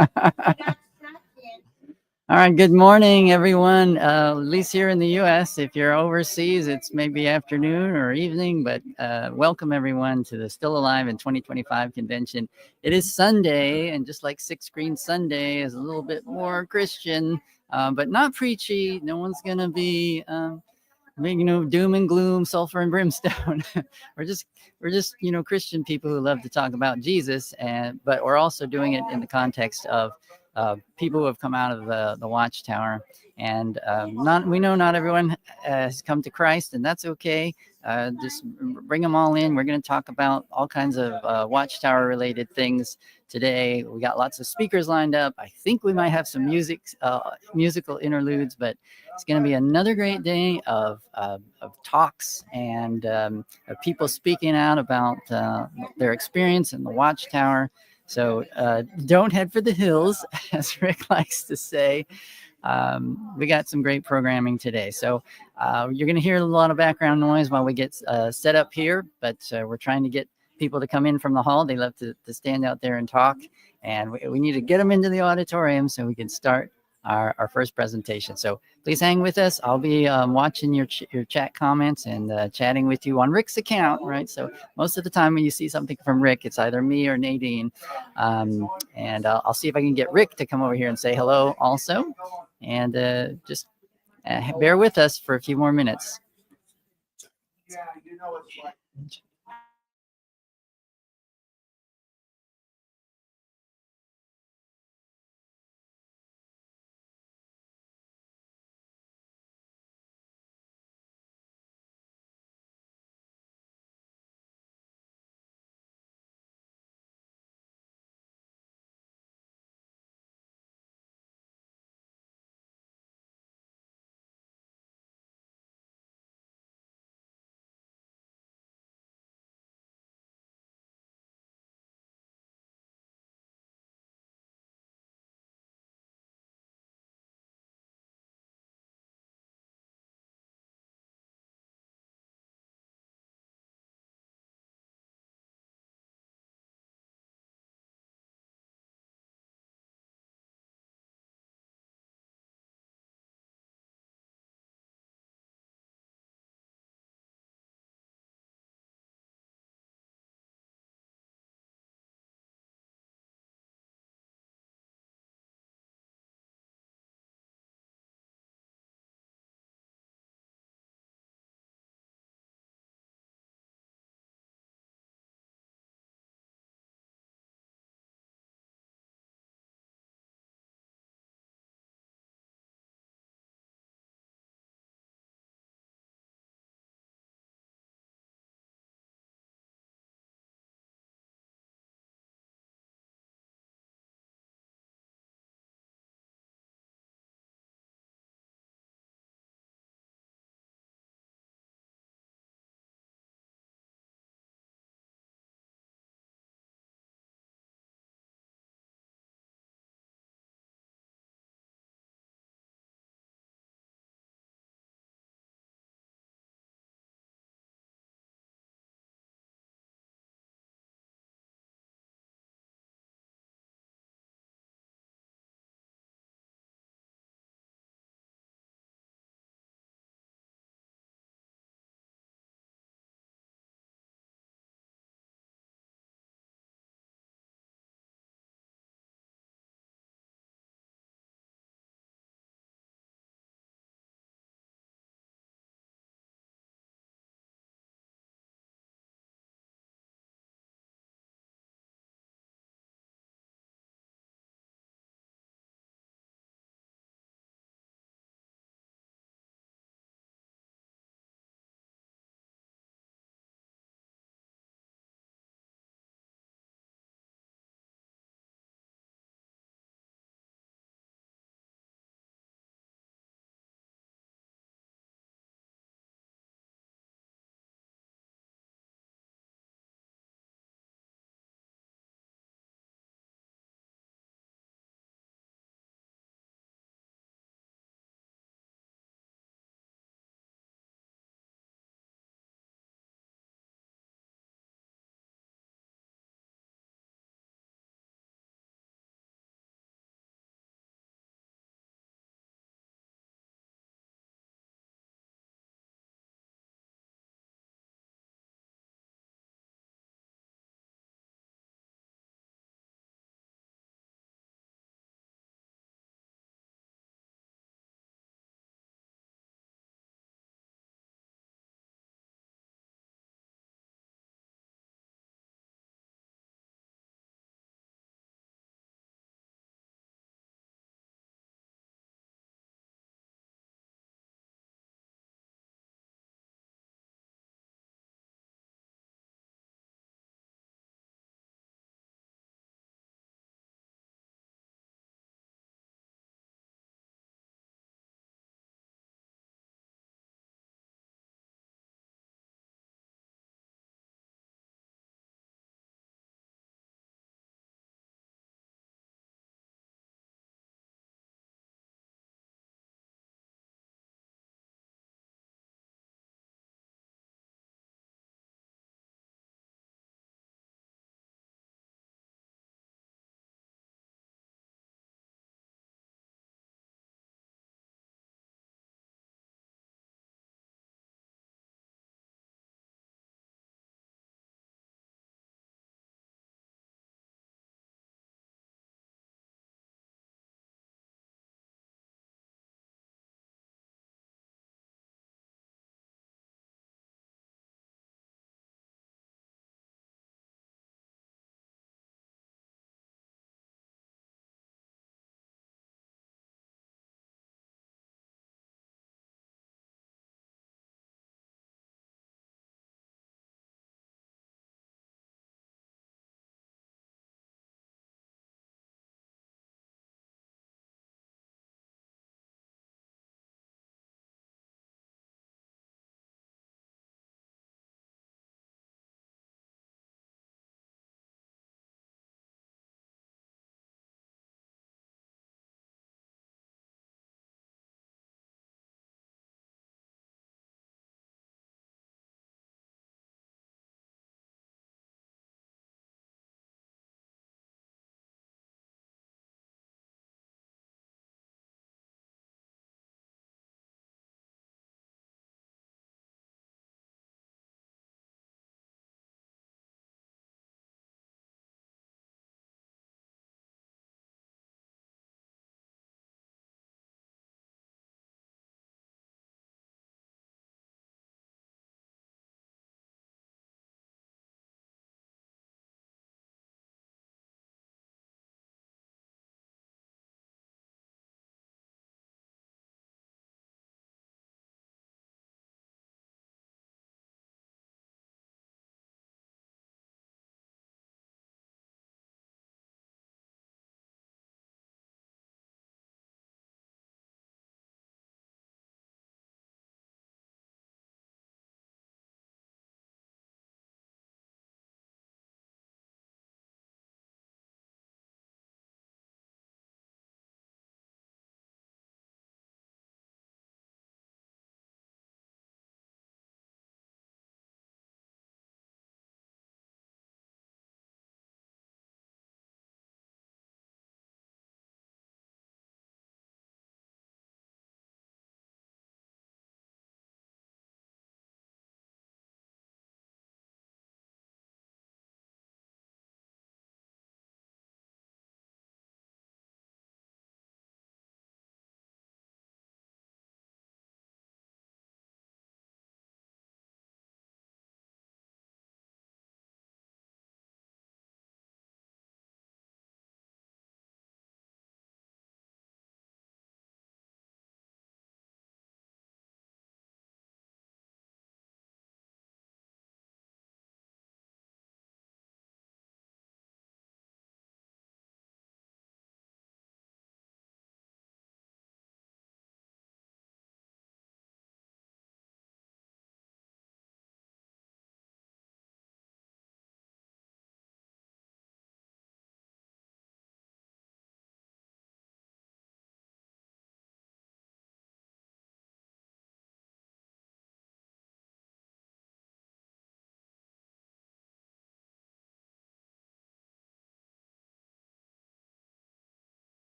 All right, good morning, everyone. At least here in the U.S. If you're overseas, it's maybe afternoon or evening, but welcome everyone to the Still Alive in 2025 convention. It is Sunday, and just like Six Green Sunday is a little bit more Christian, but not preachy. No one's going to be doom and gloom, sulfur and brimstone. we're just Christian people who love to talk about Jesus, but we're also doing it in the context of people who have come out of the Watchtower, and not we know not everyone has come to Christ, and that's okay. Just bring them all in. We're going to talk about all kinds of Watchtower related things today. We got lots of speakers lined up. I think we might have some musical interludes, but it's going to be another great day of talks and of people speaking out about their experience in the Watchtower. So don't head for the hills, as Rick likes to say. We got some great programming today. So you're going to hear a lot of background noise while we get set up here, but we're trying to get people to come in from the hall. They love to stand out there and talk, and we need to get them into the auditorium so we can start our first presentation. So please hang with us. I'll be watching your chat comments and chatting with you on Rick's account, right? So most of the time when you see something from Rick, it's either me or Nadine. And I'll see if I can get Rick to come over here and say hello also. And just bear with us for a few more minutes. Yeah, you know it's like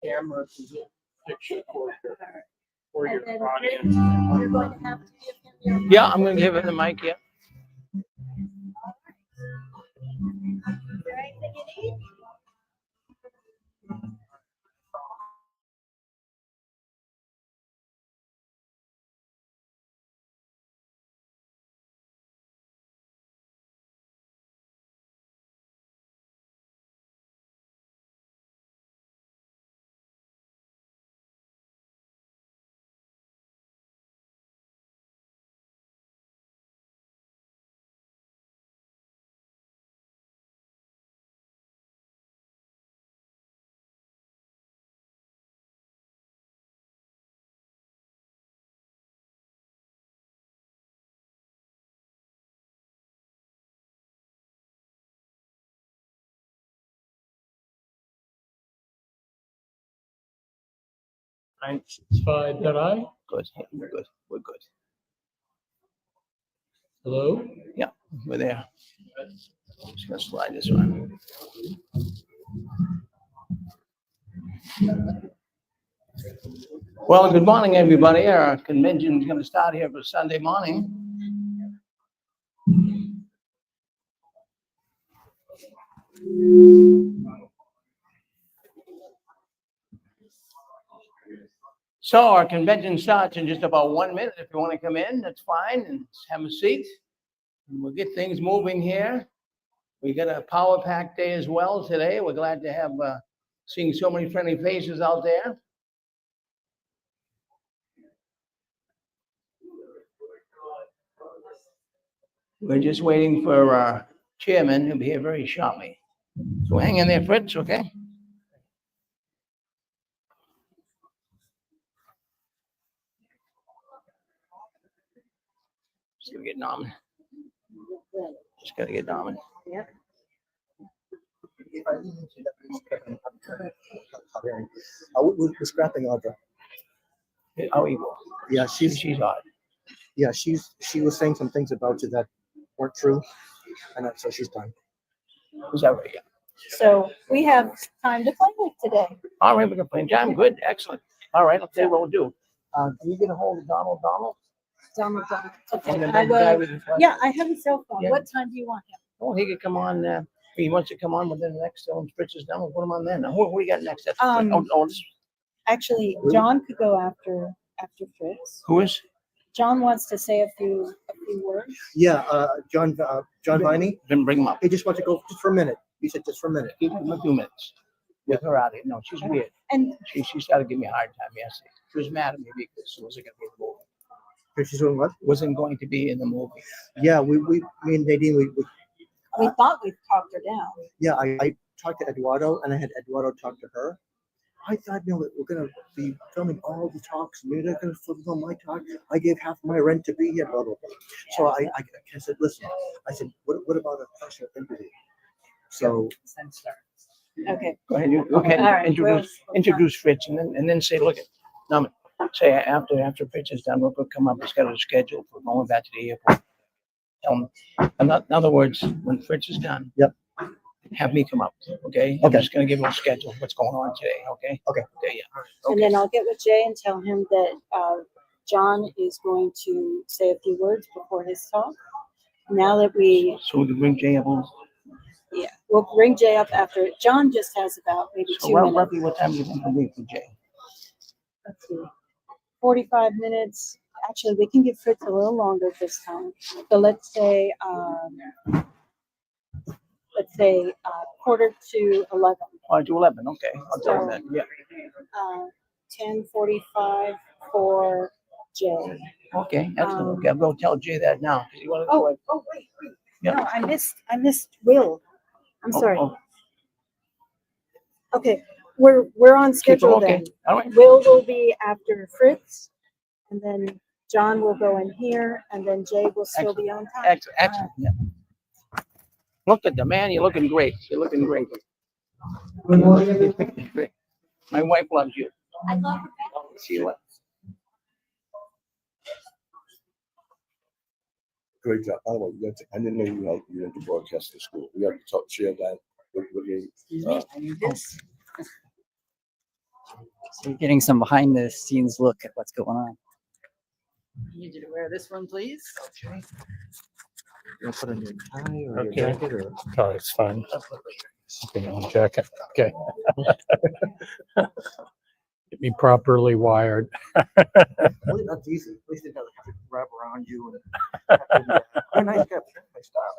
camera to the picture for And your then audience. you're going to have to give him your. Yeah, I'm going to give it the mic. Yeah. Right, take it easy. Did I? Good. Yeah, we're good. We're good. Hello? Yeah, we're there. Just gonna slide this one. Well, good morning, everybody. Our convention is gonna start here for Sunday morning. So our convention starts in just about 1 minute. If you want to come in, that's fine, and have a seat. And we'll get things moving here. We got a power pack day as well today. We're glad to have seeing so many friendly faces out there. We're just waiting for our chairman. He'll be here very shortly. So hang in there, Fritz, okay? Just gonna get Norman. Just gotta get Norman. Yep. We're scrapping Audra. How you go? Yeah, She's hot. yeah, she was saying some things about you that weren't true, and so she's done. Is that right? Yeah. So we have time to play with today. All right, we can play. I'm good. Excellent. All right, I'll tell you what we'll do. Can you get a hold of Donald? Donald. Okay, And then I the guy will. with the flag? Yeah, I have a cell phone. Yeah. What time do you want him? Oh, he could come on. He wants to come on within the next. Fritz is done. We'll put him on then. What do you got next? That's this, Actually, John could go after Fritz. who is? John wants to say a few words. Yeah, John Viney. Then bring him up. He just wants to go just for a minute. He said just for a minute. Give him a few minutes. With her out here. No, she's weird. And She started giving me a hard time yesterday. She was mad at me because she wasn't going to be in the movie. She's doing what? Wasn't going to be in the movie. Yeah, me and Nadine, we thought we talked her down. yeah, I talked to Eduardo, and I had Eduardo talk to her. I thought, we're gonna be filming all the talks. Maybe they're gonna film my talk. I gave half my rent to be here, blah blah blah. So I said, listen. I said, what about a personal interview? So Okay. Go ahead. You okay? All right, Introduce Fritz, and then say, look at. Say after Fritz is done, we'll come up. He's got a schedule for going back to the airport. Tell him. In other words, when Fritz is done. Yep. Have me come up, okay? I'm just gonna give him a schedule of what's going on today, okay? Okay. Okay, yeah. And Okay. then I'll get with Jay and tell him that John is going to say a few words before his talk. Now that So we can bring Jay up. we'll bring Jay up after. John just has about maybe So 2 minutes. roughly what time do you think we'll wait for Jay? Let's see, 45 minutes. Actually, we can give Fritz a little longer this time. So let's say 11:45. To 11, okay. I'll tell him that, yeah. 10:45 for Jay. Okay, excellent. Okay, I'll go tell Jay that now. 'Cause he wanted to go Oh, wait. Yeah. No, I missed Will. I'm sorry. Okay, we're on schedule Okay, then. all right. Will be after Fritz, and then John will go in here, and then Jay will still be on time. Excellent, yeah. Look at the man, you're looking great. You're looking great. Good morning. Great. My wife loves you. I love her. See what? Great job. By the way, I didn't know you went to broadcasting school. We have to share that with me. Excuse me, I need this. So you're getting some behind the scenes look at what's going on. I need you to wear this one, please. Okay. You want to put on your tie or Okay. your jacket or? Oh, it's fine. Okay, on jacket. Okay. Get me properly wired. Well, that's easy. At least it doesn't have to wrap around you. And nice cap. Nice style.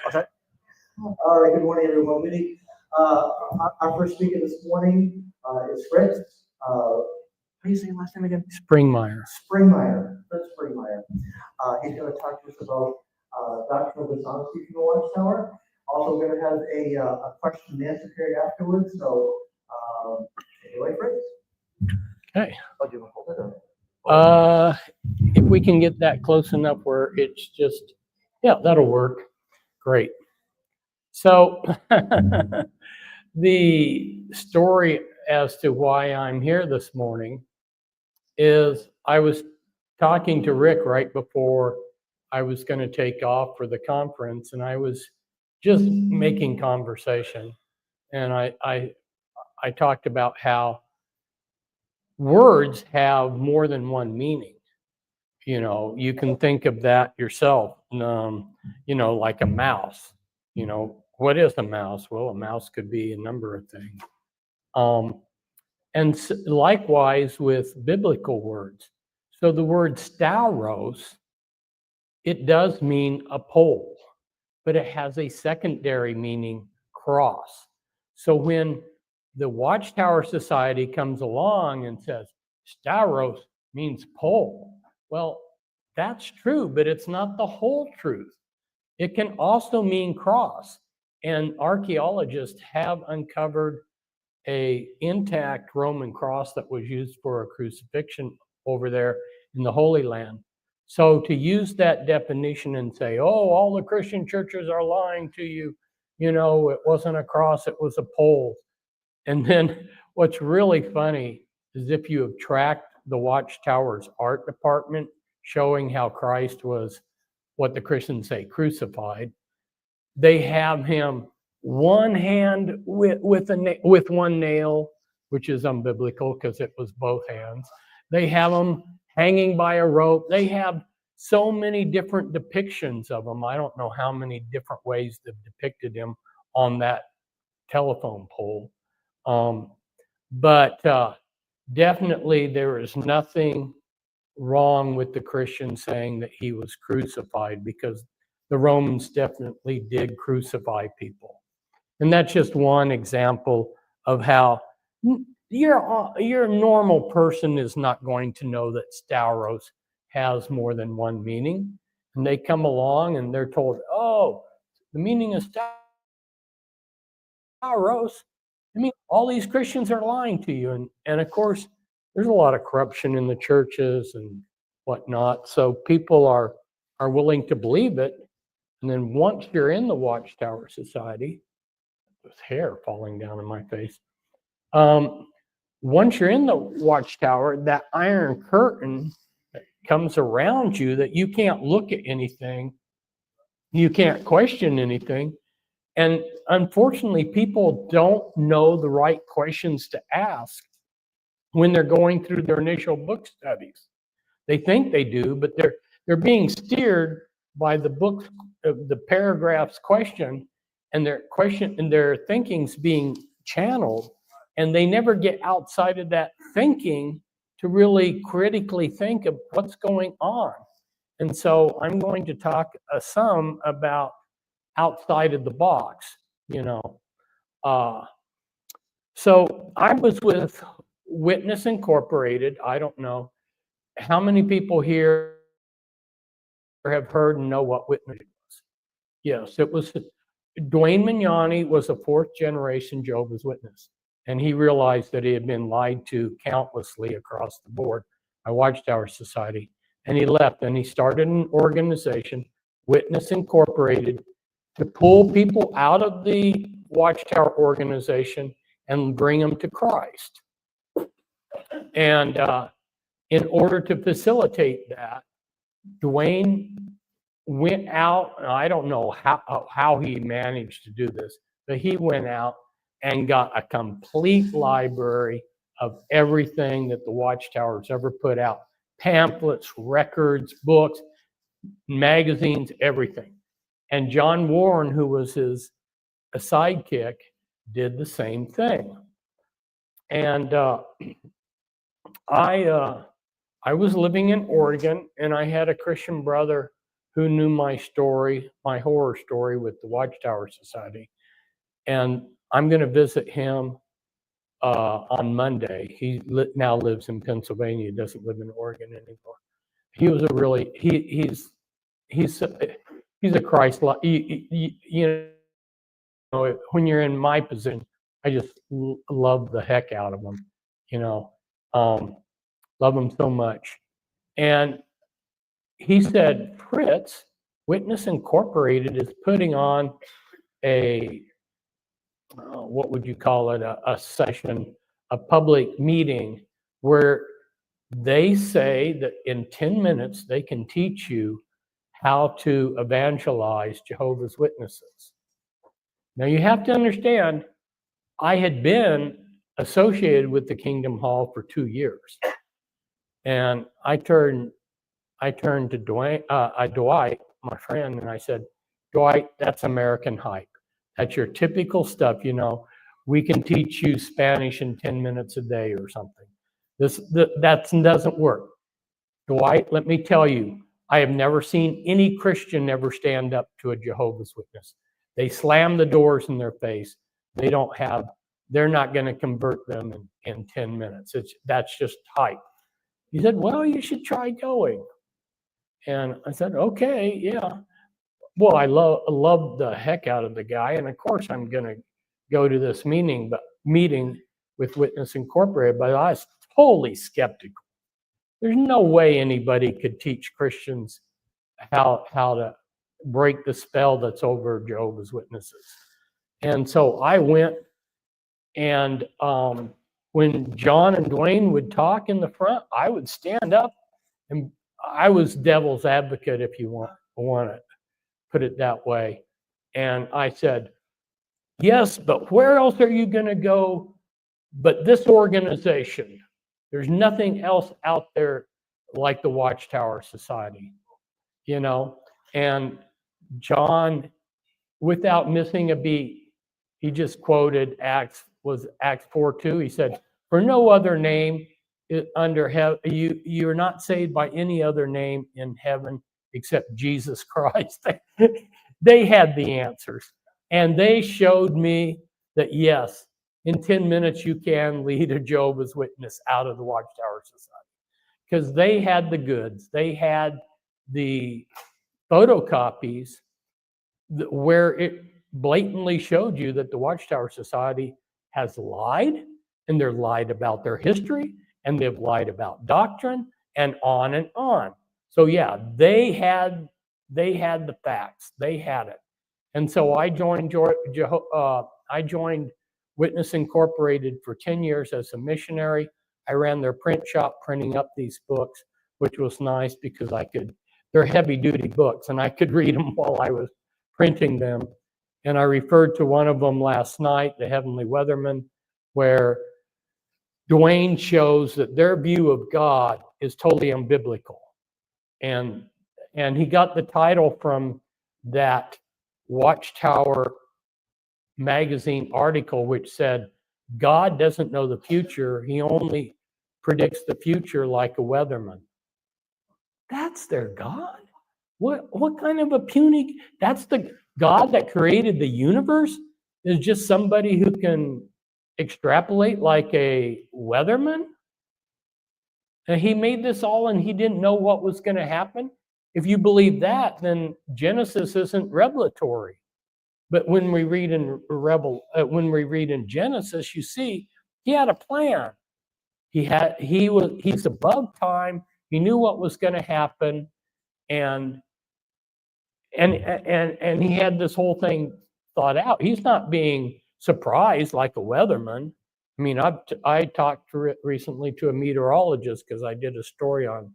Okay. All right. Good morning, everyone. Our first speaker this morning is Fritz. How do you say your last name again? Springmeyer. Springmeyer. Fritz Springmeyer. He's going to talk to us about doctrinal dishonesty from the Watchtower. Also, going to have a question and answer period afterwards. So, anyway, Fritz. Okay. Oh, do you want to hold it? Or? If we can get that close enough where it's just, yeah, that'll work. Great. So the story as to why I'm here this morning is I was talking to Rick right before I was going to take off for the conference, and I was just making conversation. And I talked about how words have more than one meaning. You know, you can think of that yourself, you know, like a mouse. You know, what is a mouse? Well, a mouse could be a number of things. And likewise with biblical words. So the word stauros, it does mean a pole, but it has a secondary meaning, cross. So when the Watchtower Society comes along and says, stauros means pole, well, that's true, but it's not the whole truth. It can also mean cross. And archaeologists have uncovered an intact Roman cross that was used for a crucifixion over there in the Holy Land. So to use that definition and say, oh, all the Christian churches are lying to you, you know, it wasn't a cross, it was a pole. And then what's really funny is if you have tracked the Watchtower's art department showing how Christ was, what the Christians say, crucified, they have him one hand with one nail, which is unbiblical because it was both hands. They have him hanging by a rope. They have so many different depictions of him. I don't know how many different ways they've depicted him on that telephone pole. But definitely there is nothing wrong with the Christian saying that he was crucified, because the Romans definitely did crucify people. And that's just one example of how your normal person is not going to know that stauros has more than one meaning. And they come along and they're told, oh, the meaning of stauros, I mean, all these Christians are lying to you. And of course, there's a lot of corruption in the churches and whatnot. So people are willing to believe it. And then once you're in the Watchtower Society, with hair falling down in my face, once you're in the Watchtower, that iron curtain that comes around you, that you can't look at anything, you can't question anything. And unfortunately, people don't know the right questions to ask when they're going through their initial book studies. They think they do, but they're being steered by the book, the paragraph's question, and their thinking's being channeled, and they never get outside of that thinking to really critically think of what's going on. And so I'm going to talk some about outside of the box, you know. So I was with Witness Incorporated. I don't know how many people here have heard and know what Witness was. Yes, it was. Dwayne Mignani was a fourth generation Jehovah's Witness, and he realized that he had been lied to countlessly across the board by Watchtower Society, and he left and he started an organization, Witness Incorporated, to pull people out of the Watchtower organization and bring them to Christ. And in order to facilitate that, Dwayne went out, and I don't know how he managed to do this, but he went out and got a complete library of everything that the Watchtower's ever put out. Pamphlets, records, books, magazines, everything. And John Warren, who was his sidekick, did the same thing. And I was living in Oregon, and I had a Christian brother who knew my story, my horror story with the Watchtower Society. And I'm going to visit him on Monday. He now lives in Pennsylvania, doesn't live in Oregon anymore. He was a really, he's a Christ, you know, when you're in my position, I just love the heck out of him, you know, love him so much. And he said, Fritz, Witness Incorporated is putting on a, what would you call it, a session, a public meeting where they say that in 10 minutes they can teach you how to evangelize Jehovah's Witnesses. Now you have to understand, I had been associated with the Kingdom Hall for 2 years. And I turned to Dwight, my friend, and I said, Dwight, that's American hype. That's your typical stuff, you know. We can teach you Spanish in 10 minutes a day or something. That doesn't work. Dwight, let me tell you, I have never seen any Christian ever stand up to a Jehovah's Witness. They slam the doors in their face. They're not going to convert them in 10 minutes. That's just hype. He said, well, you should try going. And I said, okay, yeah. Well, I love the heck out of the guy. And of course, I'm going to go to this meeting with Witness Incorporated, but I was totally skeptical. There's no way anybody could teach Christians how to break the spell that's over Jehovah's Witnesses. And so I went, and when John and Dwayne would talk in the front, I would stand up, and I was devil's advocate, if you want to put it that way. And I said, yes, but where else are you going to go but this organization? There's nothing else out there like the Watchtower Society, you know. And John, without missing a beat, he just quoted Acts 4:2. He said, for no other name under heaven, you're not saved by any other name in heaven except Jesus Christ. They had the answers. And they showed me that, yes, in 10 minutes you can lead a Jehovah's Witness out of the Watchtower Society. Because they had the goods. They had the photocopies where it blatantly showed you that the Watchtower Society has lied, and they're lied about their history, and they've lied about doctrine, and on and on. So yeah, they had the facts. They had it. And so I joined Witness Incorporated for 10 years as a missionary. I ran their print shop printing up these books, which was nice because they're heavy duty books, and I could read them while I was printing them. And I referred to one of them last night, The Heavenly Weatherman, where Dwayne shows that their view of God is totally unbiblical. And he got the title from that Watchtower magazine article, which said, God doesn't know the future. He only predicts the future like a weatherman. That's their God? What kind of a puny, that's the God that created the universe? Is just somebody who can extrapolate like a weatherman? And he made this all and he didn't know what was going to happen? If you believe that, then Genesis isn't revelatory. But when we read in Genesis, you see he had a plan. He's above time. He knew what was going to happen, and he had this whole thing thought out. He's not being surprised like a weatherman. I mean, I talked recently to a meteorologist because I did a story on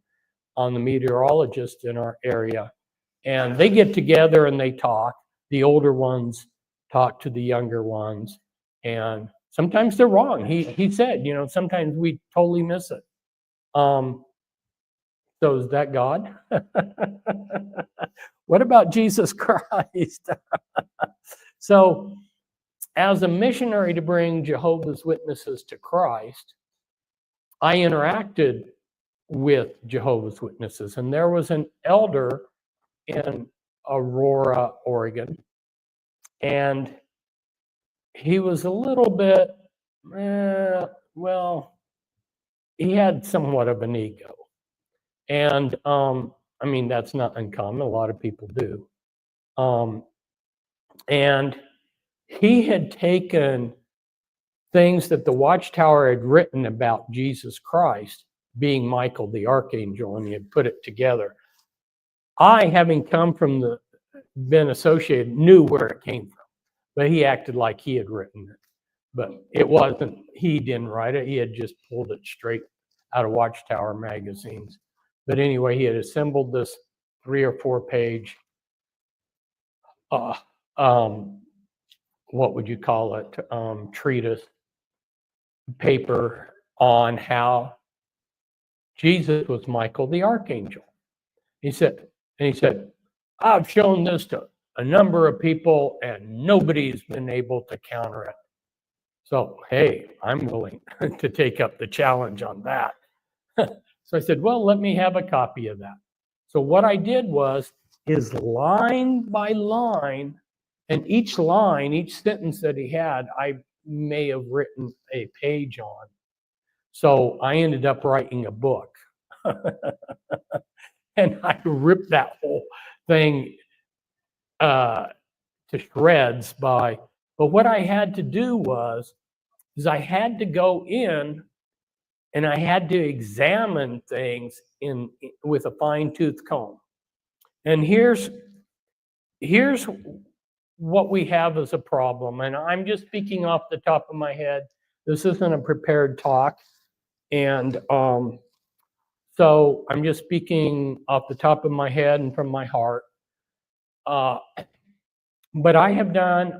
the meteorologists in our area, and they get together and they talk. The older ones talk to the younger ones, And sometimes they're wrong. He said, you know, sometimes we totally miss it. So is that God? What about Jesus Christ? So as a missionary to bring Jehovah's Witnesses to Christ, I interacted with Jehovah's Witnesses, and there was an elder in Aurora, Oregon, and he was a little bit, well, he had somewhat of an ego. And I mean, that's not uncommon. A lot of people do. And he had taken things that the Watchtower had written about Jesus Christ being Michael the Archangel, and he had put it together. I, having come from been associated, knew where it came from, but he acted like he had written it. But it wasn't, he didn't write it. He had just pulled it straight out of Watchtower magazines. But anyway, he had assembled this 3 or 4 page, what would you call it, treatise, paper on how Jesus was Michael the Archangel. He said, I've shown this to a number of people and nobody's been able to counter it. So, hey, I'm willing to take up the challenge on that. So I said, well, let me have a copy of that. So what I did was, is line by line, and each line, each sentence that he had, I may have written a page on. So I ended up writing a book. And I ripped that whole thing to shreds but what I had to do is I had to go in and I had to examine things with a fine-tooth comb. And here's what we have as a problem, and I'm just speaking off the top of my head. This isn't a prepared talk, and so I'm just speaking off the top of my head and from my heart. But I have done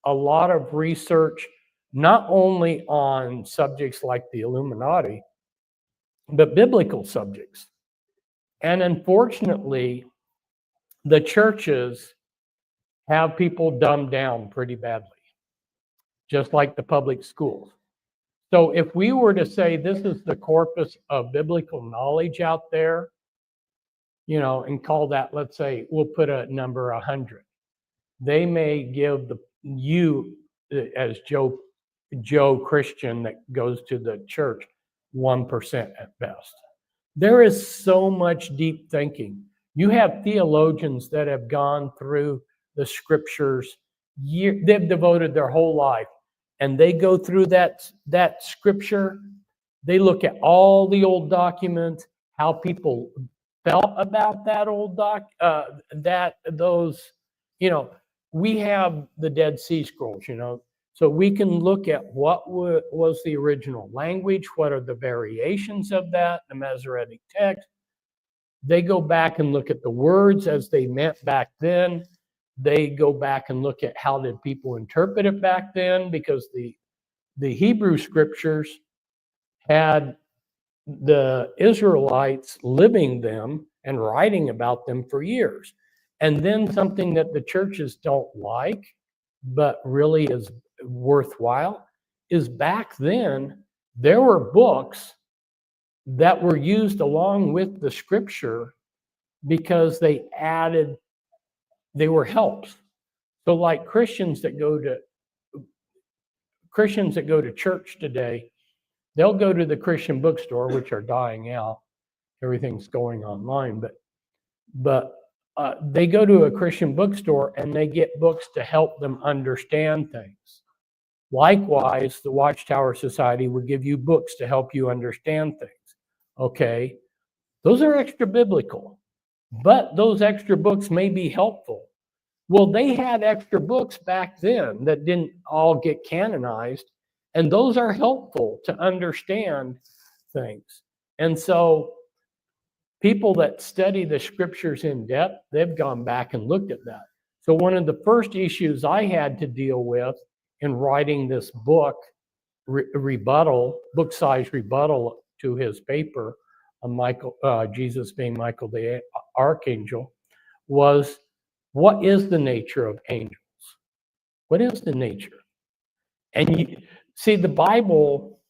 a lot of research, not only on subjects like the Illuminati, but biblical subjects. And unfortunately, the churches have people dumbed down pretty badly, just like the public schools. So if we were to say this is the corpus of biblical knowledge out there, you know, and call that, let's say, we'll put a number 100. They may give you, as Joe Christian that goes to the church, 1% at best. There is so much deep thinking. You have theologians that have gone through the scriptures. They've devoted their whole life, and they go through that scripture. They look at all the old documents, how people felt about that old you know, we have the Dead Sea Scrolls, you know, so we can look at what was the original language, what are the variations of that, the Masoretic text. They go back and look at the words as they meant back then. They go back and look at how did people interpret it back then, because the Hebrew scriptures had the Israelites living them and writing about them for years. And then something that the churches don't like, but really is worthwhile, is back then, there were books that were used along with the scripture because they were helps. So like Christians that go to church today, they'll go to the Christian bookstore, which are dying out. Everything's going online, but they go to a Christian bookstore and they get books to help them understand things. Likewise, the Watchtower Society would give you books to help you understand things. Okay, those are extra biblical, but those extra books may be helpful. Well, they had extra books back then that didn't all get canonized, and those are helpful to understand things. And so people that study the scriptures in depth, they've gone back and looked at that. So one of the first issues I had to deal with in writing this book, book-size rebuttal to his paper on Jesus being Michael the Archangel, was what is the nature of angels? What is the nature? And you see, the Bible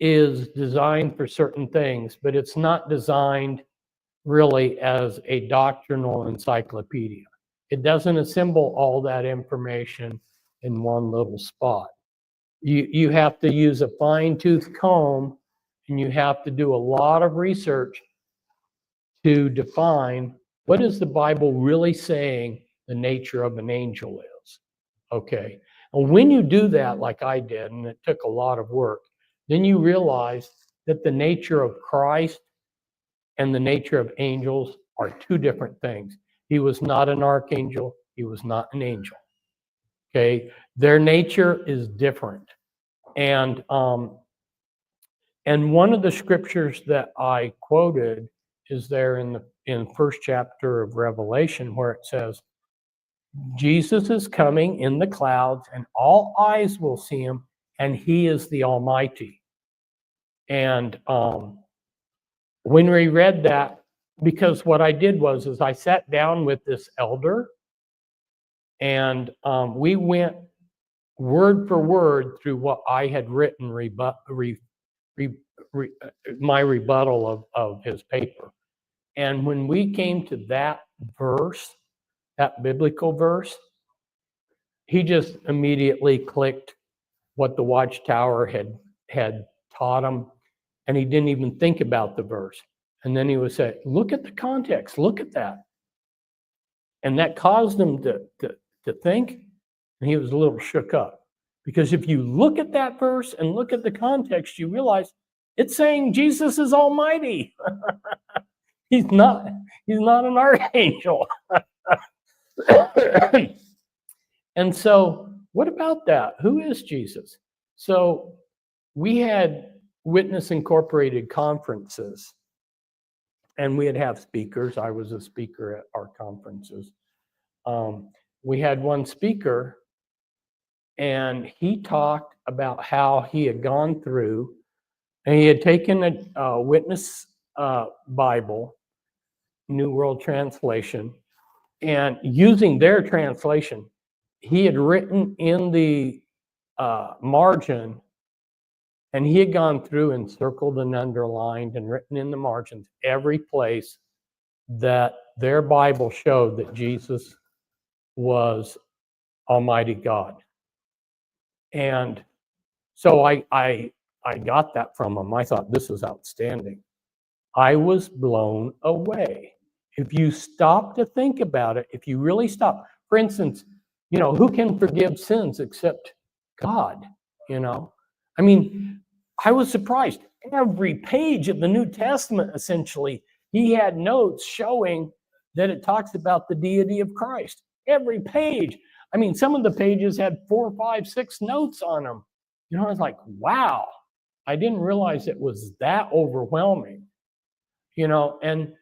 is designed for certain things, but it's not designed really as a doctrinal encyclopedia. It doesn't assemble all that information in one little spot. You have to use a fine-tooth comb, and you have to do a lot of research to define what is the Bible really saying the nature of an angel is. Okay. And when you do that, like I did, and it took a lot of work, then you realize that the nature of Christ and the nature of angels are two different things. He was not an archangel. He was not an angel. Okay. Their nature is different. And one of the scriptures that I quoted is there in the first chapter of Revelation, where it says, Jesus is coming in the clouds, and all eyes will see him, and he is the Almighty. And when we read that, because what I did was I sat down with this elder, and we went word for word through what I had written, my rebuttal of his paper. And when we came to that verse, that biblical verse, he just immediately clicked what the Watchtower had taught him, and he didn't even think about the verse. And then he would say, look at the context, look at that. And that caused him to think, and he was a little shook up. Because if you look at that verse and look at the context, you realize it's saying Jesus is Almighty. He's not an archangel. And so, what about that? Who is Jesus? So, we had Witness Incorporated conferences, and we'd have speakers. I was a speaker at our conferences. We had one speaker, and he talked about how he had gone through, and he had taken a Witness Bible, New World Translation, and using their translation, he had written in the margin, and he had gone through and circled and underlined and written in the margins every place that their Bible showed that Jesus was Almighty God. And so I got that from him. I thought, this is outstanding. I was blown away. If you stop to think about it, if you really stop, for instance, who can forgive sins except God? I mean, I was surprised. Every page of the New Testament, essentially, he had notes showing that it talks about the deity of Christ. Every page. I mean, some of the pages had 4, 5, 6 notes on them. I was like, wow, I didn't realize it was that overwhelming. And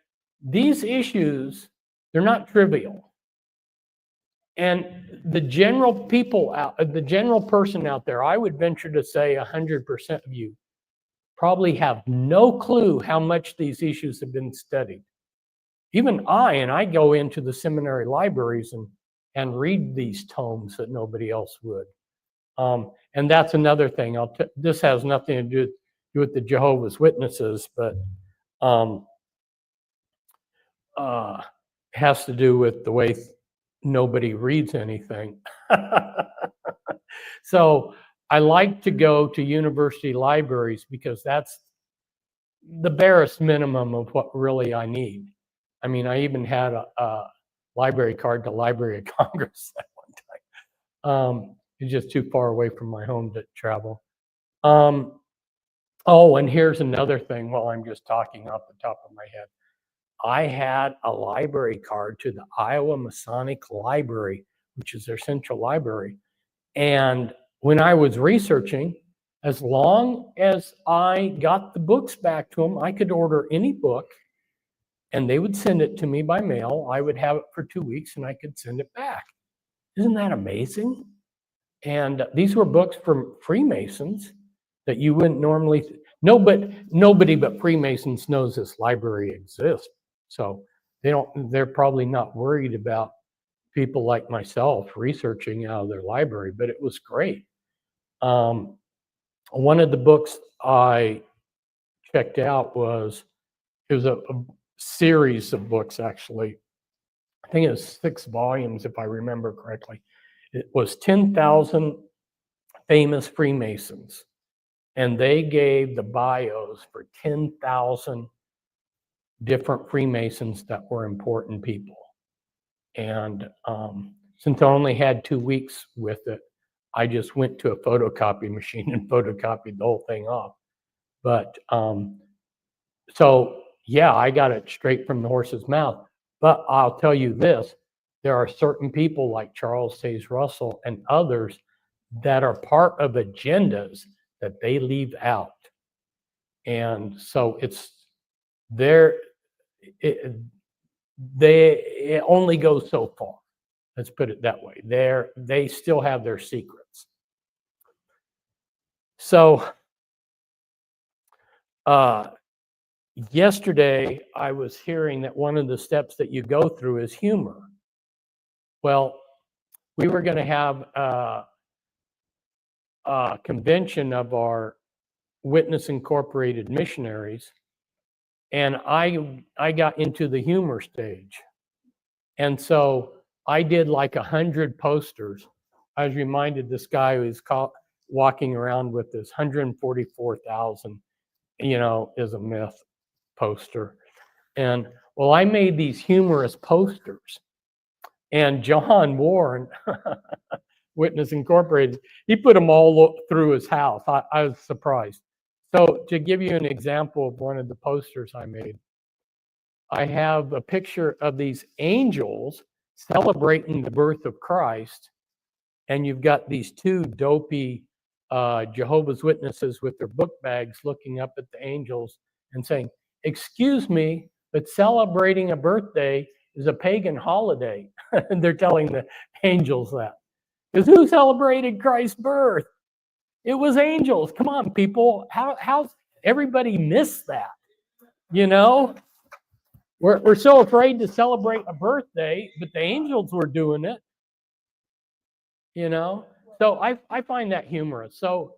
these issues, they're not trivial. And the general person out there, I would venture to say 100% of you probably have no clue how much these issues have been studied. Even I go into the seminary libraries and read these tomes that nobody else would. And that's another thing. This has nothing to do with the Jehovah's Witnesses, but has to do with the way nobody reads anything. So I like to go to university libraries because that's the barest minimum of what really I need. I mean, I even had a library card to Library of Congress at one time. It's just too far away from my home to travel. Oh, and here's another thing while I'm just talking off the top of my head. I had a library card to the Iowa Masonic Library, which is their central library. And when I was researching, as long as I got the books back to them, I could order any book and they would send it to me by mail. I would have it for 2 weeks and I could send it back. Isn't that amazing? And these were books from Freemasons that you wouldn't normally, nobody but Freemasons knows this library exists. So they're probably not worried about people like myself researching out of their library, but it was great. One of the books I checked out was a series of books, actually. I think it was 6 volumes, if I remember correctly. It was 10,000 famous Freemasons, and they gave the bios for 10,000 different Freemasons that were important people. And since I only had 2 weeks with it, I just went to a photocopy machine and photocopied the whole thing off. But so yeah, I got it straight from the horse's mouth. But I'll tell you this, there are certain people like Charles Taze Russell and others that are part of agendas that they leave out. And so it's there, it only goes so far. Let's put it that way. They still have their secrets. So yesterday I was hearing that one of the steps that you go through is humor. Well, we were going to have a convention of our Witness Incorporated missionaries, and I got into the humor stage. And so I did like 100 posters. I was reminded this guy who was walking around with this 144,000, is a myth poster. And well, I made these humorous posters. And John Warren, Witness Incorporated, he put them all through his house. I was surprised. So to give you an example of one of the posters I made, I have a picture of these angels celebrating the birth of Christ. And you've got these 2 dopey Jehovah's Witnesses with their book bags looking up at the angels and saying, "Excuse me, but celebrating a birthday is a pagan holiday." And they're telling the angels that. Because who celebrated Christ's birth? It was angels. Come on, people. How everybody missed that? We're so afraid to celebrate a birthday, but the angels were doing it. So I find that humorous. So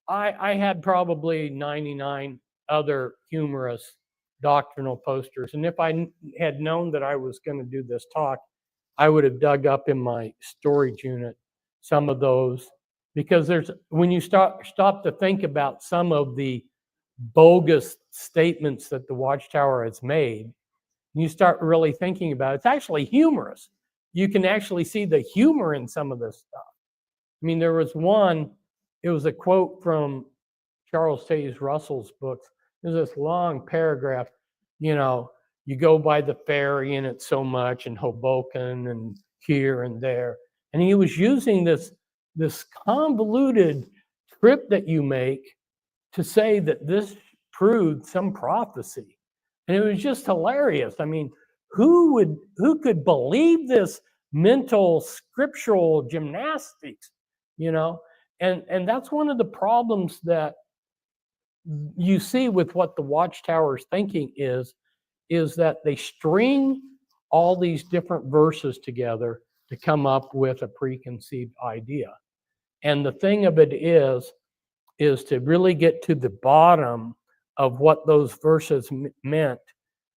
I had probably 99 other humorous doctrinal posters. And if I had known that I was going to do this talk, I would have dug up in my storage unit some of those, because when you stop to think about some of the bogus statements that the Watchtower has made, and you start really thinking about it, it's actually humorous. You can actually see the humor in some of this stuff. I mean, there was one, it was a quote from Charles Taze Russell's books. There's this long paragraph, you go by the ferry and it's so much, and Hoboken and here and there. And he was using this convoluted trip that you make to say that this proved some prophecy. And it was just hilarious. I mean, who could believe this mental scriptural gymnastics, And that's one of the problems that you see with what the Watchtower's thinking is that they string all these different verses together to come up with a preconceived idea. And the thing of it is to really get to the bottom of what those verses meant,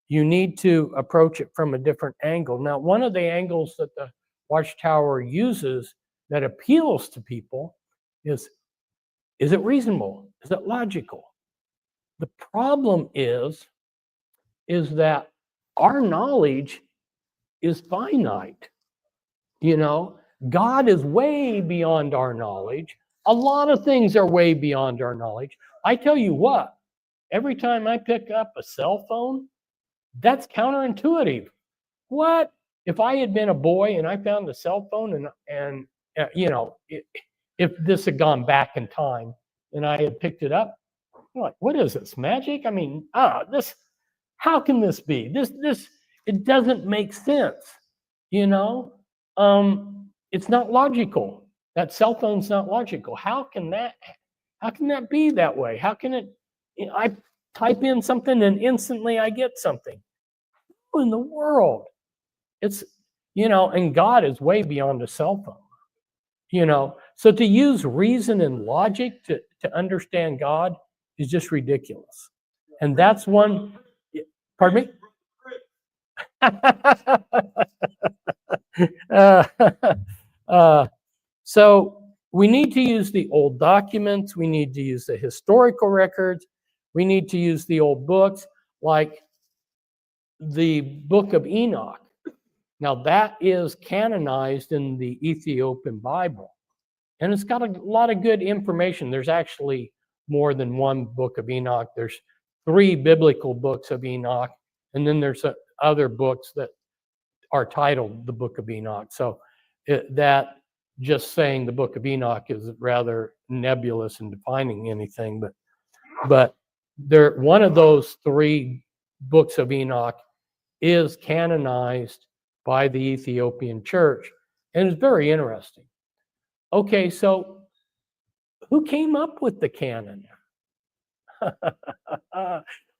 you need to approach it from a different angle. Now, one of the angles that the Watchtower uses that appeals to people is it reasonable? Is it logical? The problem is that our knowledge is finite. God is way beyond our knowledge. A lot of things are way beyond our knowledge. I tell you what, every time I pick up a cell phone, that's counterintuitive. What? If I had been a boy and I found a cell phone and if this had gone back in time and I had picked it up, I'm like, what is this, magic? I mean, how can this be? This it doesn't make sense, It's not logical. That cell phone's not logical. How can that be that way? How can it, I type in something and instantly I get something? Who in the world? It's, and God is way beyond a cell phone, So to use reason and logic to understand God is just ridiculous. And that's one, pardon me? So we need to use the old documents. We need to use the historical records. We need to use the old books, like the book of Enoch. Now that is canonized in the Ethiopian Bible. And it's got a lot of good information. There's actually more than one book of Enoch. There's 3 biblical books of Enoch. And then there's other books that are titled the Book of Enoch. So that just saying the Book of Enoch is rather nebulous in defining anything. But one of those 3 books of Enoch is canonized by the Ethiopian church. And it's very interesting. Okay, so who came up with the canon?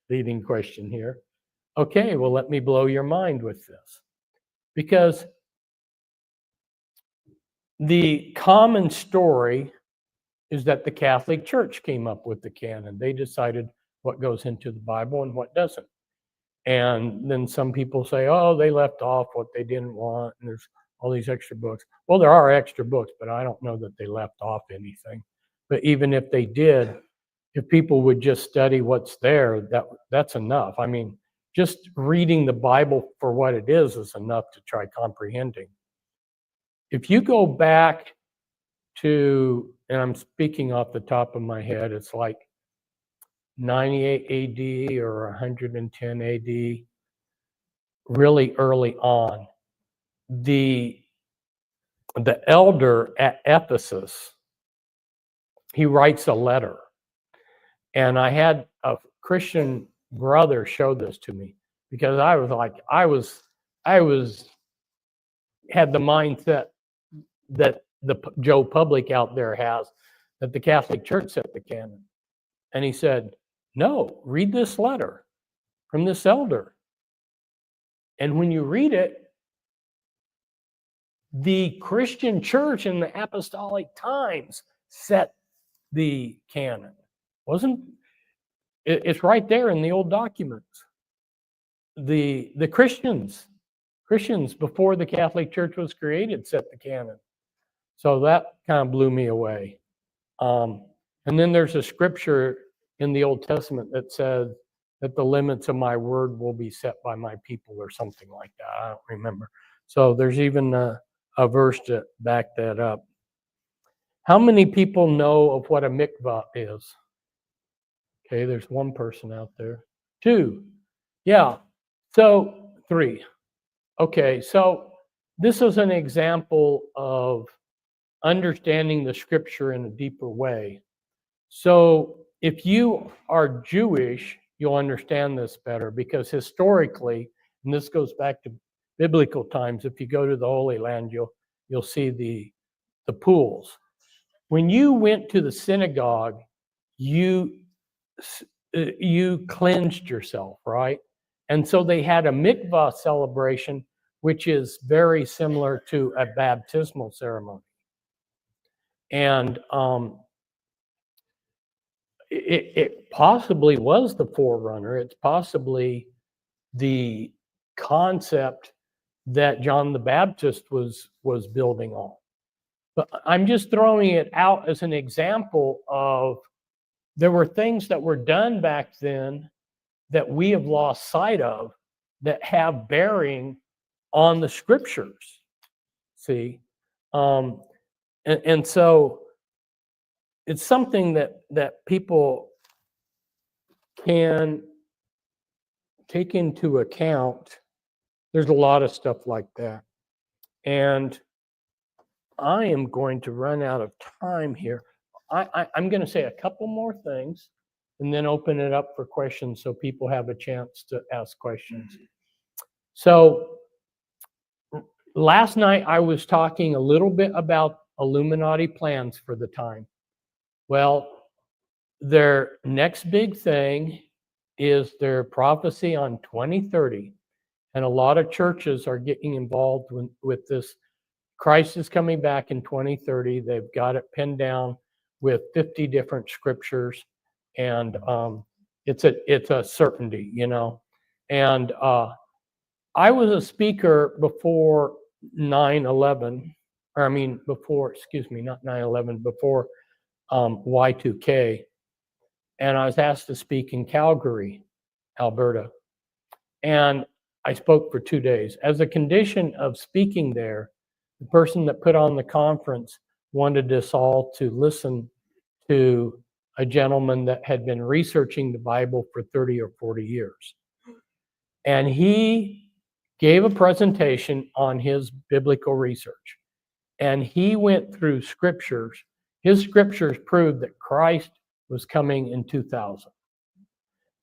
Leading question here. Okay, well, let me blow your mind with this. Because the common story is that the Catholic Church came up with the canon. They decided what goes into the Bible and what doesn't. And then some people say, oh, they left off what they didn't want, and there's all these extra books. Well, there are extra books, but I don't know that they left off anything. But even if they did, if people would just study what's there, that's enough. I mean, just reading the Bible for what it is enough to try comprehending. If you go back to, and I'm speaking off the top of my head, it's like 98 AD or 110 AD, really early on, the elder at Ephesus, he writes a letter. And I had a Christian brother show this to me, because I had the mindset that the Joe public out there has, that the Catholic Church set the canon. And he said, no, read this letter from this elder. And when you read it, the Christian church in the apostolic times set the canon. It's right there in the old documents. The Christians before the Catholic Church was created set the canon. So that kind of blew me away. And then there's a scripture in the Old Testament that said that the limits of my word will be set by my people, or something like that. I don't remember. So there's even a verse to back that up. How many people know of what a mikvah is? Okay, there's 1 person out there. 2. Yeah. So 3. Okay, so this is an example of understanding the scripture in a deeper way. So if you are Jewish, you'll understand this better, because historically, and this goes back to biblical times, if you go to the Holy Land, you'll see the pools. When you went to the synagogue, you cleansed yourself, right? And so they had a mikvah celebration, which is very similar to a baptismal ceremony. And it possibly was the forerunner. It's possibly the concept that John the Baptist was building on. But I'm just throwing it out as an example of, there were things that were done back then that we have lost sight of, that have bearing on the scriptures. See? And so it's something that people can take into account. There's a lot of stuff like that. And I am going to run out of time here. I'm going to say a couple more things and then open it up for questions so people have a chance to ask questions. So last night I was talking a little bit about Illuminati plans for the time. Well, their next big thing is their prophecy on 2030. And a lot of churches are getting involved with this. Christ is coming back in 2030. They've got it pinned down with 50 different scriptures. And it's a certainty, you know. And I was a speaker before 9/11, or I mean before, excuse me, not 9/11, before Y2K. And I was asked to speak in Calgary, Alberta. And I spoke for 2 days. As a condition of speaking there, the person that put on the conference wanted us all to listen to a gentleman that had been researching the Bible for 30 or 40 years. And he gave a presentation on his biblical research. And he went through scriptures. His scriptures proved that Christ was coming in 2000.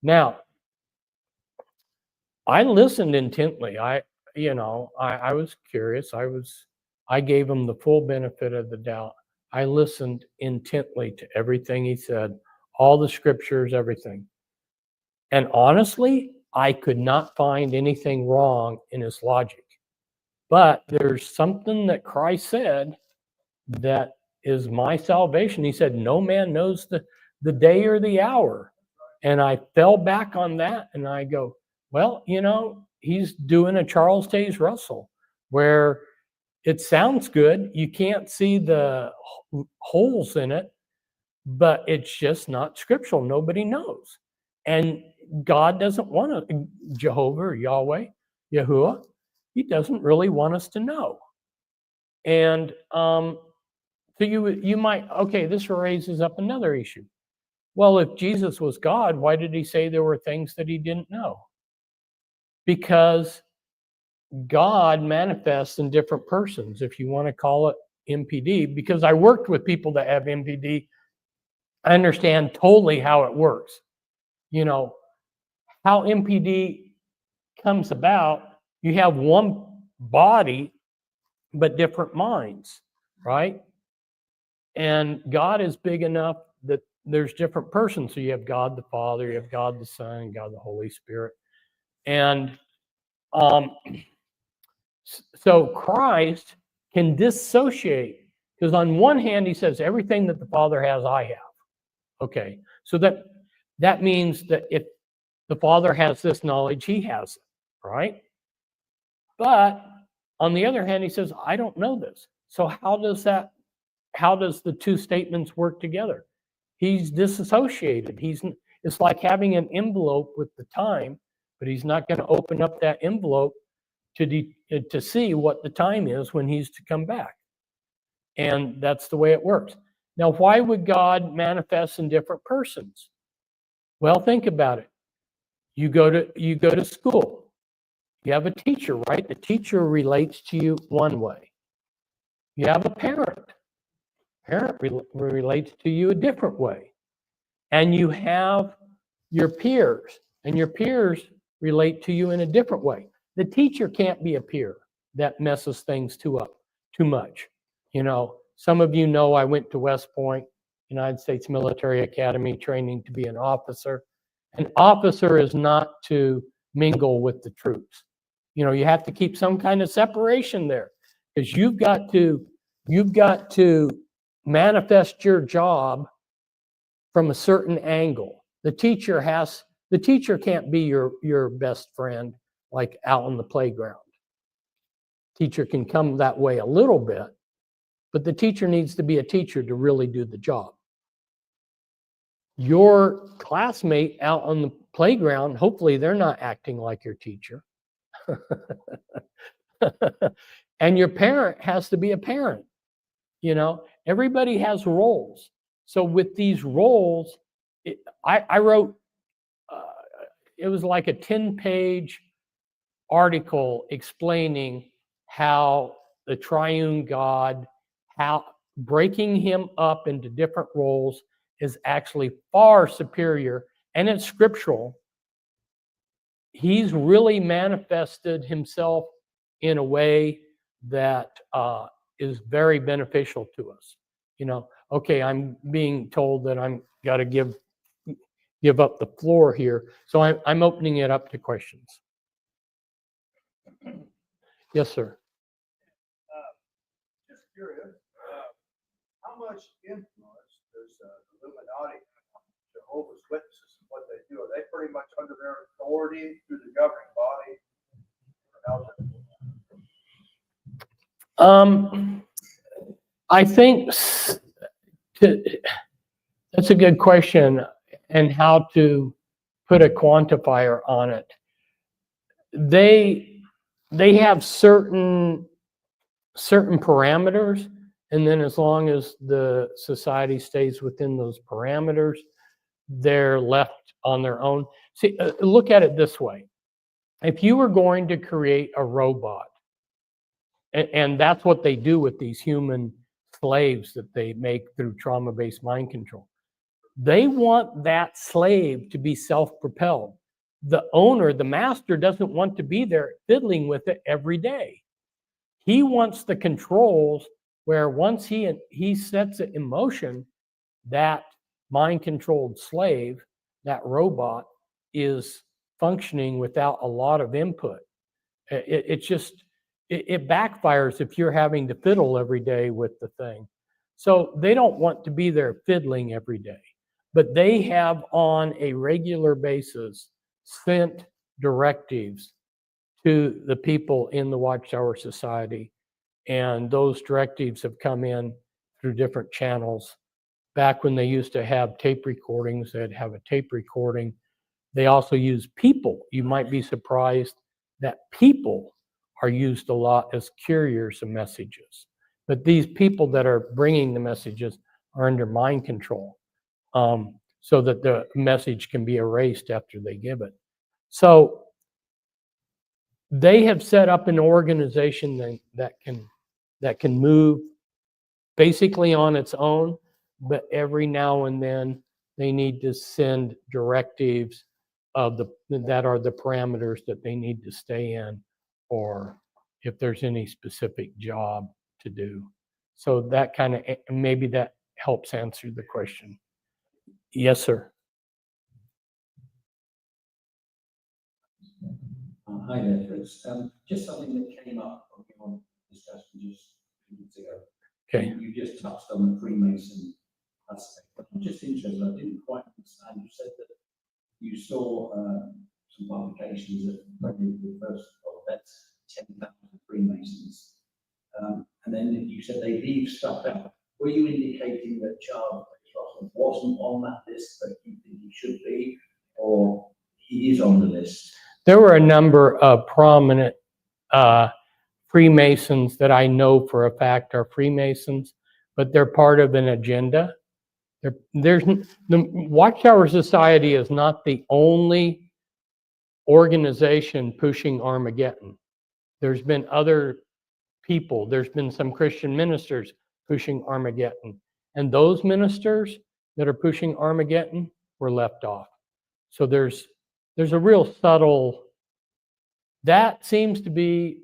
Now, I listened intently. I was curious. I gave him the full benefit of the doubt. I listened intently to everything he said, all the scriptures, everything. And honestly, I could not find anything wrong in his logic. But there's something that Christ said that is my salvation. He said, no man knows the day or the hour. And I fell back on that and I go, well, you know, he's doing a Charles Taze Russell where it sounds good. You can't see the holes in it, but it's just not scriptural. Nobody knows. And God doesn't want to, Jehovah or Yahweh, Yahuwah, he doesn't really want us to know. And so you might, okay, this raises up another issue. Well, if Jesus was God, why did he say there were things that he didn't know? Because God manifests in different persons, if you want to call it MPD, because I worked with people that have MPD. I understand totally how it works. You know, how MPD comes about, you have one body, but different minds, right? And God is big enough that there's different persons. So you have God the Father, you have God the Son, God the Holy Spirit. And so Christ can dissociate, because on one hand, he says, everything that the Father has, I have. Okay, so that means that if the Father has this knowledge, he has it, right? But on the other hand, he says, I don't know this. So how does the two statements work together? He's disassociated. It's like having an envelope with the time, but he's not going to open up that envelope to see what the time is when he's to come back. And that's the way it works. Now, why would God manifest in different persons? Well, think about it. You go to school. You have a teacher, right? The teacher relates to you one way. You have a parent. Parent relates to you a different way. And you have your peers, and your peers relate to you in a different way. The teacher can't be a peer. That messes things too much. You know, some of you know I went to West Point, United States Military Academy, training to be an officer. An officer is not to mingle with the troops. You know, you have to keep some kind of separation there, because you've got to manifest your job from a certain angle. The teacher can't be your best friend like out on the playground. Teacher can come that way a little bit, but the teacher needs to be a teacher to really do the job. Your classmate out on the playground, hopefully they're not acting like your teacher. And your parent has to be a parent. You know, everybody has roles. So with these roles, I wrote, it was like a 10-page article explaining how the triune God, how breaking him up into different roles is actually far superior, and it's scriptural. He's really manifested himself in a way that is very beneficial to us. You know, okay, I'm being told that I'm got to give up the floor here, so I'm opening it up to questions. Yes, sir. Just curious, how much influence does the Illuminati have on Jehovah's Witnesses and what they do? Are they pretty much under their authority through the governing body? I think that's a good question, and how to put a quantifier on it. They have certain parameters, and then as long as the society stays within those parameters, they're left on their own. See, look at it this way. If you were going to create a robot, and that's what they do with these human slaves that they make through trauma-based mind control, they want that slave to be self-propelled. The owner, the master, doesn't want to be there fiddling with it every day. He wants the controls where once he sets it in motion, that mind-controlled slave, that robot, is functioning without a lot of input. It backfires if you're having to fiddle every day with the thing. So they don't want to be there fiddling every day, but they have on a regular basis sent directives to the people in the Watchtower Society, and those directives have come in through different channels. Back when they used to have tape recordings, they'd have a tape recording. They also use people. You might be surprised that people are used a lot as couriers of messages. But these people that are bringing the messages are under mind control, so that the message can be erased after they give it. So they have set up an organization that can move basically on its own, but every now and then they need to send directives that are the parameters that they need to stay in, or if there's any specific job to do. So that kind of, maybe that helps answer the question. Yes, sir. Hi there, Fritz. Just something that came up when we were discussing just a few minutes ago. Okay. You just touched on the Freemason aspect, but I'm just interested. I didn't quite understand. You said that you saw some publications that when the first, well, that's 10,000 Freemasons, and then you said they leave stuff out. Were you indicating that Charles Russell wasn't on that list, but you think he should be, or he is on the list? There were a number of prominent Freemasons that I know for a fact are Freemasons, but they're part of an agenda. The Watchtower Society is not the only organization pushing Armageddon. There's been other people. There's been some Christian ministers pushing Armageddon. And those ministers that are pushing Armageddon were left off. So there's a real subtle, that seems to be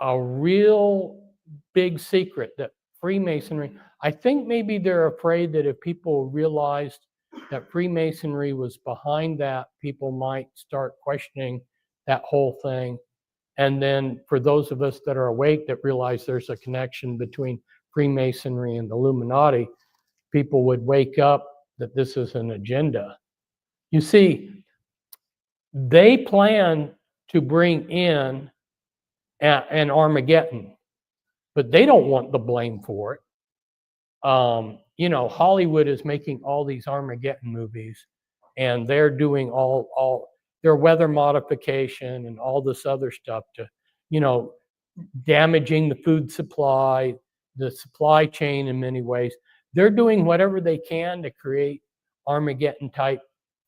a real big secret that Freemasonry, I think maybe they're afraid that if people realized that Freemasonry was behind that, people might start questioning that whole thing. And then for those of us that are awake that realize there's a connection between Freemasonry and the Illuminati, people would wake up that this is an agenda. You see, they plan to bring in an Armageddon, but they don't want the blame for it. You know, Hollywood is making all these Armageddon movies, and they're doing all their weather modification and all this other stuff to, you know, damaging the food supply, the supply chain in many ways. They're doing whatever they can to create Armageddon type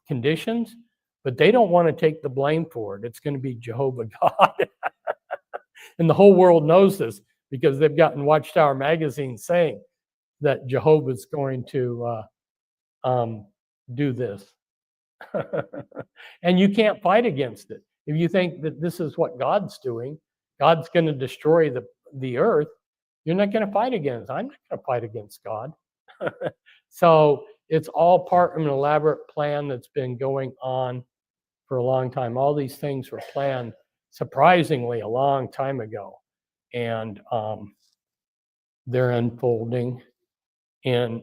conditions, but they don't want to take the blame for it. It's going to be Jehovah God. And the whole world knows this because they've gotten Watchtower magazine saying that Jehovah's going to do this. And you can't fight against it. If you think that this is what God's doing, God's going to destroy the earth, You're not going to fight against. I'm not going to fight against God. So it's all part of an elaborate plan that's been going on for a long time. All these things were planned surprisingly a long time ago, and they're unfolding. And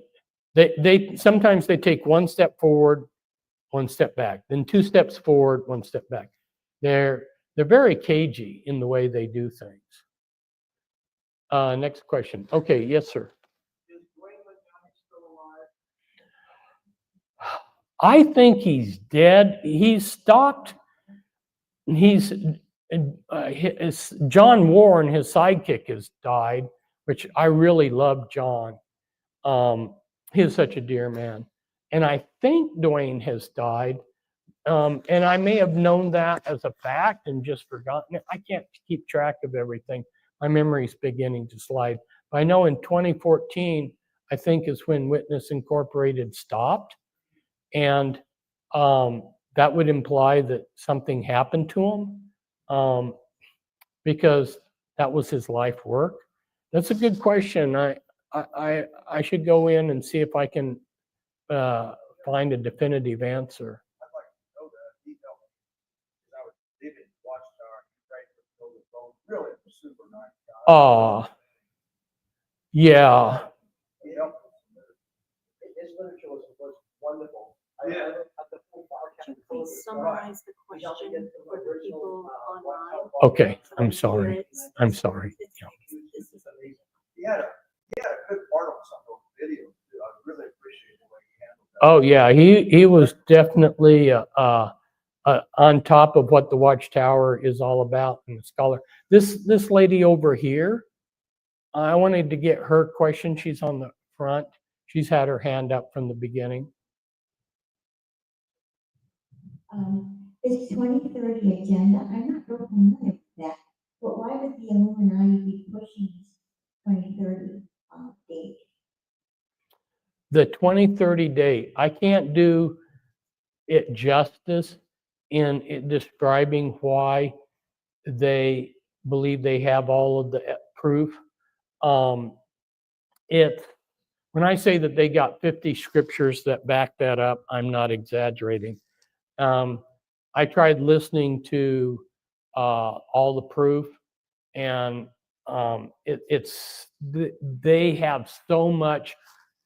they sometimes they take one step forward, one step back, then 2 steps forward, 1 step back. They're very cagey in the way they do things. Next question. Okay, yes, sir. I think he's dead. He's stopped. He's John Warren, his sidekick, has died, which I really love John. He was such a dear man. And I think Dwayne has died. And I may have known that as a fact and just forgotten it. I can't keep track of everything. My memory's beginning to slide. But I know in 2014, I think is when Witness Incorporated stopped. And that would imply that something happened to him because that was his life work. That's a good question. I should go in and see if I can find a definitive answer. I'd like to know that. He helped me. 'Cause I was living in Watchtower. He prayed for the phone. Really a super nice guy. Oh, yeah. He helped us. His literature was wonderful. Yeah. Can you please summarize the question for the people online? Okay, So I'm they sorry. hear it? I'm sorry. This is amazing. He had a good part on some of those videos too. I really appreciate the way he handled that. Oh yeah, he was definitely on top of what the Watchtower is all about and a scholar. This lady over here, I wanted to get her question. She's on the front. She's had her hand up from the beginning. This 2030 agenda, I'm not real familiar with that, but why would the Illuminati be pushing this 2030 date? The 2030 date, I can't do it justice in describing why they believe they have all of the proof. When I say that they got 50 scriptures that back that up, I'm not exaggerating. I tried listening to all the proof, and they have so much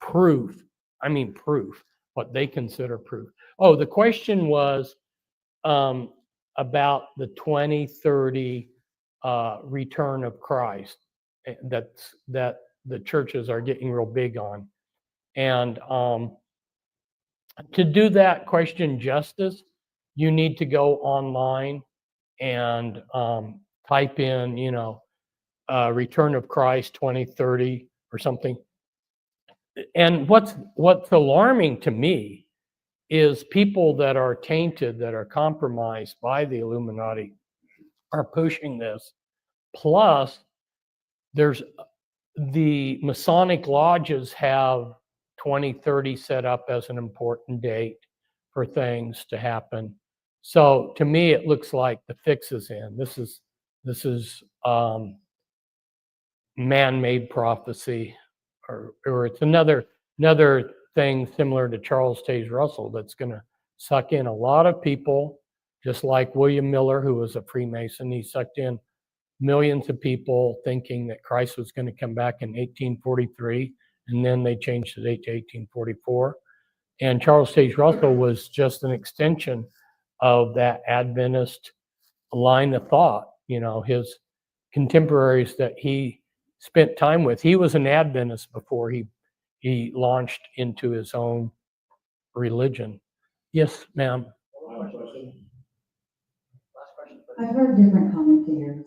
proof. I mean, proof, what they consider proof. Oh, the question was about the 2030 return of Christ that the churches are getting real big on. And to do that question justice, you need to go online and type in, return of Christ 2030 or something. And what's alarming to me is people that are tainted, that are compromised by the Illuminati are pushing this. Plus, there's the Masonic lodges have 2030 set up as an important date for things to happen. So to me, it looks like the fix is in. This is man-made prophecy, or it's another thing similar to Charles Taze Russell that's going to suck in a lot of people, just like William Miller, who was a Freemason. He sucked in millions of people thinking that Christ was going to come back in 1843, and then they changed the date to 1844. And Charles Taze Russell was just an extension of that Adventist line of thought. His contemporaries that he spent time with. He was an Adventist before he launched into his own religion. Yes, ma'am. I've heard different commentators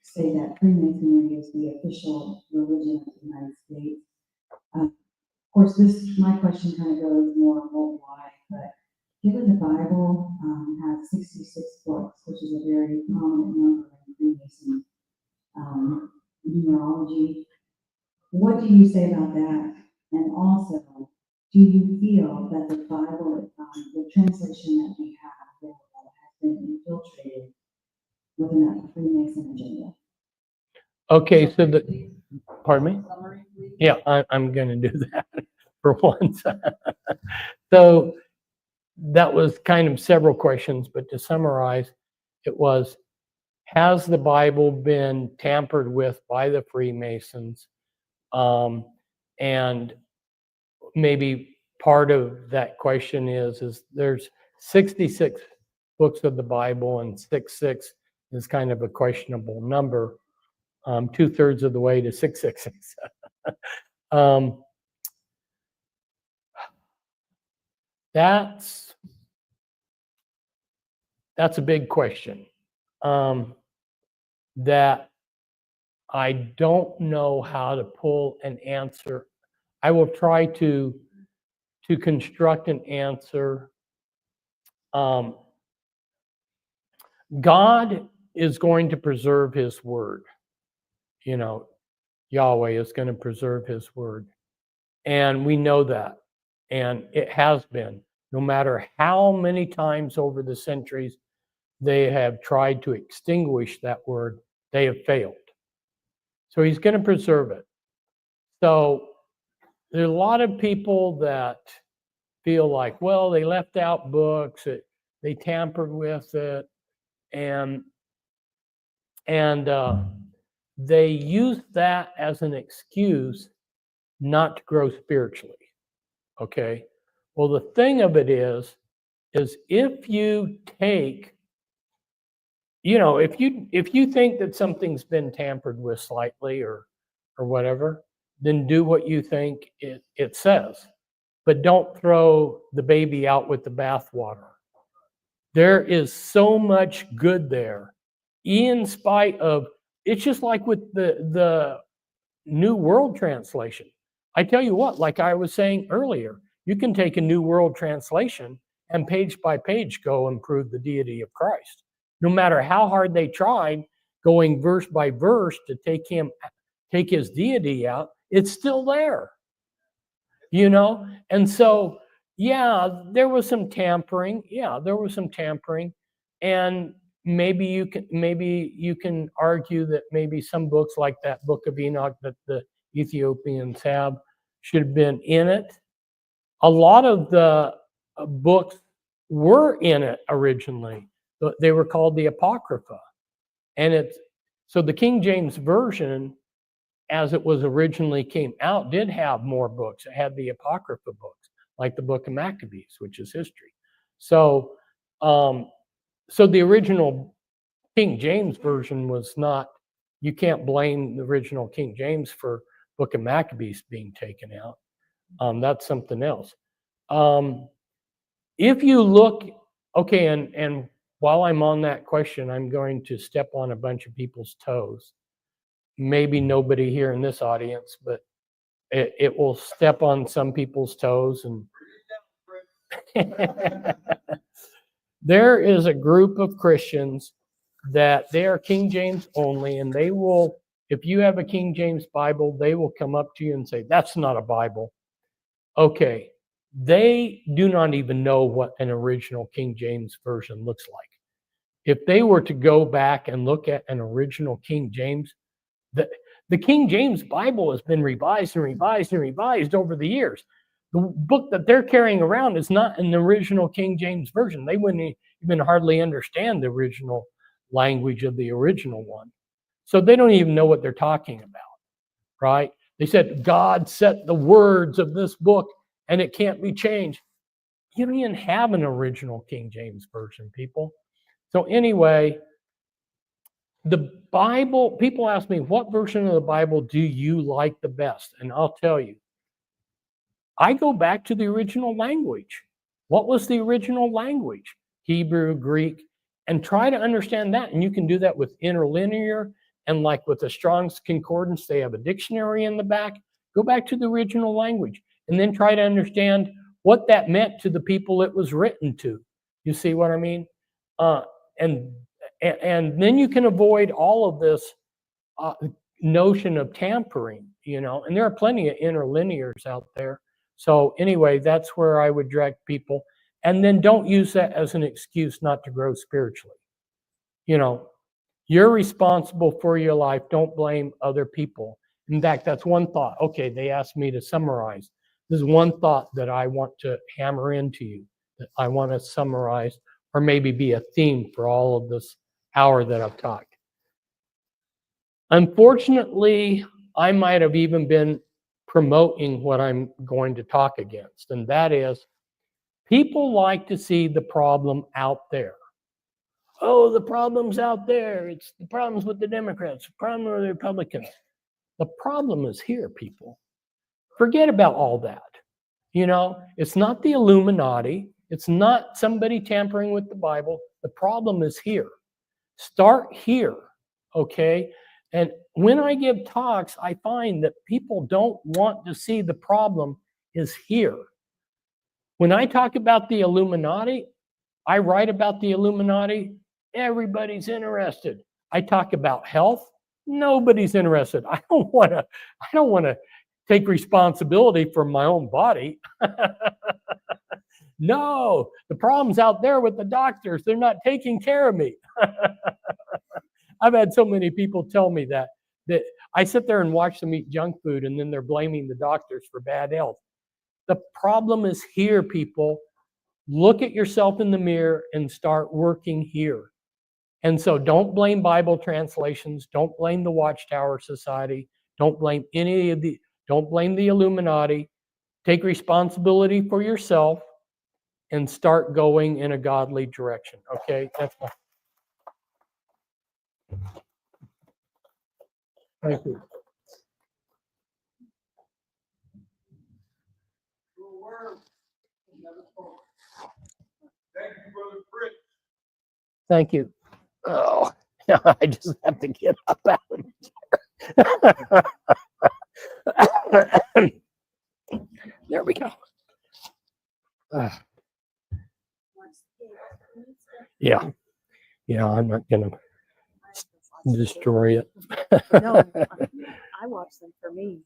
say that Freemasonry is the official religion of the United States. Of course, my question kind of goes more worldwide, but given the Bible has 66 books, which is a very prominent number in Freemason numerology, what do you say about that? And also, do you feel that the Bible, the translation that we have, has been infiltrated within that Freemason agenda? Okay, so Pardon me? Yeah, I'm going to do that for once. So that was kind of several questions, but to summarize, it was, has the Bible been tampered with by the Freemasons? And maybe part of that question is there's 66 books of the Bible, and 66 is kind of a questionable number, 2/3 of the way to 666. That's a big question that I don't know how to pull an answer. I will try to construct an answer. God is going to preserve his word. You know, Yahweh is going to preserve his word. And we know that. And it has been. No matter how many times over the centuries they have tried to extinguish that word, they have failed. So he's going to preserve it. So there are a lot of people that feel like, well, they left out books, they tampered with it, and they use that as an excuse not to grow spiritually. Okay. Well, the thing of it is if you take, you know, if you think that something's been tampered with slightly or whatever, then do what you think it says. But don't throw the baby out with the bathwater. There is so much good there, in spite of, it's just like with the New World Translation. I tell you what, like I was saying earlier, you can take a New World Translation and page by page go and prove the deity of Christ. No matter how hard they tried going verse by verse to take his deity out, it's still there. You know? And so, yeah, there was some tampering. Yeah, there was some tampering. And maybe you can argue that maybe some books like that Book of Enoch that the Ethiopians have should have been in it. A lot of the books were in it originally. They were called the Apocrypha. And so the King James Version, as it was originally came out, did have more books. It had the Apocrypha books, like the Book of Maccabees, which is history. So, so the original King James Version was not, you can't blame the original King James for Book of Maccabees being taken out. That's something else. If you look, okay, and while I'm on that question, I'm going to step on a bunch of people's toes. Maybe nobody here in this audience, but it will step on some people's toes. And there is a group of Christians that they are King James only, and they will, if you have a King James Bible, they will come up to you and say, that's not a Bible. Okay, they do not even know what an original King James Version looks like. If they were to go back and look at an original King James, the King James Bible has been revised and revised and revised over the years. The book that they're carrying around is not an original King James Version. They wouldn't even hardly understand the original language of the original one. So they don't even know what they're talking about, right? They said, God set the words of this book and it can't be changed. You don't even have an original King James Version, people. So anyway, the Bible, people ask me, what version of the Bible do you like the best? And I'll tell you, I go back to the original language. What was the original language? Hebrew, Greek, and try to understand that. And you can do that with interlinear, and like with the Strong's Concordance, they have a dictionary in the back. Go back to the original language and then try to understand what that meant to the people it was written to. You see what I mean? And then you can avoid all of this notion of tampering, you know, and there are plenty of interlinears out there. So anyway, that's where I would direct people. And then don't use that as an excuse not to grow spiritually. You know, you're responsible for your life. Don't blame other people. In fact, that's one thought. Okay, they asked me to summarize. This is one thought that I want to hammer into you, that I want to summarize, or maybe be a theme for all of this hour that I've talked. Unfortunately, I might have even been promoting what I'm going to talk against, and that is people like to see the problem out there. Oh, the problem's out there. It's the problems with the Democrats, the problem with the Republicans. The problem is here, people. Forget about all that. You know, it's not the Illuminati. It's not somebody tampering with the Bible. The problem is here. Start here, okay? And when I give talks, I find that people don't want to see the problem is here. When I talk about the Illuminati, I write about the Illuminati, everybody's interested. I talk about health, nobody's interested. I don't want to take responsibility for my own body. No, the problem's out there with the doctors. They're not taking care of me. I've had so many people tell me that I sit there and watch them eat junk food, and then they're blaming the doctors for bad health. The problem is here, people. Look at yourself in the mirror and start working here. And so don't blame Bible translations. Don't blame the Watchtower Society. Don't blame don't blame the Illuminati. Take responsibility for yourself and start going in a godly direction. Okay? That's fine. Thank you. Thank you, Brother Fritz. Thank you. Oh, I just have to get up out of here. There we go. Yeah. Yeah, I'm not going to destroy it. No, I watch them for me.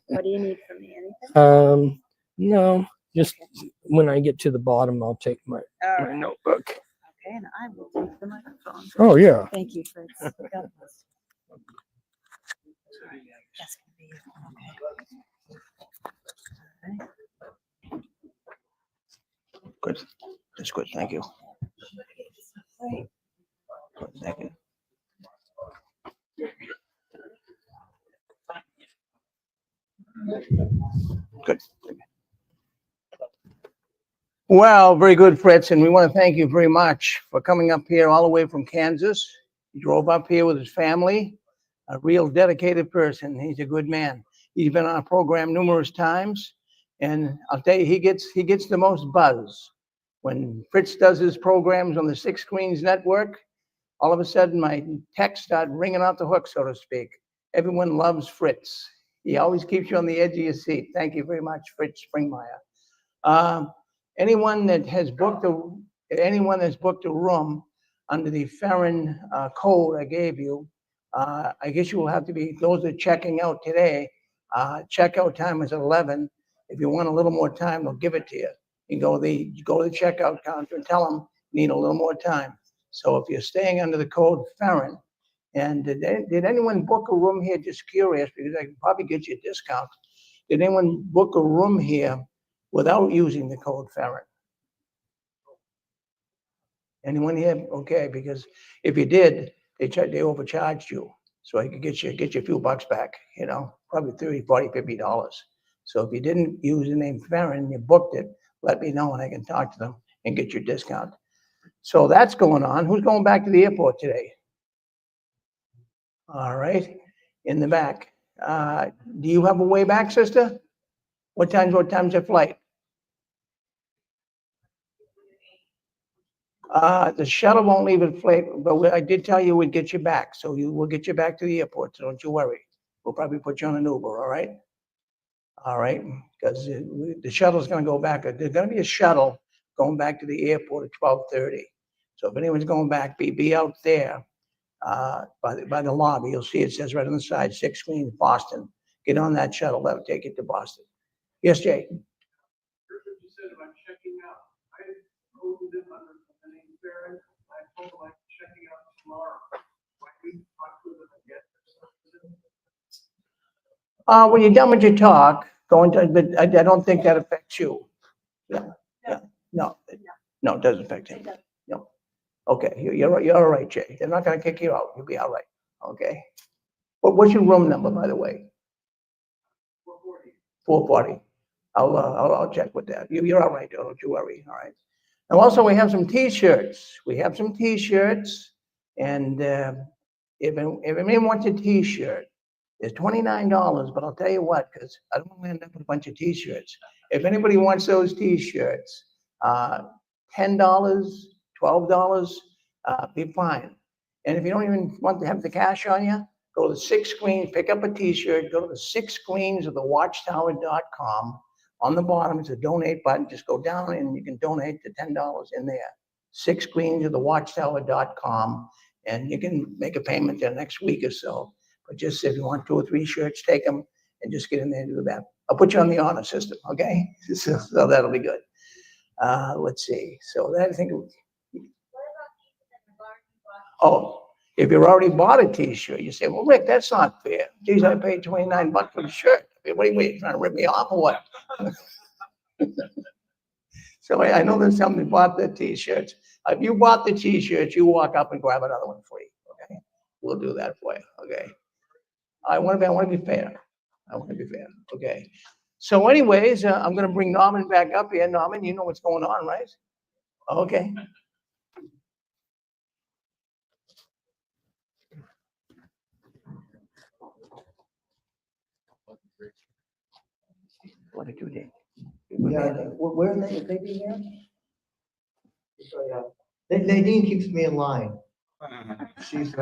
What do you need from me? Anything? No, just when I get to the bottom, I'll take my notebook. Okay, and I will take the microphone. Oh, yeah. Thank you, Fritz. God bless. That's gonna be it. Okay. All right. Good. That's good. Thank you. Right. Good, thank you. Good. Well, very good, Fritz, and we want to thank you very much for coming up here all the way from Kansas. He drove up here with his family, a real dedicated person. He's a good man. He's been on our program numerous times, and I'll tell you, he gets the most buzz. When Fritz does his programs on the Six Screens Network, all of a sudden my texts start ringing out the hook, so to speak. Everyone loves Fritz. He always keeps you on the edge of your seat. Thank you very much, Fritz Springmeyer. Anyone that has booked a room under the Farron code I gave you, I guess you will have to be, those that are checking out today, checkout time is 11. If you want a little more time, they'll give it to you. You go to the checkout counter and tell them you need a little more time. So if you're staying under the code Farron, and did anyone book a room here? Just curious, because I can probably get you a discount. Did anyone book a room here without using the code Farron? Anyone here? Okay, because if you did, they overcharged you. So I could get you a few bucks back, you know, probably $30, $40, $50. So if you didn't use the name Farron, you booked it, let me know and I can talk to them and get your discount. So that's going on. Who's going back to the airport today? All right, in the back. Do you have a way back, sister? What time's your flight? The shuttle won't leave at flight, but I did tell you we'd get you back. So we'll get you back to the airport, so don't you worry. We'll probably put you on an Uber, all right? All right, because the shuttle's gonna go back. There's gonna be a shuttle going back to the airport at 12:30. So if anyone's going back, be out there by the lobby. You'll see it says right on the side, Six Screens, Boston. Get on that shuttle, that'll take you to Boston. Yes, Jay? You said about checking out. I told them under the name Farron. I told them I'm checking out tomorrow. Why we talk to them again? When you're done with your talk, go into, but I don't think that affects you. Yeah, yeah, no, no, it doesn't affect him. No. Okay, you're all right, Jay. They're not gonna kick you out. You'll be all right. Okay. What's your room number, by the way? 440. I'll check with that. You're all right, don't you worry. All right. And also, we have some T-shirts. We have some T-shirts, and if anyone wants a T-shirt, it's $29. But I'll tell you what, because I don't want to end up with a bunch of T-shirts. If anybody wants those T-shirts, $10, $12, be fine. And if you don't even want to have the cash on you, go to the 6 Screens, pick up a T-shirt, go to the 6 Screens of the Watchtower.com. On the bottom, it's a donate button. Just go down and you can donate the $10 in there. 6 Screens of the Watchtower.com, and you can make a payment there next week or so. But just if you want 2 or 3 shirts, take them and just get in there and do that. I'll put you on the honor system, okay? So that'll be good. Let's see. So that I think. Oh, if you already bought a T-shirt, you say, "Well, Rick, that's not fair. Geez, I paid $29 for the shirt. What are you trying to rip me off or what?" So I know there's somebody bought the T-shirts. If you bought the T-shirts, you walk up and grab another one free. Okay, we'll do that for you. Okay. I want to be fair. I want to be fair. Okay. So, anyways, I'm going to bring Norman back up here. Norman, you know what's going on, right? Okay. What did you do? Yeah, where are they? They be here? So, yeah. Nadine keeps me in line. She's,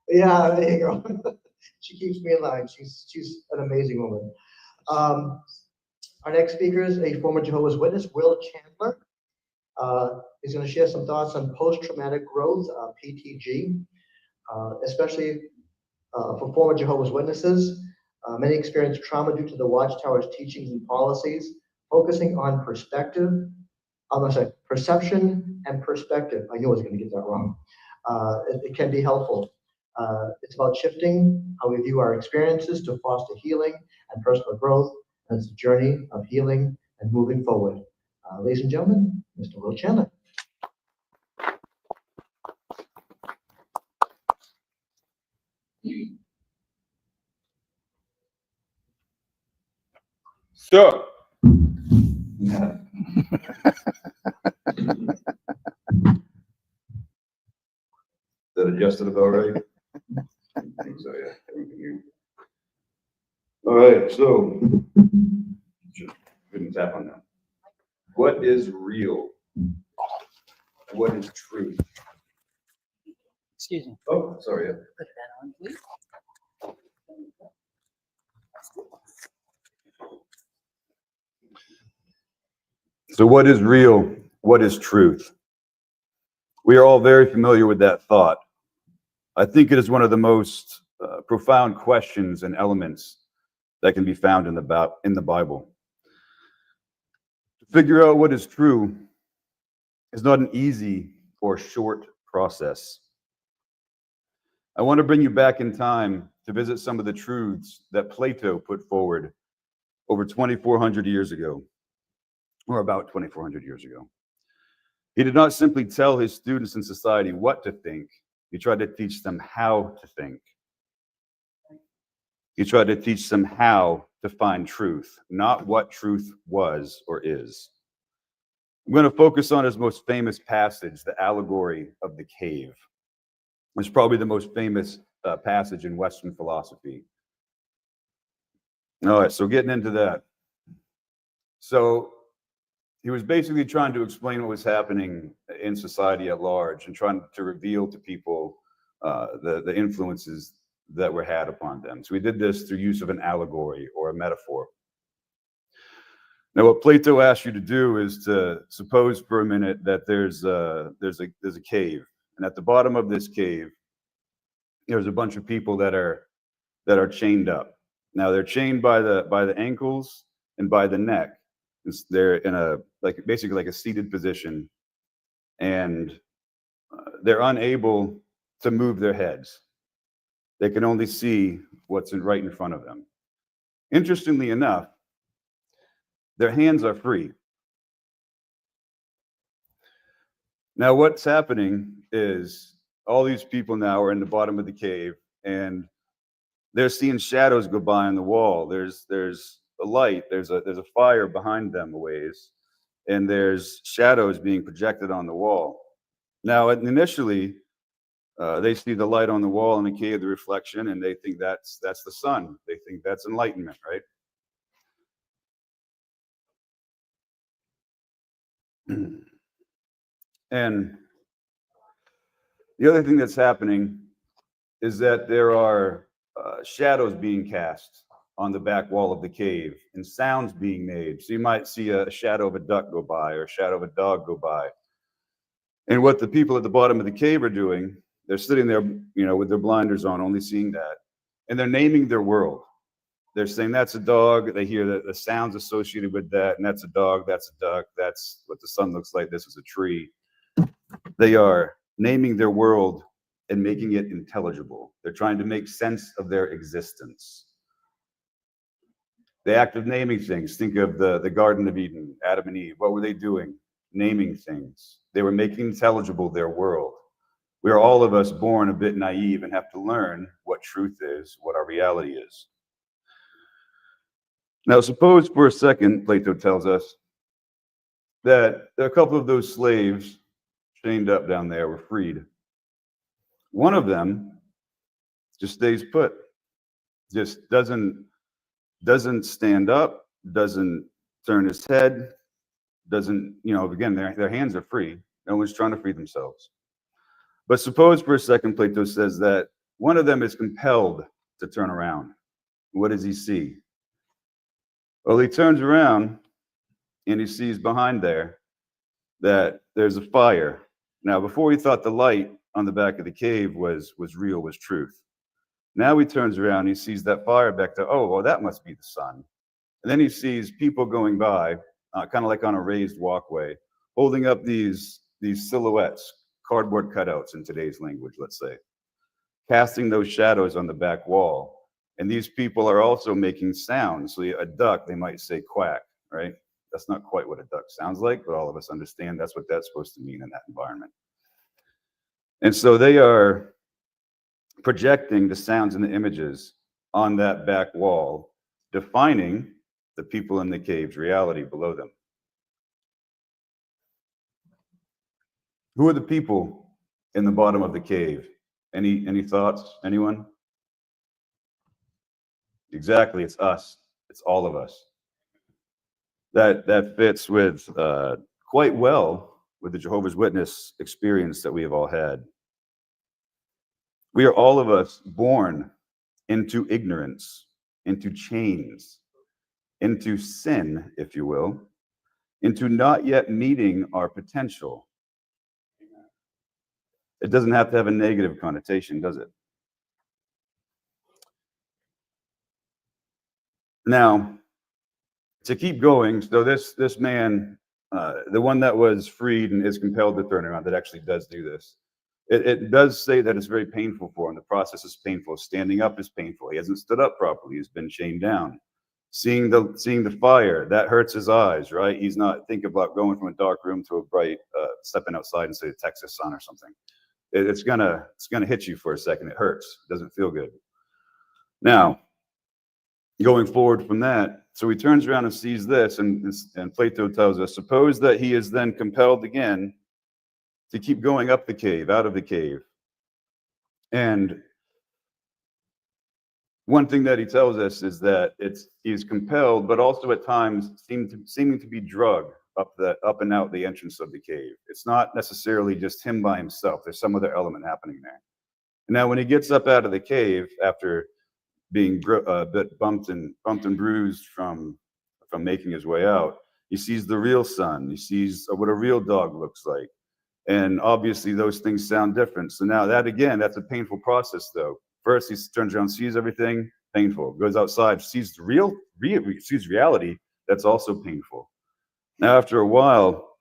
yeah, there you go. She keeps me in line. She's an amazing woman. Our next speaker is a former Jehovah's Witness, Will Chandler. He's going to share some thoughts on post-traumatic growth, PTG, especially for former Jehovah's Witnesses. Many experience trauma due to the Watchtower's teachings and policies, focusing on perception and perspective. I knew I was going to get that wrong. It can be helpful. It's about shifting how we view our experiences to foster healing and personal growth. And it's a journey of healing and moving forward. Ladies and gentlemen, Mr. Will Chandler. So, that adjusted about right? I think so, yeah. Everything here. All right, so just couldn't tap on that. What is real? What is truth? Excuse me. Oh, sorry. Put that on, please. So what is real? What is truth? We are all very familiar with that thought. I think it is one of the most profound questions and elements that can be found in the Bible. To figure out what is true is not an easy or short process. I want to bring you back in time to visit some of the truths that Plato put forward over 2,400 years ago, or about 2,400 years ago. He did not simply tell his students in society what to think. He tried to teach them how to think. He tried to teach them how to find truth, not what truth was or is. I'm going to focus on his most famous passage, the allegory of the cave. It's probably the most famous passage in Western philosophy. All right, so getting into that. So he was basically trying to explain what was happening in society at large and trying to reveal to people the influences that were had upon them. So he did this through use of an allegory or a metaphor. Now, what Plato asks you to do is to suppose for a minute that there's a cave, and at the bottom of this cave, there's a bunch of people that are chained up. Now they're chained by the ankles and by the neck. They're in basically like a seated position, and they're unable to move their heads. They can only see what's right in front of them. Interestingly enough, their hands are free. Now, what's happening is all these people now are in the bottom of the cave, and they're seeing shadows go by on the wall. There's a light, there's a fire behind them a ways, and there's shadows being projected on the wall. Now, initially, they see the light on the wall in the cave, the reflection, and they think that's the sun. They think that's enlightenment, right? And the other thing that's happening is that there are shadows being cast on the back wall of the cave and sounds being made. So you might see a shadow of a duck go by or a shadow of a dog go by. And what the people at the bottom of the cave are doing, they're sitting there, with their blinders on, only seeing that. And they're naming their world. They're saying, that's a dog. They hear the sounds associated with that. And that's a dog. That's a duck. That's what the sun looks like. This is a tree. They are naming their world and making it intelligible. They're trying to make sense of their existence. The act of naming things. Think of the Garden of Eden, Adam and Eve. What were they doing? Naming things. They were making intelligible their world. We are all of us born a bit naive and have to learn what truth is, what our reality is. Now, suppose for a second, Plato tells us, that a couple of those slaves chained up down there were freed. One of them just stays put, just doesn't stand up, doesn't turn his head, doesn't, again, their hands are free. No one's trying to free themselves. But suppose for a second, Plato says that one of them is compelled to turn around. What does he see? Well, he turns around and he sees behind there that there's a fire. Now, before he thought the light on the back of the cave was real, was truth. Now he turns around and he sees that fire back there. Oh, well, that must be the sun. And then he sees people going by, kind of like on a raised walkway, holding up these silhouettes, cardboard cutouts in today's language, let's say, casting those shadows on the back wall. And these people are also making sounds. So a duck, they might say quack, right? That's not quite what a duck sounds like, but all of us understand that's what that's supposed to mean in that environment. And so they are projecting the sounds and the images on that back wall, defining the people in the cave's reality below them. Who are the people in the bottom of the cave? Any thoughts? Anyone? Exactly, it's us. It's all of us. That fits with quite well with the Jehovah's Witness experience that we have all had. We are all of us born into ignorance, into chains, into sin, if you will, into not yet meeting our potential. It doesn't have to have a negative connotation, does it? Now, to keep going, so this man, the one that was freed and is compelled to turn around, that actually does do this. It does say that it's very painful for him. The process is painful. Standing up is painful. He hasn't stood up properly. He's been chained down. Seeing the fire, that hurts his eyes, right? He's not thinking about going from a dark room to a bright, stepping outside and say the Texas sun or something. It's gonna hit you for a second. It hurts. It doesn't feel good. Now, going forward from that, so he turns around and sees this, and Plato tells us, suppose that he is then compelled again to keep going up the cave, out of the cave. And one thing that he tells us is that he's compelled, but also at times seeming to be drugged up and out the entrance of the cave. It's not necessarily just him by himself. There's some other element happening there. Now, when he gets up out of the cave after being a bit bumped and bruised from making his way out, he sees the real sun. He sees what a real dog looks like. And obviously those things sound different. So now that's a painful process though. First he turns around, sees everything, painful. Goes outside, sees sees reality, that's also painful. Now after a while,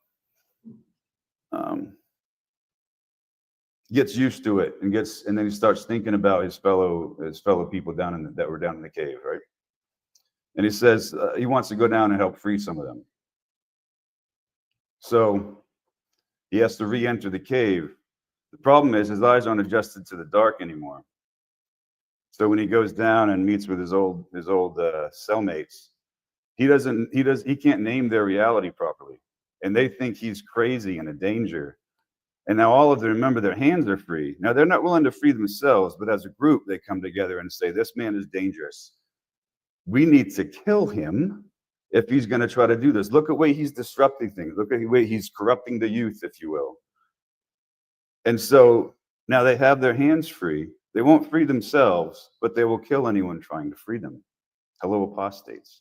gets used to it and then he starts thinking about his fellow people that were down in the cave, right? And he says he wants to go down and help free some of them. So he has to re-enter the cave. The problem is his eyes aren't adjusted to the dark anymore. So when he goes down and meets with his old cellmates, he can't name their reality properly, and they think he's crazy and a danger. And now all of them, remember, their hands are free. Now they're not willing to free themselves, but as a group, they come together and say, this man is dangerous. We need to kill him if he's going to try to do this. Look at the way he's disrupting things. Look at the way he's corrupting the youth, if you will. And so now they have their hands free. They won't free themselves, but they will kill anyone trying to free them. Hello, apostates,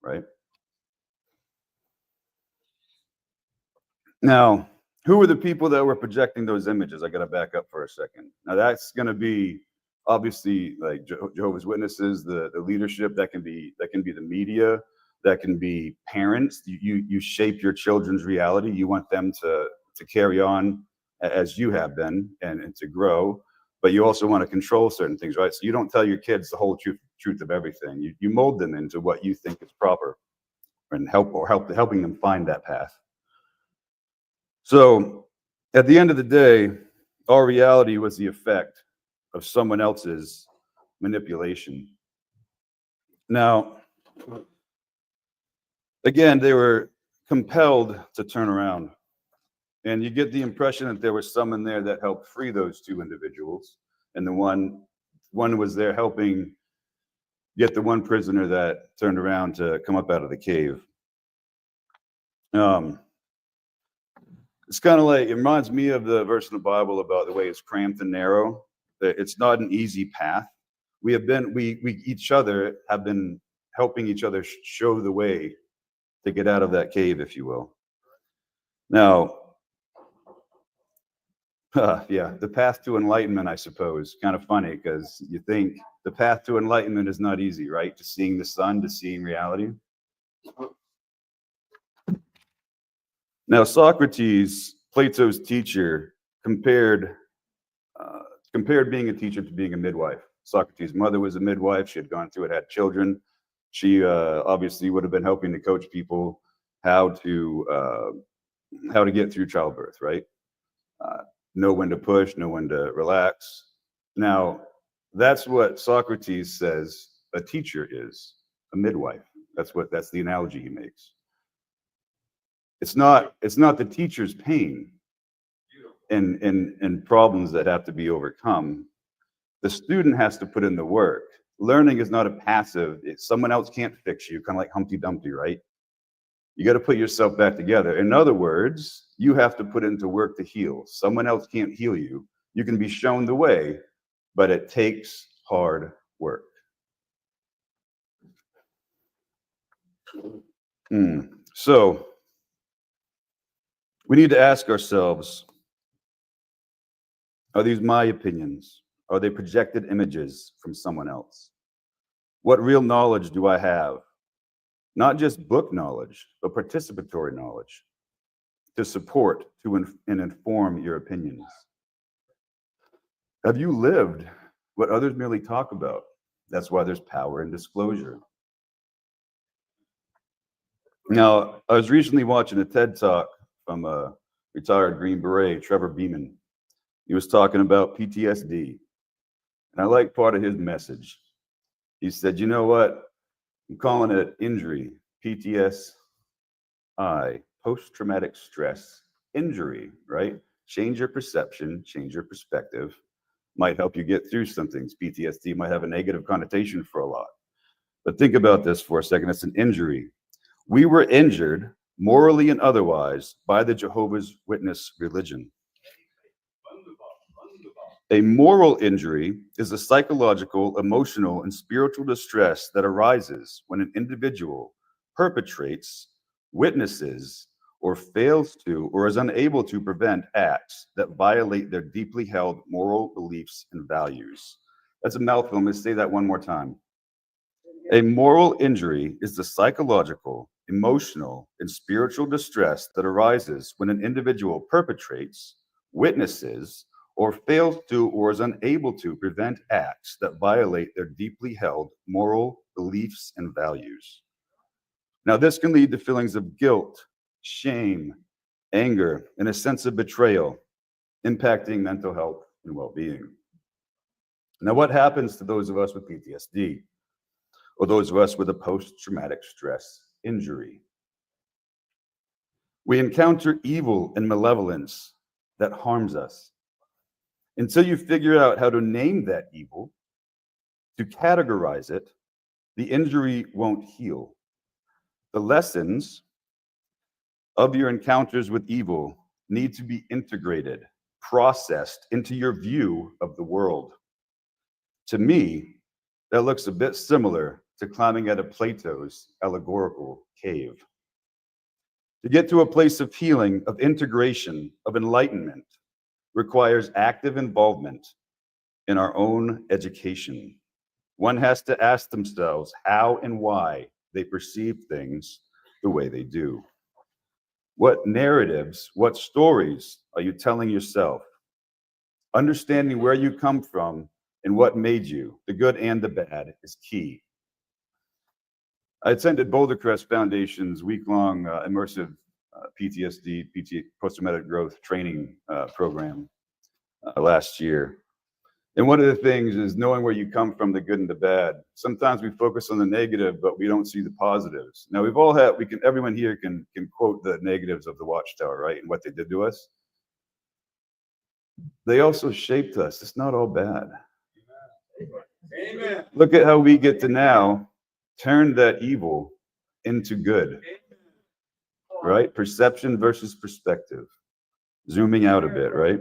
right? Now, who were the people that were projecting those images? I got to back up for a second. Now, that's going to be obviously like Jehovah's Witnesses, the leadership. That can be the media. That can be parents. You shape your children's reality. You want them to carry on as you have been and to grow. But you also want to control certain things, right? So you don't tell your kids the whole truth of everything. You mold them into what you think is proper, and helping them find that path. So at the end of the day, our reality was the effect of someone else's manipulation. Now, again, they were compelled to turn around. And you get the impression that there was someone there that helped free those two individuals. And the one was there helping get the one prisoner that turned around to come up out of the cave. It's kind of like, it reminds me of the verse in the Bible about the way it's cramped and narrow. That it's not an easy path. We each other have been helping each other show the way to get out of that cave, if you will. Now, yeah, the path to enlightenment, I suppose, kind of funny, because you think the path to enlightenment is not easy, right? To seeing the sun, to seeing reality. Now, Socrates, Plato's teacher, compared being a teacher to being a midwife. Socrates' mother was a midwife. She had gone through it, had children. She obviously would have been helping to coach people how to get through childbirth, right? Know when to push, know when to relax. Now, that's what Socrates says a teacher is, a midwife. That's the analogy he makes. It's not the teacher's pain and problems that have to be overcome. The student has to put in the work. Learning is not a passive. Someone else can't fix you, kind of like Humpty Dumpty, right? You got to put yourself back together. In other words, you have to put into work to heal. Someone else can't heal you. You can be shown the way, but it takes hard work. So we need to ask ourselves, are these my opinions? Are they projected images from someone else? What real knowledge do I have? Not just book knowledge, but participatory knowledge to support and inform your opinions. Have you lived what others merely talk about? That's why there's power in disclosure. Now, I was recently watching a TED Talk from a retired Green Beret, Trevor Beeman. He was talking about PTSD. And I like part of his message. He said, you know what? I'm calling it injury, PTSI, post-traumatic stress injury, right? Change your perception, change your perspective. Might help you get through some things. PTSD might have a negative connotation for a lot. But think about this for a second. It's an injury. We were injured, morally and otherwise, by the Jehovah's Witness religion. A moral injury is a psychological, emotional, and spiritual distress that arises when an individual perpetrates, witnesses, or fails to, or is unable to prevent acts that violate their deeply held moral beliefs and values. That's a mouthful. I'm going to say that one more time. A moral injury is the psychological, emotional, and spiritual distress that arises when an individual perpetrates, witnesses, or fails to or is unable to prevent acts that violate their deeply held moral beliefs and values. Now, this can lead to feelings of guilt, shame, anger, and a sense of betrayal, impacting mental health and well-being. Now, what happens to those of us with PTSD, or those of us with a post-traumatic stress injury? We encounter evil and malevolence that harms us. Until you figure out how to name that evil, to categorize it, the injury won't heal. The lessons of your encounters with evil need to be integrated, processed into your view of the world. To me, that looks a bit similar to climbing out of Plato's allegorical cave. To get to a place of healing, of integration, of enlightenment, requires active involvement in our own education. One has to ask themselves how and why they perceive things the way they do. What narratives, what stories are you telling yourself? Understanding where you come from and what made you, the good and the bad, is key. I attended Boulder Crest Foundation's week-long immersive PTSD, post-traumatic growth training program last year. And one of the things is knowing where you come from, the good and the bad. Sometimes we focus on the negative, but we don't see the positives. Now we've all had, everyone here can quote the negatives of the Watchtower, right? And what they did to us. They also shaped us. It's not all bad. Amen. Look at how we get to now turn that evil into good, right? Perception versus perspective. Zooming out a bit, right?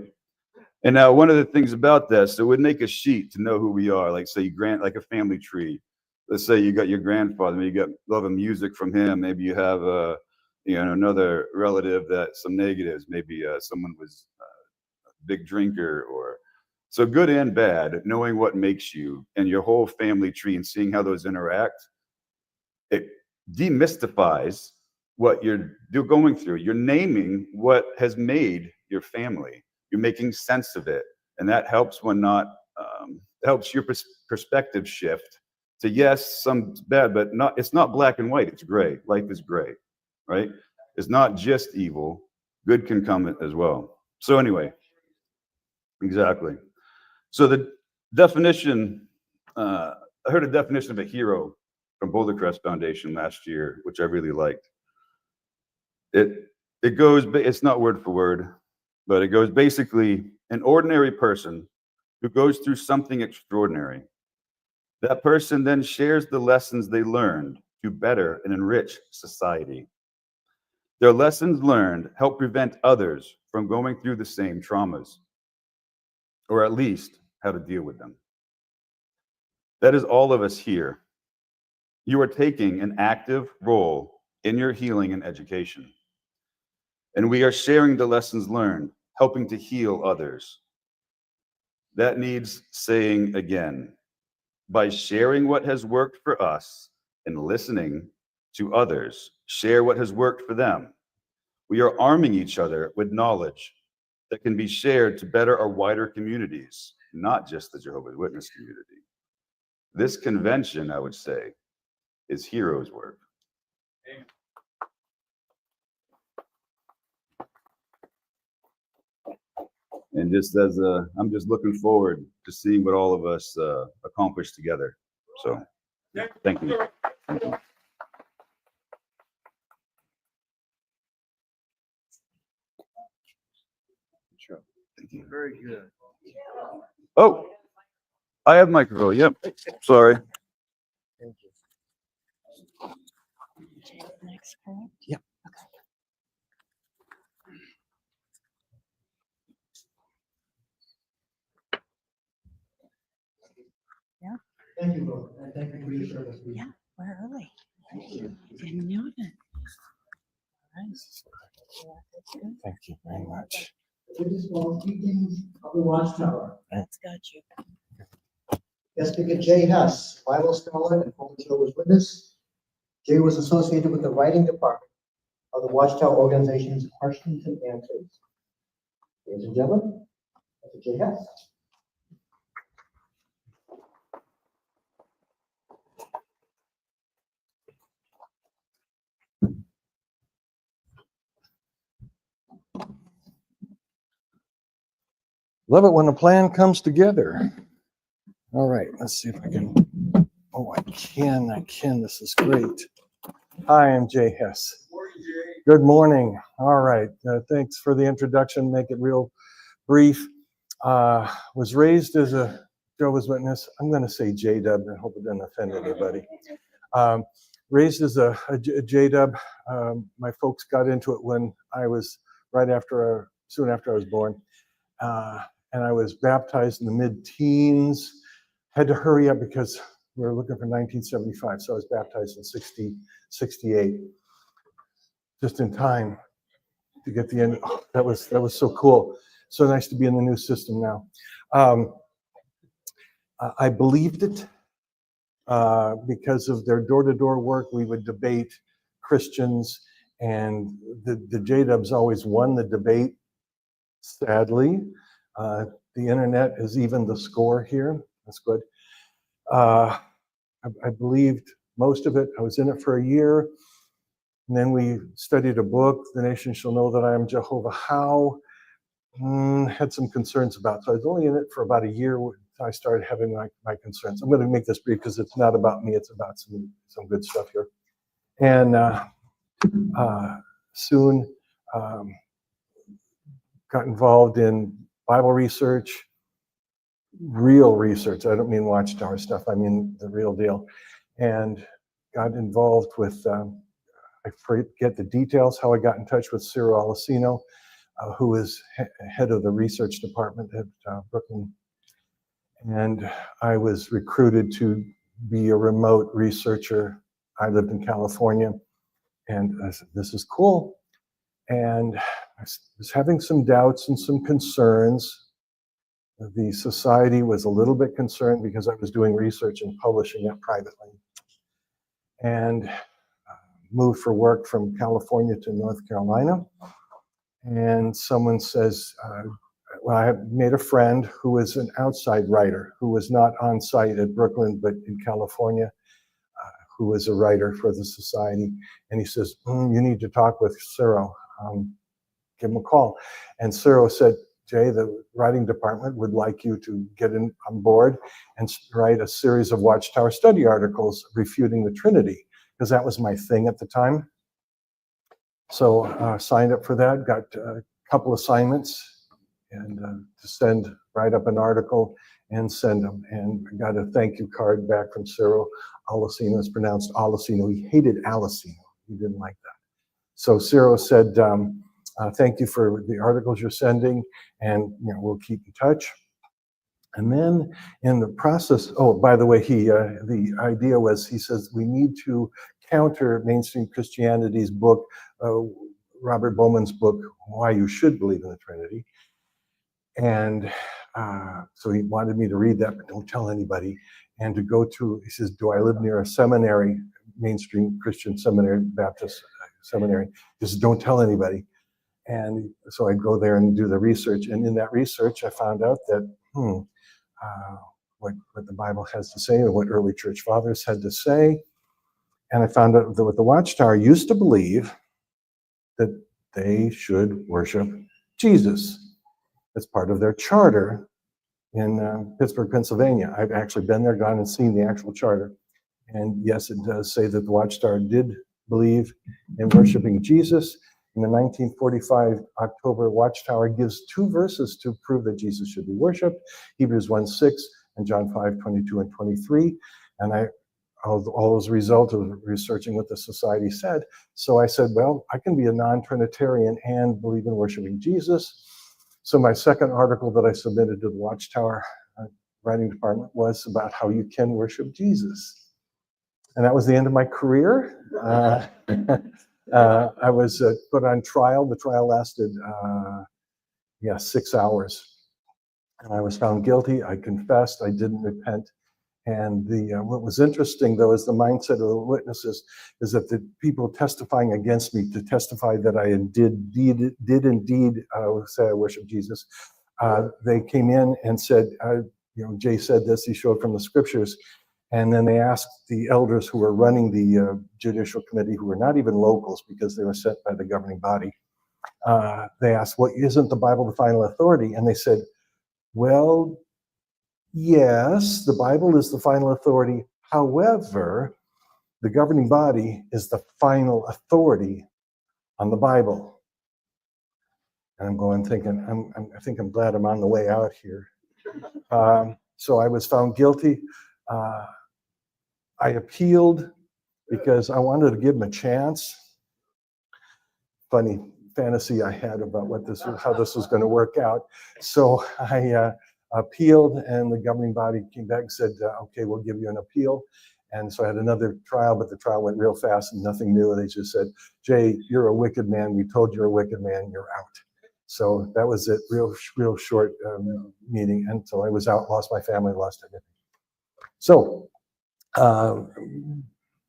And now one of the things about that, so we'd make a sheet to know who we are, like say like a family tree. Let's say you got your grandfather, maybe you got love of music from him. Maybe you have another relative that some negatives, maybe someone was a big drinker, or so good and bad, knowing what makes you and your whole family tree and seeing how those interact, it demystifies what you're going through. You're naming what has made your family. You're making sense of it, and that helps helps your perspective shift to yes, some bad, but it's not black and white. It's gray. Life is gray, right? It's not just evil. Good can come as well. So anyway, exactly. So the definition, I heard a definition of a hero from Boulder Crest Foundation last year, which I really liked. It goes, it's not word for word, but it goes basically an ordinary person who goes through something extraordinary. That person then shares the lessons they learned to better and enrich society. Their lessons learned help prevent others from going through the same traumas, or at least how to deal with them. That is all of us here. You are taking an active role in your healing and education. And we are sharing the lessons learned, helping to heal others. That needs saying again. By sharing what has worked for us and listening to others share what has worked for them, we are arming each other with knowledge that can be shared to better our wider communities, not just the Jehovah's Witness community. This convention, I would say, is heroes' work. Amen. And just as I'm just looking forward to seeing what all of us accomplish together. So, thank you. Thank you. Sure. Thank you. Very good. Oh, I have microphone. Yep. Sorry. Thank you. Next, correct? Yep. Okay. Yeah. Thank you, Lord, and thank you for your service. Yeah, we're early. Thank you. Didn't know that. All right. Yeah, that's good. Thank you very much. It is called Teachings of the Watchtower. That's got you. Guest speaker Jay Hess, Bible scholar and former Jehovah's Witness. Jay was associated with the writing department of the Watchtower organization's Washington Answers. Ladies and gentlemen, Dr. J. Hess. Love it when a plan comes together. All right, let's see if I can. Oh, I can. This is great. Hi, I'm Jay Hess. Good morning. All right, thanks for the introduction. Make it real brief. Was raised as a Jehovah's Witness. I'm going to say J-Dub. I hope it doesn't offend anybody. Raised as a J-Dub. My folks got into it when I was soon after I was born. And I was baptized in the mid-teens. Had to hurry up because we were looking for 1975, so I was baptized in 68, just in time to get the end. Oh, that was so cool. So nice to be in the new system now. I believed it because of their door-to-door work. We would debate Christians, and the J-Dubs always won the debate. Sadly, the internet is even the score here. That's good. I believed most of it. I was in it for a year. And then we studied a book, The Nation Shall Know That I Am Jehovah. How? Had some concerns about. So I was only in it for about a year when I started having my concerns. I'm going to make this brief because it's not about me. It's about some good stuff here. And soon got involved in Bible research, real research. I don't mean Watchtower stuff. I mean the real deal. And got involved with, I forget the details, how I got in touch with Cyril Alessino, who is head of the research department at Brooklyn. And I was recruited to be a remote researcher. I lived in California, and I said, this is cool. And I was having some doubts and some concerns. The society was a little bit concerned because I was doing research and publishing it privately. And moved for work from California to North Carolina. And someone says, well, I made a friend who was an outside writer, who was not on site at Brooklyn, but in California, who was a writer for the society. And he says, you need to talk with Cyril. Give him a call. And Cyril said, Jay, the writing department would like you to get on board and write a series of Watchtower study articles refuting the Trinity, because that was my thing at the time. So signed up for that, got a couple assignments, and to write up an article and send them. And I got a thank you card back from Cyril Alessino. It's pronounced Alessino. He hated Alessino. He didn't like that. So Cyril said, thank you for the articles you're sending, and we'll keep in touch. And then in the process, oh, by the way, the idea was, he says, we need to counter mainstream Christianity's book, Robert Bowman's book, Why You Should Believe in the Trinity. And so he wanted me to read that, but don't tell anybody. And to go to, he says, do I live near a seminary, mainstream Christian seminary, Baptist seminary? He says, don't tell anybody. And so I'd go there and do the research. And in that research, I found out that, what the Bible has to say, or what early church fathers had to say. And I found out that what the Watchtower used to believe, that they should worship Jesus. It's part of their charter in Pittsburgh, Pennsylvania. I've actually been there, gone and seen the actual charter. And yes, it does say that the Watchtower did believe in worshiping Jesus. In the 1945 October, Watchtower gives 2 verses to prove that Jesus should be worshipped, Hebrews 1:6 and John 5:22 and 23. And all as a result of researching what the society said. So I said, well, I can be a non-Trinitarian and believe in worshiping Jesus. So my second article that I submitted to the Watchtower writing department was about how you can worship Jesus. And that was the end of my career. I was put on trial. The trial lasted, 6 hours. And I was found guilty. I confessed. I didn't repent. And what was interesting, though, is the mindset of the witnesses is that the people testifying against me to testify that I did indeed say I worship Jesus. They came in and said, Jay said this, he showed from the scriptures. And then they asked the elders who were running the judicial committee, who were not even locals because they were sent by the governing body. They asked, well, isn't the Bible the final authority? And they said, well, yes, the Bible is the final authority. However, the governing body is the final authority on the Bible. And I'm going thinking, I think I'm glad I'm on the way out here. So I was found guilty. I appealed because I wanted to give him a chance. Funny fantasy I had about how this was going to work out. So I appealed, and the governing body came back and said, okay, we'll give you an appeal. And so I had another trial, but the trial went real fast and nothing new. They just said, Jay, you're a wicked man. We told you're a wicked man. You're out. So that was it, real short meeting until I was out, lost my family, lost everything. So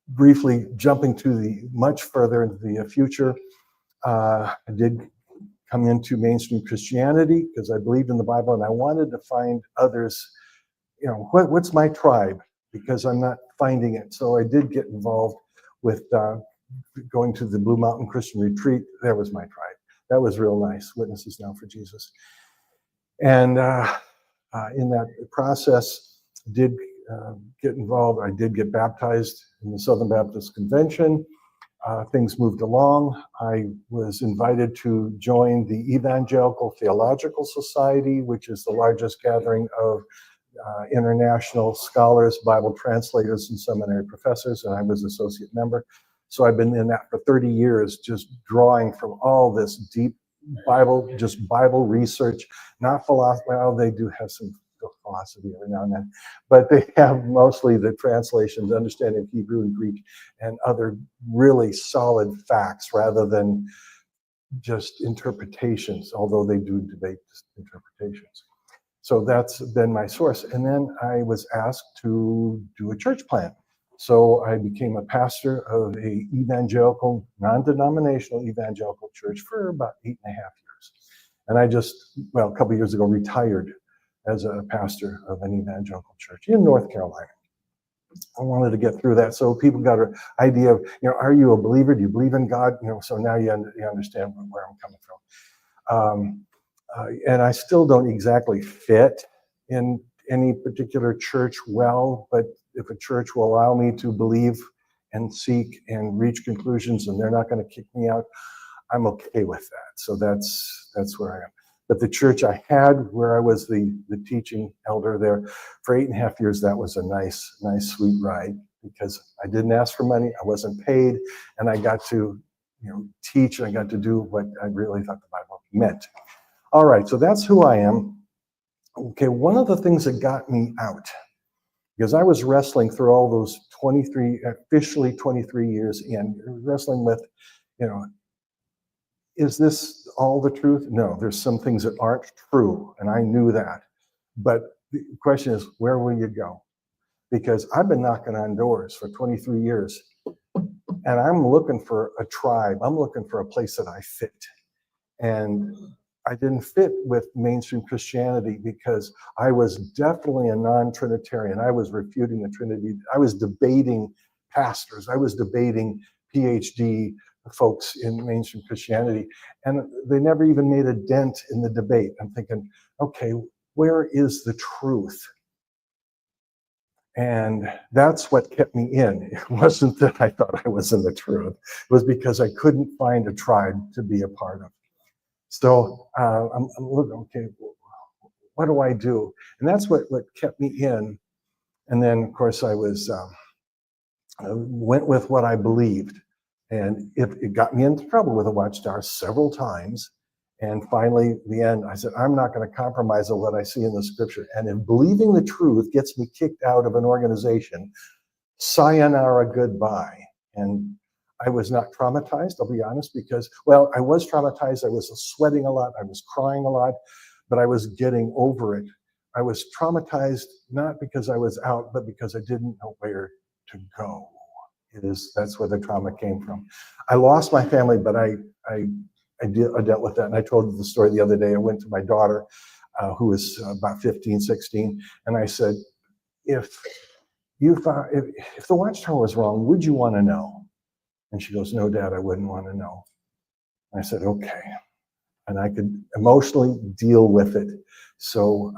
briefly jumping to the much further into the future, I did come into mainstream Christianity because I believed in the Bible and I wanted to find others, what's my tribe? Because I'm not finding it. So I did get involved with going to the Blue Mountain Christian Retreat. That was my tribe. That was real nice. Witnesses Now for Jesus. And in that process, did get involved. I did get baptized in the Southern Baptist Convention. Things moved along. I was invited to join the Evangelical Theological Society, which is the largest gathering of international scholars, Bible translators, and seminary professors, and I was associate member. So I've been in that for 30 years, just drawing from all this deep Bible, just Bible research, not philosophy. Well, they do have some philosophy every now and then, but they have mostly the translations, understanding of Hebrew and Greek, and other really solid facts rather than just interpretations, although they do debate interpretations. So that's been my source. And then I was asked to do a church plant. So I became a pastor of a evangelical, non-denominational evangelical church for about 8.5 years. And I just, a couple of years ago, retired as a pastor of an evangelical church in North Carolina. I wanted to get through that so people got an idea of, are you a believer? Do you believe in God? So now you understand where I'm coming from. And I still don't exactly fit in any particular church well, but if a church will allow me to believe and seek and reach conclusions and they're not going to kick me out, I'm okay with that. So that's where I am. But the church I had, where I was the teaching elder there for 8.5 years, that was a nice, sweet ride because I didn't ask for money, I wasn't paid, and I got to teach, and I got to do what I really thought the Bible meant. All right, so that's who I am. Okay, one of the things that got me out, because I was wrestling through all those officially 23 years in, wrestling with, is this all the truth? No, there's some things that aren't true, and I knew that. But the question is, where will you go? Because I've been knocking on doors for 23 years, and I'm looking for a tribe. I'm looking for a place that I fit. And I didn't fit with mainstream Christianity because I was definitely a non-Trinitarian. I was refuting the Trinity. I was debating pastors. I was debating PhD folks in mainstream Christianity, and they never even made a dent in the debate. I'm thinking, okay, where is the truth? And that's what kept me in. It wasn't that I thought I was in the truth. It was because I couldn't find a tribe to be a part of. So I'm looking, okay, what do I do? And that's what kept me in. And then, of course, I went with what I believed. And it got me into trouble with the Watchtower several times. And finally, the end, I said, I'm not going to compromise on what I see in the scripture. And if believing the truth gets me kicked out of an organization, sayonara, goodbye. And I was not traumatized, I'll be honest, because, I was traumatized. I was sweating a lot. I was crying a lot, but I was getting over it. I was traumatized, not because I was out, but because I didn't know where to go. That's where the trauma came from. I lost my family, but I dealt with that. And I told the story the other day. I went to my daughter. who was about 15, 16. And I said, if the Watchtower was wrong, would you want to know? And she goes, no, Dad, I wouldn't want to know. I said, okay. And I could emotionally deal with it. So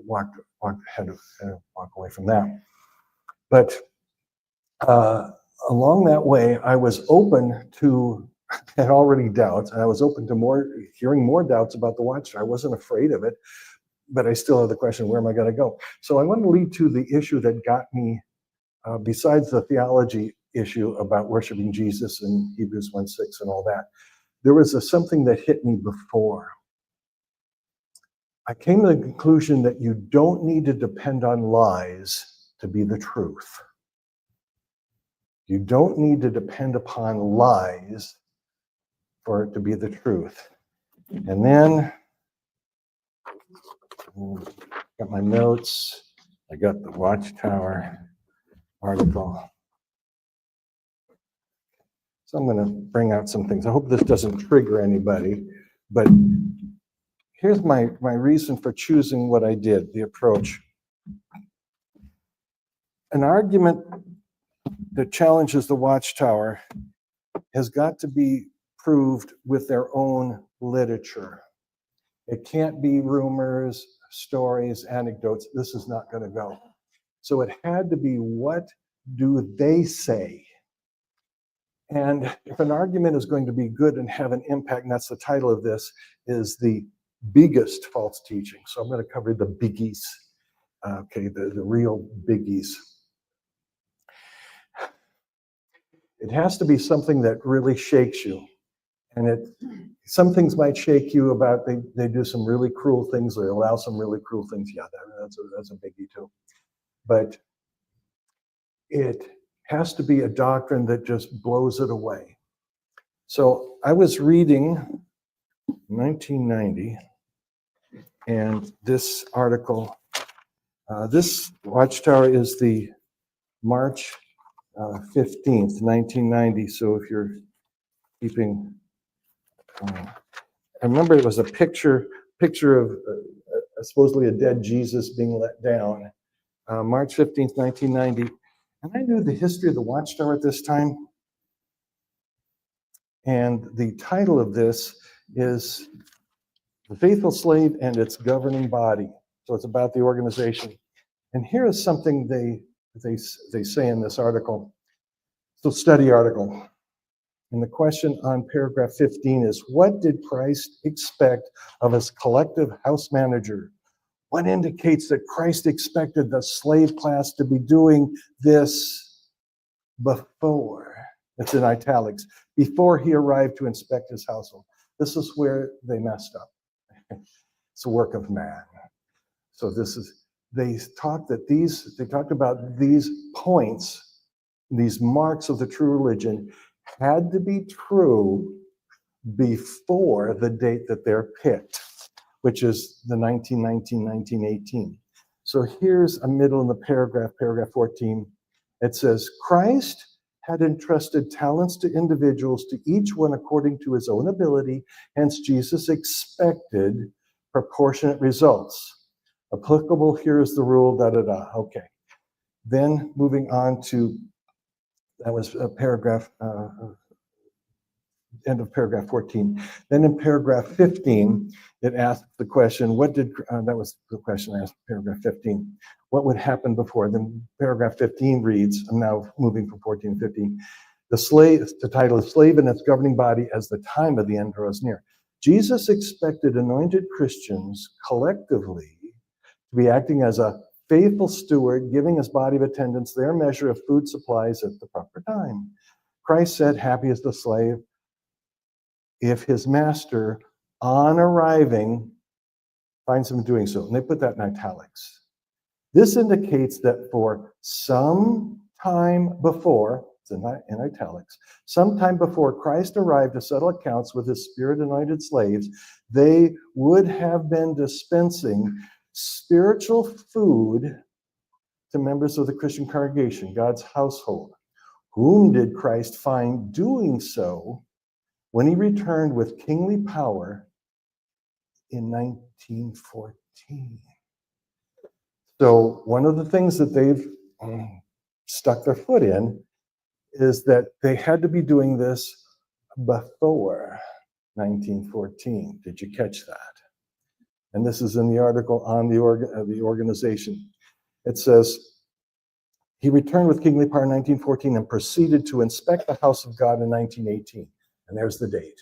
walked ahead and walk away from that. But along that way, I was open to, had already doubts, and I was open to hearing more doubts about the Watchtower. I wasn't afraid of it, but I still had the question, where am I going to go? So I want to lead to the issue that got me, besides the theology issue about worshiping Jesus and Hebrews 1:6 and all that. There was something that hit me before. I came to the conclusion that you don't need to depend on lies to be the truth. You don't need to depend upon lies for it to be the truth. And then, got my notes. I got the Watchtower article. So I'm going to bring out some things. I hope this doesn't trigger anybody, but here's my reason for choosing what I did, the approach. An argument that challenges the Watchtower has got to be proved with their own literature. It can't be rumors, stories, anecdotes. This is not going to go. So it had to be, what do they say? And if an argument is going to be good and have an impact, and that's the title of this, is the biggest false teaching. So I'm going to cover the biggies, the real biggies. It has to be something that really shakes you. And some things might shake you about, they do some really cruel things, they allow some really cruel things. Yeah, that's a biggie too. But it has to be a doctrine that just blows it away. So I was reading 1990, and this article, this Watchtower is the March 15th, 1990. So if you're keeping, I remember it was a picture of supposedly a dead Jesus being let down. March 15th, 1990. And I knew the history of the Watchtower at this time. And the title of this is The Faithful Slave and Its Governing Body. So it's about the organization. And here is something they say in this article. So study article. And the question on paragraph 15 is, what did Christ expect of his collective house manager? What indicates that Christ expected the slave class to be doing this before? It's in italics. Before he arrived to inspect his household. This is where they messed up. It's a work of man. So they talked about these points, these marks of the true religion had to be true before the date that they're picked, which is the 1918. So here's a middle in the paragraph 14. It says, Christ had entrusted talents to individuals, to each one according to his own ability. Hence, Jesus expected proportionate results. Applicable, here is the rule, da-da-da. Okay. Then moving on to, that was a paragraph, end of paragraph 14. Then in paragraph 15, it asked the question, that was the question asked in paragraph 15. What would happen before? Then paragraph 15 reads, I'm now moving from 14 to 15. The title is Slave and Its Governing Body as the Time of the End draws near. Jesus expected anointed Christians collectively to be acting as a faithful steward, giving his body of attendants their measure of food supplies at the proper time. Christ said, happy is the slave if his master, on arriving, finds him doing so. And they put that in italics. This indicates that for some time before, it's in italics, sometime before Christ arrived to settle accounts with his spirit-anointed slaves, they would have been dispensing spiritual food to members of the Christian congregation, God's household. Whom did Christ find doing so when he returned with kingly power in 1914. So one of the things that they've stuck their foot in is that they had to be doing this before 1914. Did you catch that? And this is in the article on the organization. It says, he returned with kingly power in 1914 and proceeded to inspect the house of God in 1918. And there's the date,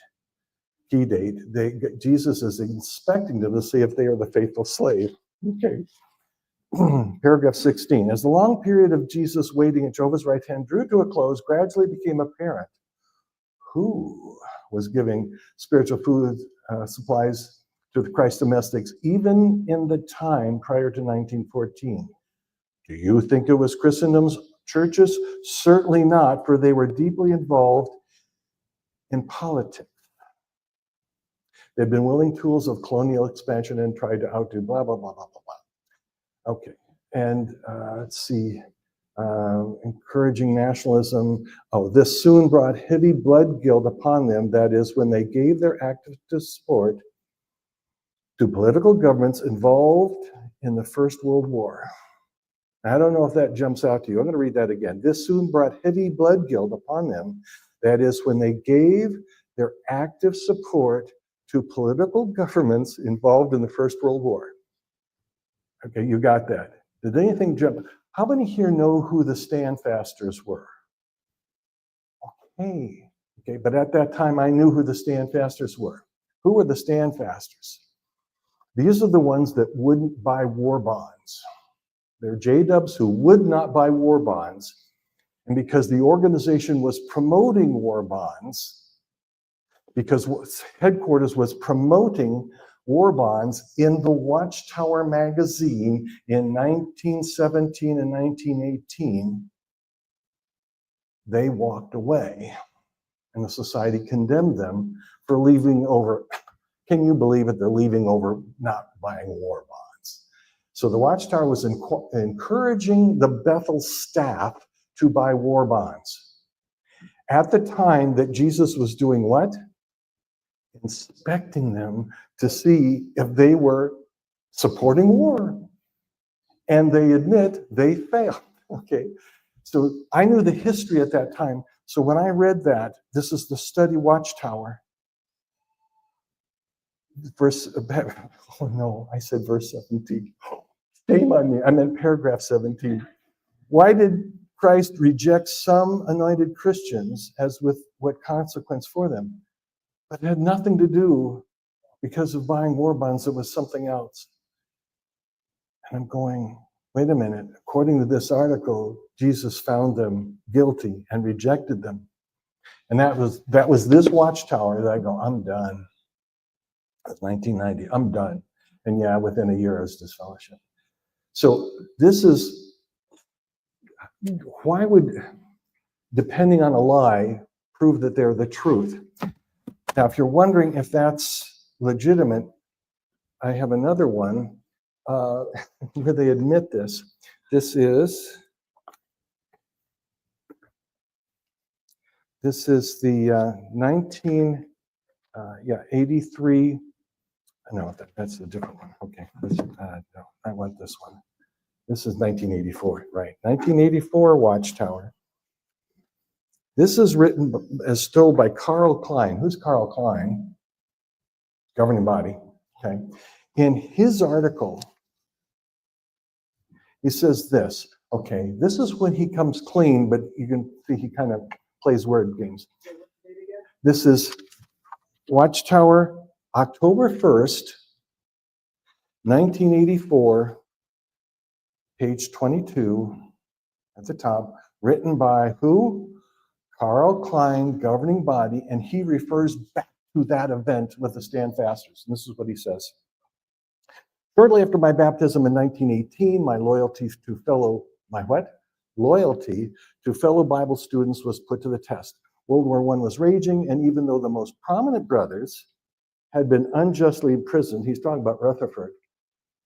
key date. Jesus is inspecting them to see if they are the faithful slave. Okay. Paragraph 16. As the long period of Jesus waiting at Jehovah's right hand drew to a close, gradually became apparent who was giving spiritual food supplies to the Christ domestics, even in the time prior to 1914. Do you think it was Christendom's churches? Certainly not, for they were deeply involved in politics. They'd been willing tools of colonial expansion and tried to outdo blah, blah, blah, blah, blah, blah. Okay, and let's see, encouraging nationalism. Oh, this soon brought heavy blood guilt upon them. That is, when they gave their active support to political governments involved in the First World War. I don't know if that jumps out to you. I'm going to read that again. This soon brought heavy blood guilt upon them. That is, when they gave their active support to political governments involved in the First World War. Okay, you got that. Did anything jump? How many here know who the Standfasters were? Okay, but at that time I knew who the Standfasters were. Who were the Standfasters? These are the ones that wouldn't buy war bonds. They're J-dubs who would not buy war bonds. And because the organization was promoting war bonds, because headquarters was promoting war bonds in the Watchtower magazine in 1917 and 1918, they walked away. And the society condemned them for leaving over. Can you believe it? They're leaving over not buying war bonds. So the Watchtower was encouraging the Bethel staff to buy war bonds. At the time that Jesus was doing what? Inspecting them to see if they were supporting war. And they admit they failed. Okay. So I knew the history at that time. So when I read that, this is the study Watchtower. Verse 17. Shame on me. I meant paragraph 17. Why did Christ reject some anointed Christians, as with what consequence for them? But it had nothing to do because of buying war bonds. It was something else. And I'm going, wait a minute. According to this article, Jesus found them guilty and rejected them. And that was this Watchtower that I go, I'm done. That's 1990. I'm done. And yeah, within a year, I was disfellowship. So this is, why would depending on a lie prove that they're the truth? Now, if you're wondering if that's legitimate, I have another one where they admit this. This is the 83. No, that's a different one. Okay, no, I want this one. This is 1984, right? 1984 Watchtower. This is written as told by Carl Klein. Who's Carl Klein? Governing body. Okay. In his article, he says this. Okay, this is when he comes clean, but you can see he kind of plays word games. This is Watchtower, October 1st, 1984, page 22 at the top, written by who? Carl Klein, governing body, and he refers back to that event with the Standfasters. And this is what he says. Shortly after my baptism in 1918, my loyalty to fellow Bible students was put to the test. World War I was raging, and even though the most prominent brothers had been unjustly imprisoned, he's talking about Rutherford,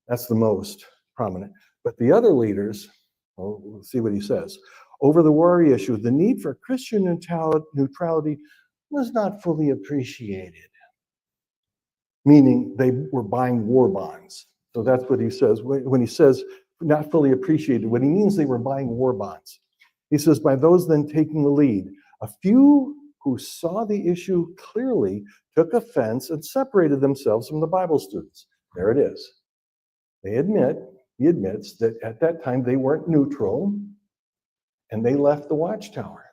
that's the most prominent. But the other leaders, we'll see what he says. Over the war issue, the need for Christian neutrality was not fully appreciated. meaning they were buying war bonds. So that's what he says. When he says not fully appreciated, what he means they were buying war bonds. He says, by those then taking the lead, a few who saw the issue clearly took offense and separated themselves from the Bible students. There it is. He admits that at that time they weren't neutral and they left the Watchtower.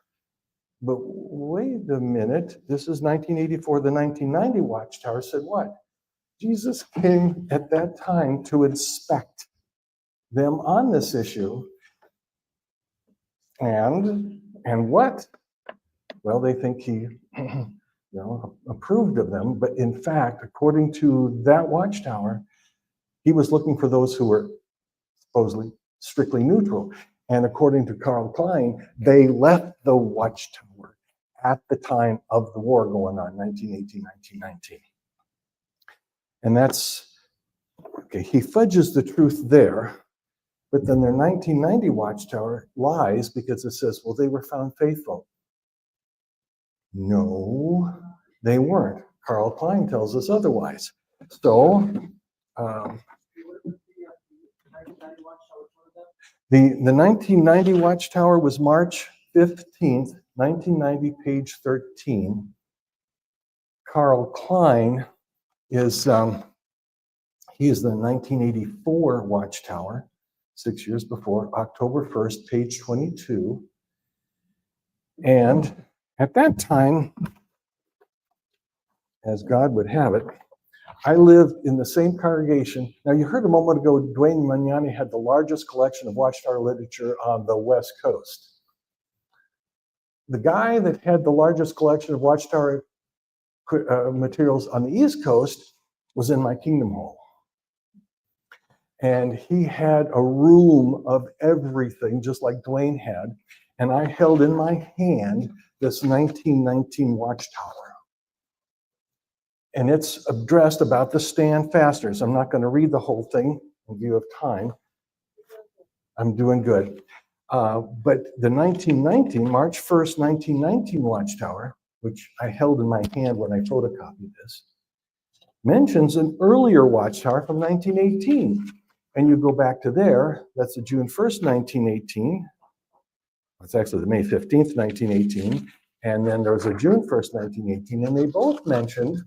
But wait a minute, this is 1984. The 1990 Watchtower said what? Jesus came at that time to inspect them on this issue. And what? Well, they think he approved of them. But in fact, according to that Watchtower, he was looking for those who were supposedly strictly neutral. And according to Carl Klein, they left the Watchtower at the time of the war going on, 1918, 1919. And that's, okay, he fudges the truth there, but then their 1990 Watchtower lies because it says, well, they were found faithful. No, they weren't. Carl Klein tells us otherwise. So, the 1990 Watchtower was March 15th, 1990, page 13. Carl Klein is, he is the 1984 Watchtower, 6 years before, October 1st, page 22. And at that time, as God would have it, I lived in the same congregation. Now, you heard a moment ago, Dwayne Magnani had the largest collection of Watchtower literature on the West Coast. The guy that had the largest collection of Watchtower materials on the East Coast was in my Kingdom Hall. And he had a room of everything, just like Dwayne had. And I held in my hand this 1919 Watchtower. And it's addressed about the stand fasteners. I'm not going to read the whole thing in view of time. I'm doing good. But the 1919, March 1st, 1919 Watchtower, which I held in my hand when I photocopied this, mentions an earlier Watchtower from 1918. And you go back to there, that's the June 1st, 1918. It's actually the May 15th, 1918. And then there was a June 1st, 1918, and they both mentioned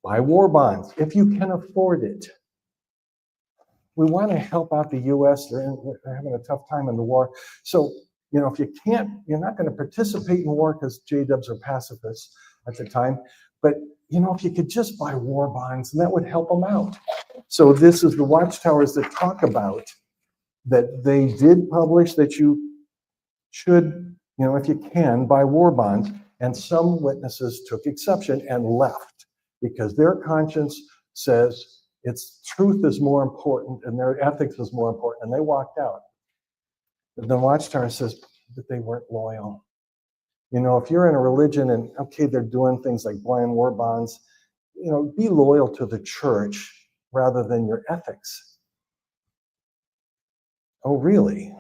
buy war bonds if you can afford it. We want to help out the U.S. They're having a tough time in the war. So, if you can't, you're not going to participate in war because J-dubs are pacifists at the time. But, if you could just buy war bonds, and that would help them out. So this is the Watchtowers that talk about that they did publish that you should, if you can, buy war bonds. And some witnesses took exception and left because their conscience says its truth is more important and their ethics is more important, and they walked out. But the Watchtower says that they weren't loyal. If you're in a religion and, okay, they're doing things like buying war bonds, be loyal to the church rather than your ethics. Oh, really?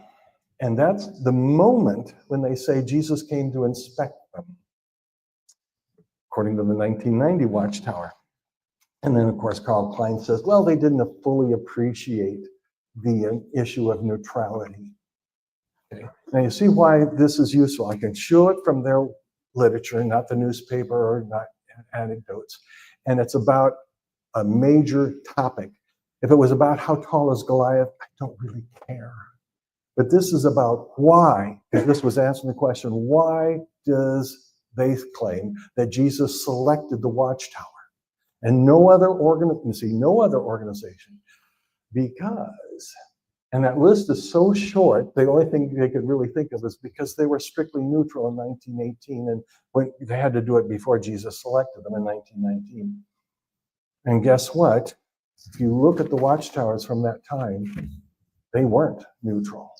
And that's the moment when they say Jesus came to inspect them, according to the 1990 Watchtower. And then, of course, Carl Klein says, well, they didn't fully appreciate the issue of neutrality. Okay. Now, you see why this is useful. I can show it from their literature, not the newspaper or not anecdotes. And it's about a major topic. If it was about how tall is Goliath, I don't really care. But this is about why, because this was answering the question, why does they claim that Jesus selected the Watchtower and no other organization? Because, and that list is so short, the only thing they could really think of is because they were strictly neutral in 1918, and when they had to do it before Jesus selected them in 1919. And guess what? If you look at the Watchtowers from that time, they weren't neutral.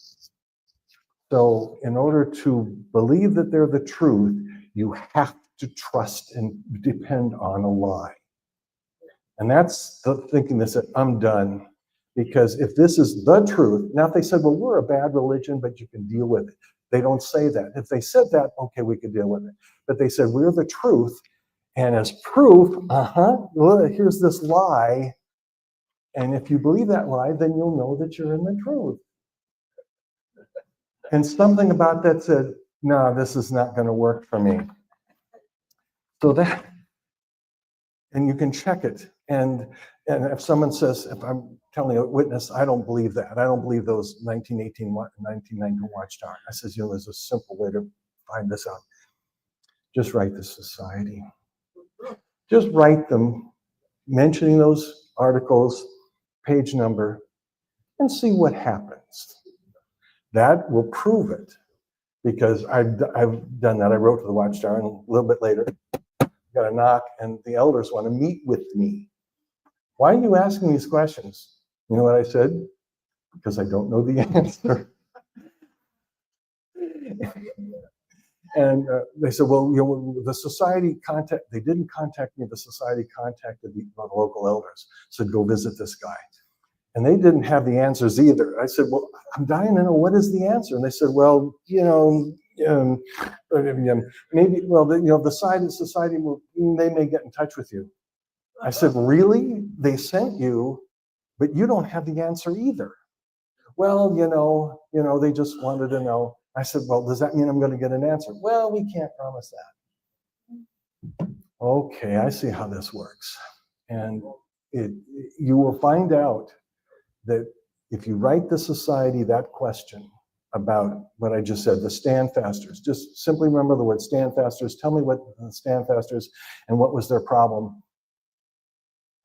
So in order to believe that they're the truth, you have to trust and depend on a lie. And that's the thinking that said, I'm done. Because if this is the truth, now if they said, well, we're a bad religion, but you can deal with it. They don't say that. If they said that, okay, we could deal with it. But they said, we're the truth, And as proof, well, here's this lie. And if you believe that lie, then you'll know that you're in the truth. And something about that said, no, this is not going to work for me. So that, and you can check it. And if someone says, if I'm telling a witness, I don't believe that. I don't believe those 1918, 1919 Watchtower. I says, there's a simple way to find this out. Just write the society. Just write them, mentioning those articles, page number, and see what happens. That will prove it, because I've done that. I wrote to the Watchtower, and a little bit later, got a knock, and the elders want to meet with me. Why are you asking these questions? You know what I said? Because I don't know the answer. And they said, well, the society they didn't contact me, the society contacted the local elders, said, go visit this guy. And they didn't have the answers either. I said, well, I'm dying to know, what is the answer? And they said, well, maybe, well, the society they may get in touch with you. I said, really? They sent you, but you don't have the answer either. Well, they just wanted to know. I said, well, does that mean I'm going to get an answer? Well, we can't promise that. Okay, I see how this works. And you will find out that if you write the society that question about what I just said, the standfasters, just simply remember the word standfasters. Tell me what the standfasters and what was their problem.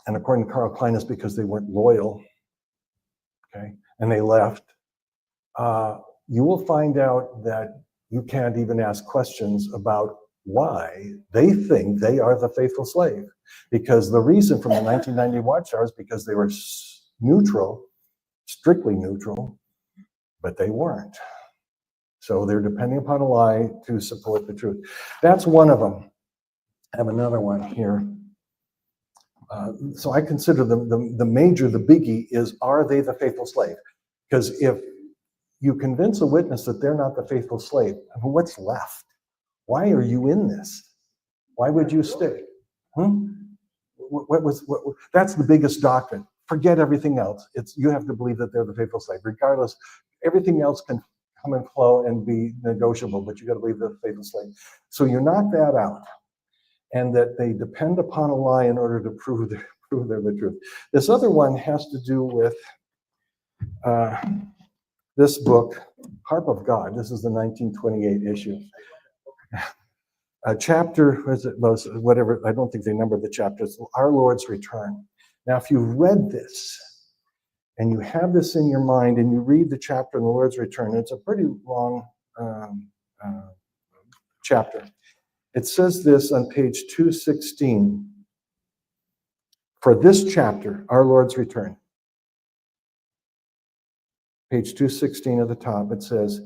And according to Carl Klein, it's because they weren't loyal, okay, and they left. You will find out that you can't even ask questions about why they think they are the faithful slave. Because the reason from the 1990 Watchtower is because they were neutral, strictly neutral, but they weren't. So they're depending upon a lie to support the truth. That's one of them. I have another one here. So I consider the major, the biggie is, are they the faithful slave? Because if you convince a witness that they're not the faithful slave, what's left? Why are you in this? Why would you stay? That's the biggest doctrine. Forget everything else. You have to believe that they're the faithful slave. Regardless, everything else can come and flow and be negotiable, but you got to believe they're the faithful slave. So you knock that out, and that they depend upon a lie in order to prove they're the truth. This other one has to do with this book, Harp of God. This is the 1928 issue. Chapter, whatever, I don't think they numbered the chapters, Our Lord's Return. Now, if you've read this, and you have this in your mind, and you read the chapter on the Lord's Return, it's a pretty long chapter. It says this on page 216. For this chapter, Our Lord's Return. Page 216 at the top, it says,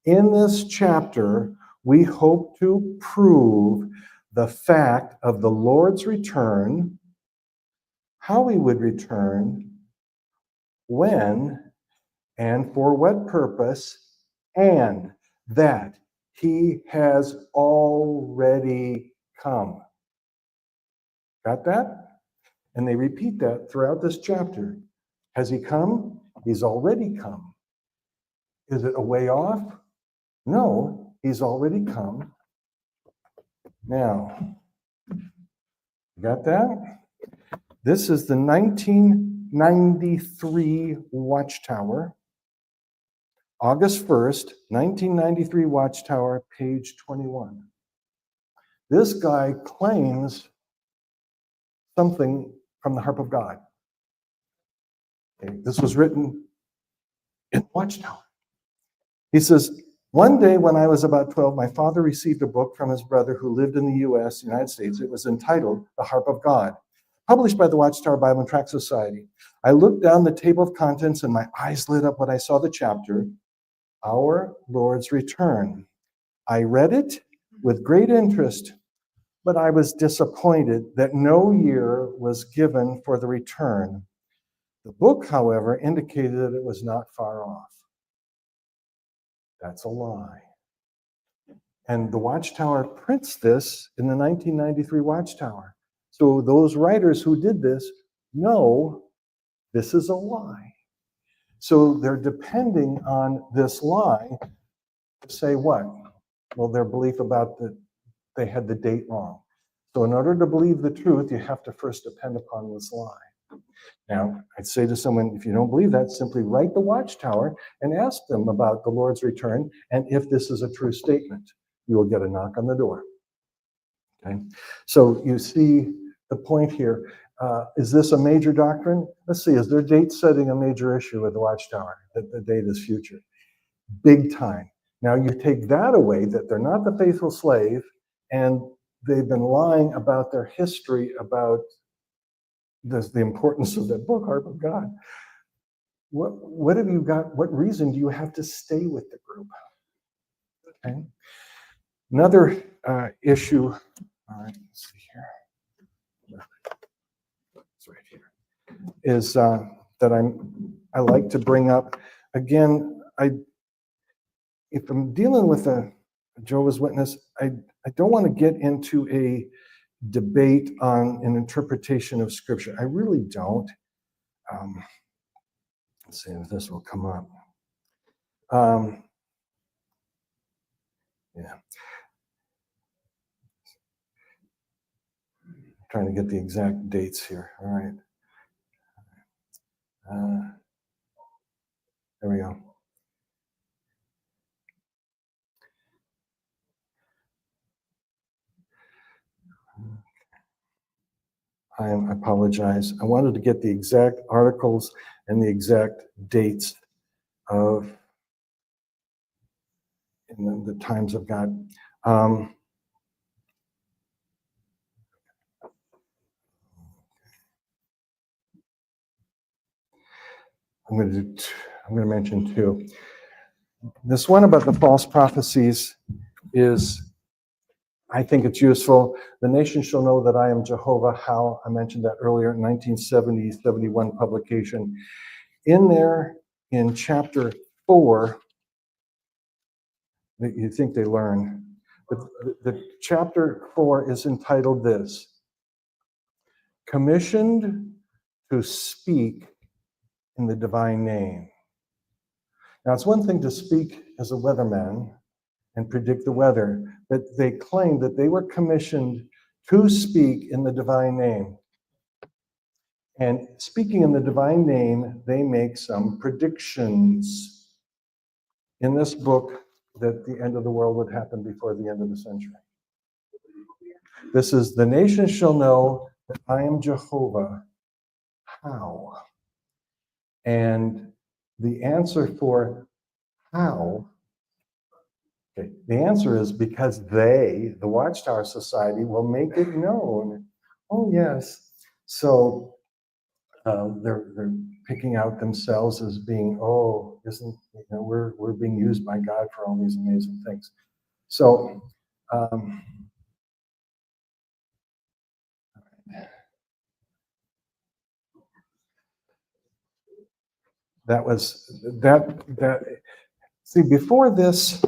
in this chapter, we hope to prove the fact of the Lord's return, how he would return, when, and for what purpose, and that he has already come. Got that? And they repeat that throughout this chapter. Has he come? He's already come. Is it a way off? No, he's already come. Now, got that? This is the 1993 Watchtower. August 1st, 1993 Watchtower, page 21. This guy claims something from the Harp of God. Okay, this was written in Watchtower. He says, one day when I was about 12, my father received a book from his brother who lived in the United States. It was entitled The Harp of God, published by the Watchtower Bible and Tract Society. I looked down the table of contents and my eyes lit up when I saw the chapter, Our Lord's Return. I read it with great interest, but I was disappointed that no year was given for the return. The book, however, indicated that it was not far off. That's a lie. And the Watchtower prints this in the 1993 Watchtower. So those writers who did this know this is a lie. So they're depending on this lie to say what? Well, their belief about they had the date wrong. So in order to believe the truth, you have to first depend upon this lie. Now, I'd say to someone, if you don't believe that, simply write the Watchtower and ask them about the Lord's return and if this is a true statement. You will get a knock on the door. Okay? So you see the point here. Is this a major doctrine? Let's see, is their date setting a major issue with the Watchtower, that the date is future? Big time. Now you take that away, that they're not the faithful slave, and they've been lying about their history, about the importance of that book, Harp of God. What have you got? What reason do you have to stay with the group? Okay. Another issue. All right, let's see here. It's right here. Is that I like to bring up again. If I'm dealing with a Jehovah's Witness, I don't want to get into a debate on an interpretation of Scripture. I really don't. Let's see if this will come up. Yeah. Trying to get the exact dates here. All right. There we go. I apologize. I wanted to get the exact articles and the exact dates of in the times of God. I'm going to mention two. This one about the false prophecies is, I think it's useful. The nation shall know that I am Jehovah. How? I mentioned that earlier, 1970-71 publication. In there, in chapter 4, that you think they learn, but the chapter 4 is entitled this: Commissioned to Speak in the Divine Name. Now, it's one thing to speak as a weatherman and predict the weather, but they claim that they were commissioned to speak in the divine name. And speaking in the divine name, they make some predictions in this book that the end of the world would happen before the end of the century. This is, the nations shall know that I am Jehovah. How? And the answer for how, okay, the answer is because they, the Watchtower Society, will make it known. Oh, yes. So they're picking out themselves as being, oh, we're being used by God for all these amazing things. So that was that. See, before this,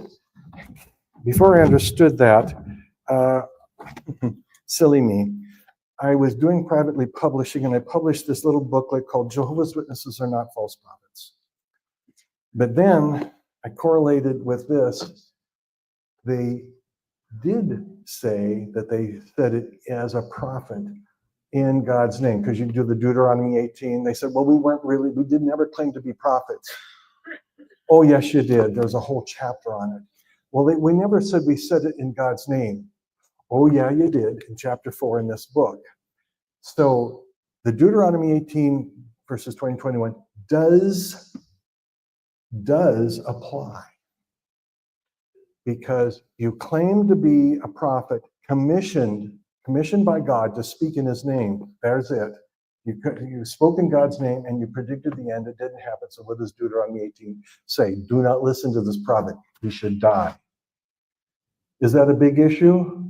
before I understood that, silly me, I was doing privately publishing, and I published this little booklet called Jehovah's Witnesses Are Not False Prophets. But then I correlated with this. They did say that they said it as a prophet in God's name, because you do the Deuteronomy 18. They said, well, we did never claim to be prophets. Oh, yes, you did. There's a whole chapter on it. Well, we never said we said it in God's name. Oh, yeah, you did, in chapter 4 in this book. So the Deuteronomy 18, verses 20 and 21, does apply. Because you claim to be a prophet commissioned by God to speak in his name. There's it. You spoke in God's name and you predicted the end. It didn't happen. So what does Deuteronomy 18 say? Do not listen to this prophet. He should die. Is that a big issue?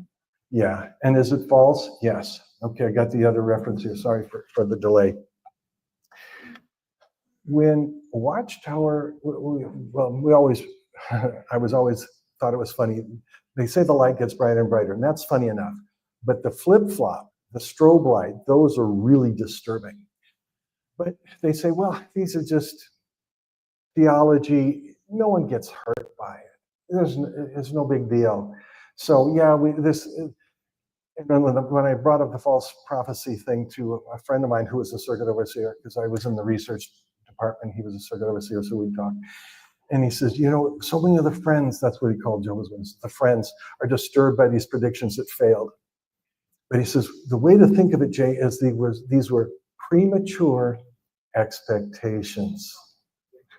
Yeah. And is it false? Yes. Okay, I got the other reference here. Sorry for the delay. When Watchtower, I was always thought it was funny. they say the light gets brighter and brighter, and that's funny enough. But the flip-flop, the strobe light, those are really disturbing. But they say, well, these are just theology. No one gets hurt by it. There's no big deal. So yeah, when I brought up the false prophecy thing to a friend of mine who was a circuit overseer, because I was in the research department, he was a circuit overseer, so we talked. And he says, so many of the friends, that's what he called Jehovah's Witnesses, the friends are disturbed by these predictions that failed. But he says, the way to think of it, Jay, is these were premature expectations.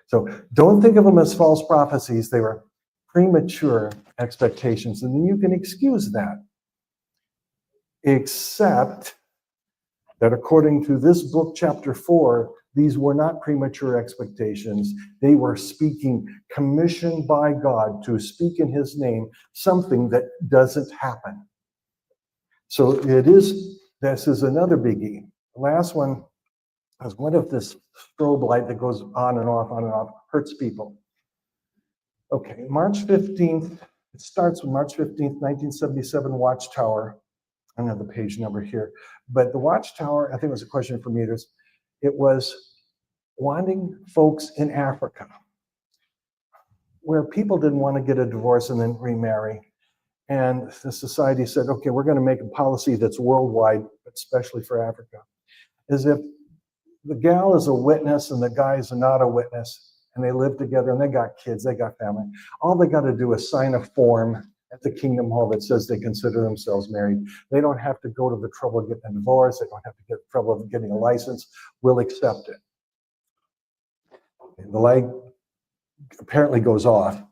So don't think of them as false prophecies. They were premature expectations. And then you can excuse that. Except that according to this book, chapter 4, these were not premature expectations. They were speaking, commissioned by God to speak in his name, something that doesn't happen. So this is another biggie. The last one is, what if this strobe light that goes on and off hurts people? Okay, March 15th, it starts with March 15th, 1977, Watchtower. I don't have the page number here, but the Watchtower, I think it was a question for meters. It was wanting folks in Africa where people didn't want to get a divorce and then remarry. And the society said, okay, we're going to make a policy that's worldwide, especially for Africa. As if the gal is a witness and the guy is not a witness, and they live together and they got kids, they got family. All they got to do is sign a form at the Kingdom Hall that says they consider themselves married. They don't have to go to the trouble of getting a divorce. They don't have to get the trouble of getting a license. We'll accept it. And the light apparently goes off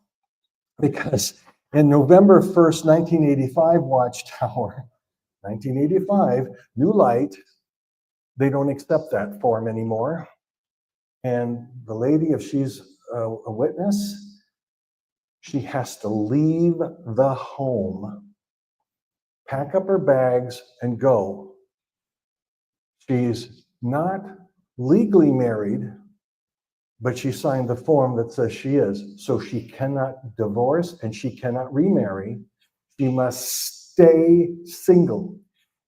because in November 1st, 1985, Watchtower, 1985, new light, they don't accept that form anymore. And the lady, if she's a witness, she has to leave the home, pack up her bags, and go. She's not legally married, but she signed the form that says she is. So she cannot divorce and she cannot remarry. She must stay single.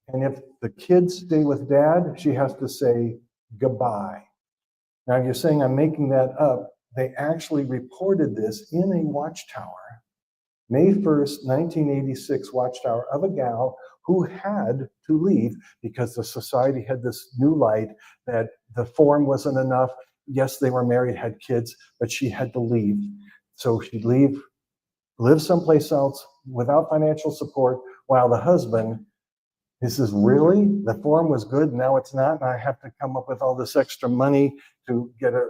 And if the kids stay with dad, she has to say goodbye. Now, if you're saying I'm making that up, they actually reported this in a Watchtower, May 1st, 1986 Watchtower, of a gal who had to leave because the society had this new light that the form wasn't enough. Yes, they were married, had kids, but she had to leave. So she'd leave, live someplace else without financial support, while the husband, he says, really? The form was good, now it's not, and I have to come up with all this extra money to get a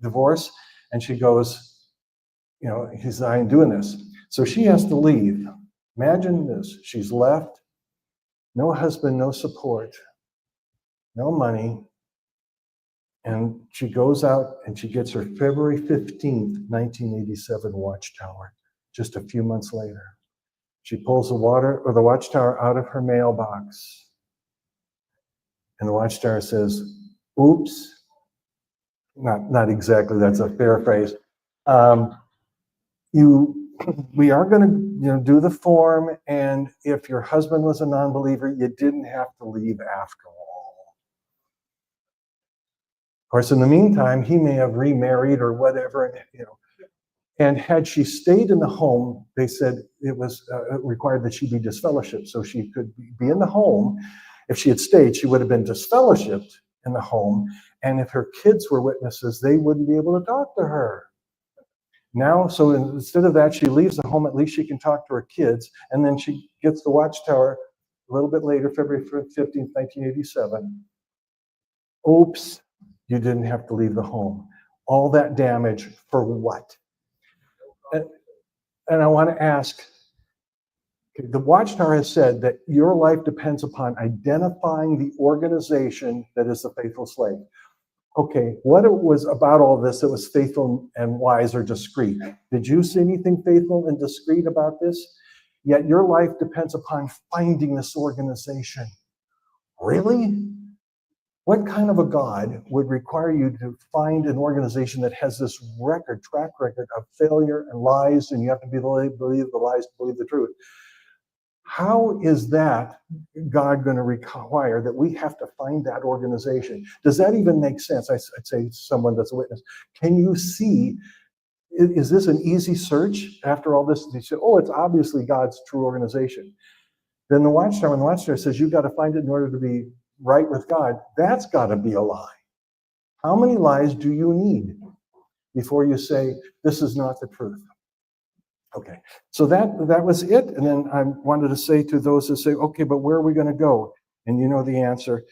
divorce? And she goes, he says, I ain't doing this. So she has to leave. Imagine this, she's left, no husband, no support, no money, and she goes out and she gets her February 15th, 1987 Watchtower, just a few months later. She pulls the Watchtower out of her mailbox. And the Watchtower says, oops. Not exactly, that's a paraphrase. We are going to do the form, and if your husband was a non-believer, you didn't have to leave after all. Of course, in the meantime, he may have remarried or whatever, And had she stayed in the home, they said it was required that she be disfellowshipped, so she could be in the home. If she had stayed, she would have been disfellowshipped in the home, and if her kids were witnesses, they wouldn't be able to talk to her. Now, so instead of that, she leaves the home, at least she can talk to her kids, and then she gets the Watchtower a little bit later, February 15th, 1987. Oops, you didn't have to leave the home. All that damage for what? And I want to ask, the Watchtower has said that your life depends upon identifying the organization that is the faithful slave. Okay, what it was about all this that was faithful and wise or discreet? Did you see anything faithful and discreet about this? Yet your life depends upon finding this organization. Really? What kind of a God would require you to find an organization that has this track record of failure and lies, and you have to believe the lies to believe the truth? How is that God going to require that we have to find that organization? Does that even make sense? I'd say to someone that's a witness, can you see, is this an easy search after all this? They say, oh, it's obviously God's true organization. Then the Watchtower, when the Watchtower says you've got to find it in order to be right with God, that's got to be a lie. How many lies do you need before you say this is not the truth? Okay, so that was it. And then I wanted to say to those that say, okay, but where are we going to go? And you know the answer.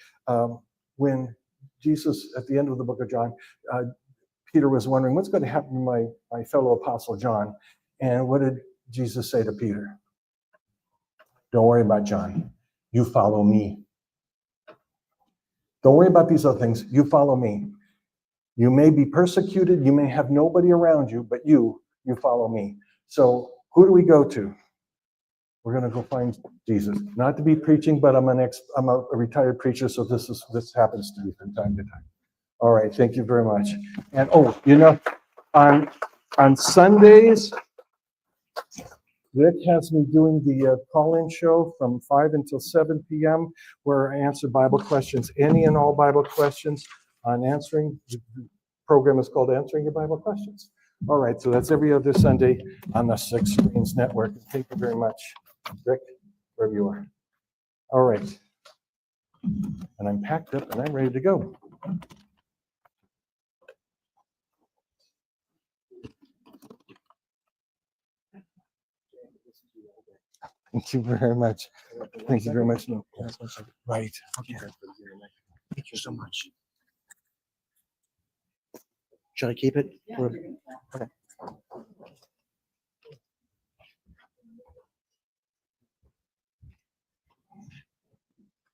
When Jesus, at the end of the book of John, Peter was wondering, what's going to happen to my fellow apostle John? And what did Jesus say to Peter? Don't worry about John. You follow me. Don't worry about these other things. You follow me. You may be persecuted. You may have nobody around you, but you follow me. So who do we go to? We're going to go find Jesus. Not to be preaching, but I'm a retired preacher, so this happens to me from time to time. All right, thank you very much. And on Sundays, Rick has me doing the call-in show from 5 until 7 p.m. where I answer Bible questions, any and all Bible questions on answering. The program is called Answering Your Bible Questions. All right, so that's every other Sunday on the Six Screens Network. Thank you very much, Rick, wherever you are. All right. And I'm packed up and I'm ready to go. Thank you very much. Thank you very much. No. Right. Okay. Thank you so much. Should I keep it? Okay.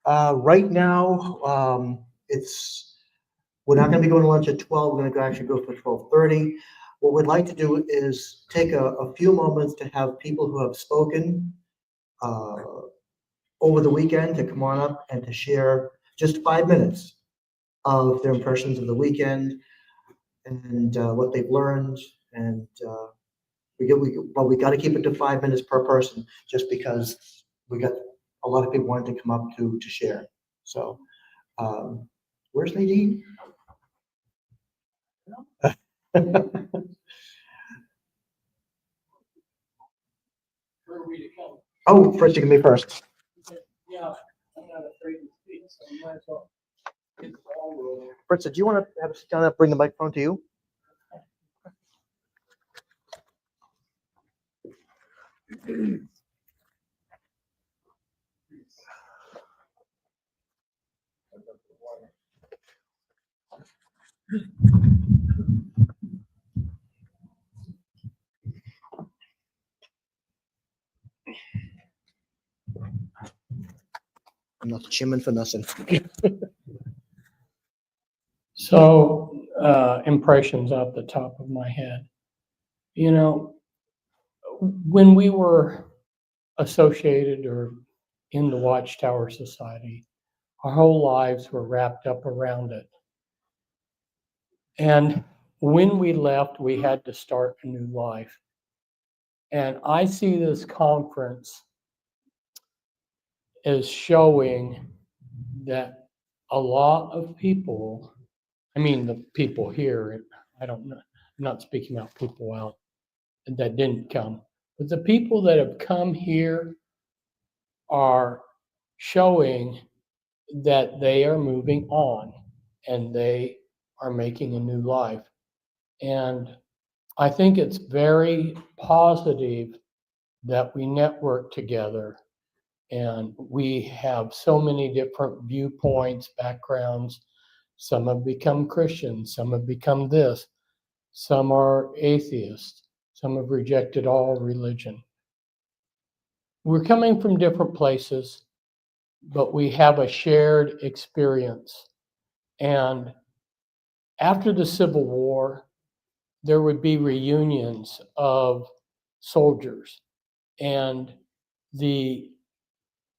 Right now, we're not going to be going to lunch at 12. We're going to actually go for 12:30. What we'd like to do is take a few moments to have people who have spoken over the weekend to come on up and to share just 5 minutes of their impressions of the weekend and what they've learned. And we got to keep it to 5 minutes per person, just because we got a lot of people wanting to come up to share. So, where's Nadine? Oh, first you can be first. Yeah, I'm not afraid to speak, so I might as well get the ball rolling. Fritz, do you want to have a sit down and bring the microphone to you? I'm not chimming for nothing. So, impressions off the top of my head. You know, when we were associated or in the Watchtower Society, our whole lives were wrapped up around it. And when we left, we had to start a new life. And I see this conference as showing that a lot of people, I mean, the people here, I don't know, I'm not speaking about people out that didn't come, but the people that have come here are showing that they are moving on and they are making a new life. And I think it's very positive that we network together and we have so many different viewpoints, backgrounds. Some have become Christians, some have become this, some are atheists, some have rejected all religion. We're coming from different places, but we have a shared experience. And after the Civil War, there would be reunions of soldiers, and the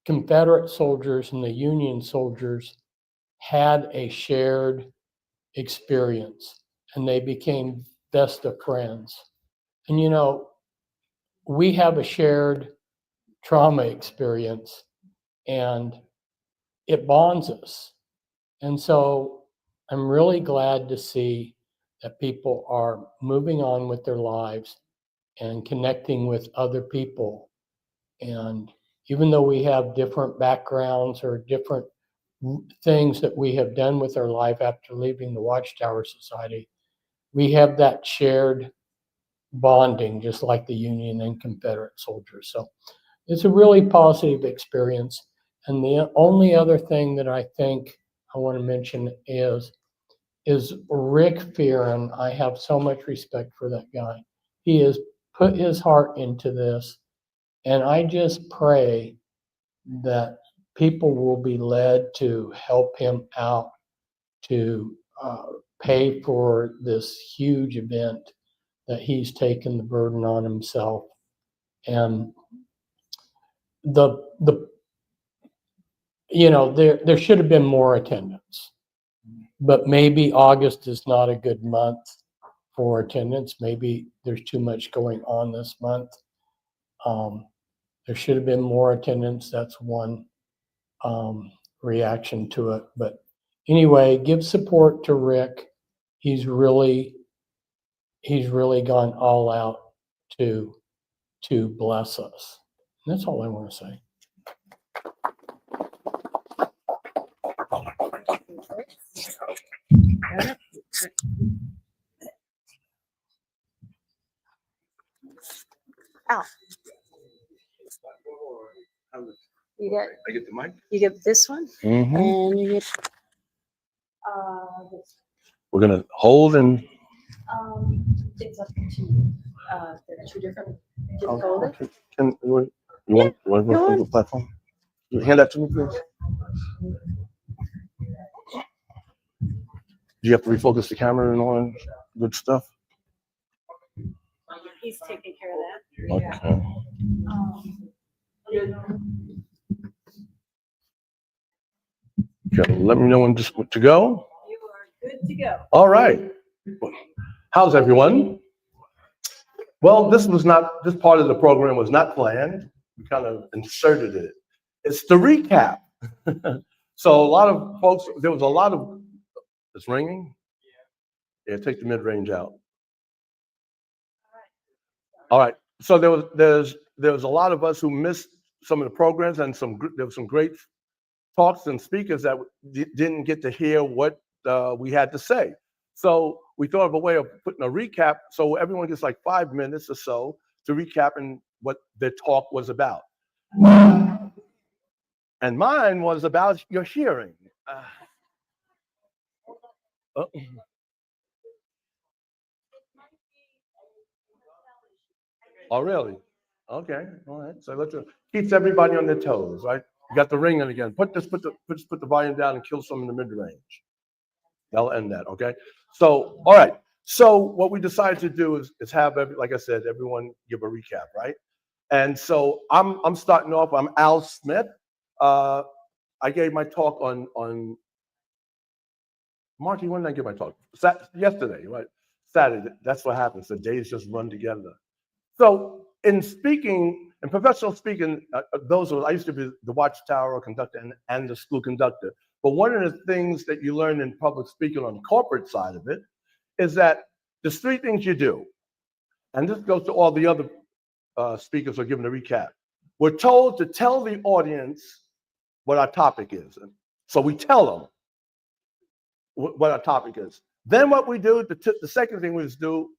Confederate soldiers and the Union soldiers had a shared experience and they became best of friends. And you know, we have a shared trauma experience and it bonds us. And so I'm really glad to see that people are moving on with their lives and connecting with other people. And even though we have different backgrounds or different things that we have done with our life after leaving the Watchtower Society, we have that shared bonding, just like the Union and Confederate soldiers. So it's a really positive experience. And the only other thing that I think I want to mention is Rick Fearon. I have so much respect for that guy. He has put his heart into this. And I just pray that people will be led to help him out to pay for this huge event that he's taken the burden on himself. And the you know, there should have been more attendance, but maybe August is not a good month for attendance. Maybe there's too much going on this month. There should have been more attendance. That's one reaction to it. But anyway, give support to Rick. He's really gone all out to bless us. And that's all I want to say. Al. You get, I get the mic? you get this one, and you get, this. We're gonna hold and. It's up to you. There are two different, just hold it. Okay. You want the platform? You hand that to me, please. Do you have to refocus the camera and all that good stuff? He's taking care of that. Okay. Okay, let me know when to go. You are good to go. All right. How's everyone? Well, this part of the program was not planned. We kind of inserted it. It's the recap. So a lot of folks, there was a lot of, it's ringing? Yeah, take the mid-range out. All right. So there was a lot of us who missed some of the programs, and there was some great talks and speakers that didn't get to hear what we had to say. So we thought of a way of putting a recap so everyone gets like 5 minutes or so to recap and what their talk was about. And mine was about your hearing. Oh, really? Okay, all right. So let's keeps everybody on their toes, right? You got the ringing again. Put the volume down and kill some in the mid-range. That'll end that, okay? So, all right. So what we decided to do is have, like I said, everyone give a recap, right? And so I'm starting off. I'm Al Smith. I gave my talk on Marty. When did I give my talk? Yesterday, right? Saturday. That's what happens. The days just run together. So in professional speaking, I used to be the Watchtower conductor and the school conductor. But one of the things that you learn in public speaking on the corporate side of it is that there's three things you do. And this goes to all the other speakers who are giving a recap. We're told to tell the audience what our topic is. So we tell them what our topic is. Then what we do, the second thing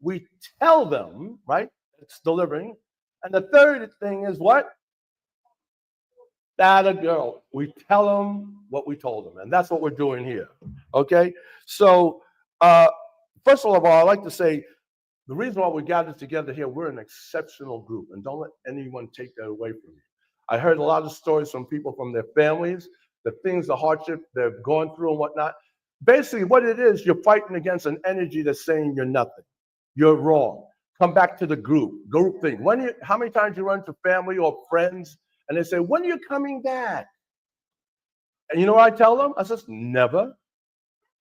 we tell them, right? It's delivering. And the third thing is what? That a girl. We tell them what we told them. And that's what we're doing here. Okay? So first of all, I'd like to say the reason why we gathered together here, we're an exceptional group. And don't let anyone take that away from you. I heard a lot of stories from people from their families, the hardship they've gone through and whatnot. Basically, what it is, you're fighting against an energy that's saying you're nothing. You're wrong. Come back to the group thing. How many times you run to family or friends and they say, when are you coming back? And you know what I tell them? I says, never.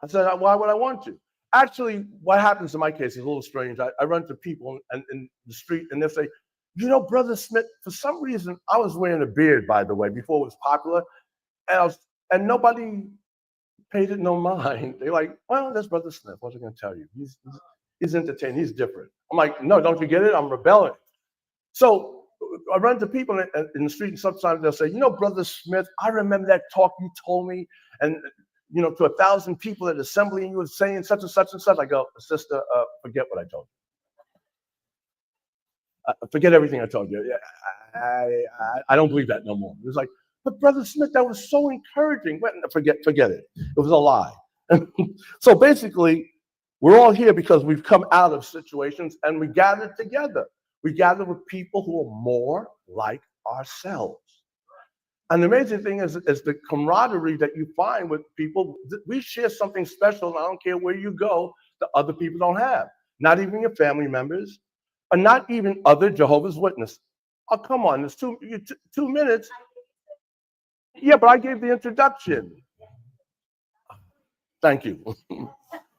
I said, why would I want to? Actually, what happens in my case is a little strange. I run to people in the street and they say, you know, Brother Smith, for some reason, I was wearing a beard, by the way, before it was popular. And nobody paid it no mind. They're like, well, that's Brother Smith. What's I going to tell you? He's entertaining. He's different. I'm like, no, don't you get it? I'm rebelling. So I run to people in the street, and sometimes they'll say, you know, Brother Smith, I remember that talk you told me, and you know, to 1,000 people at assembly, and you were saying such and such and such. I go, sister, forget what I told you. Forget everything I told you. I don't believe that no more. It was like, but Brother Smith, that was so encouraging. Forget it. It was a lie. So basically, we're all here because we've come out of situations and we gathered together. We gather with people who are more like ourselves. And the amazing thing is the camaraderie that you find with people. We share something special, and I don't care where you go, that other people don't have. Not even your family members, or not even other Jehovah's Witnesses. Oh, come on, it's 2 minutes. Yeah, but I gave the introduction. Thank you.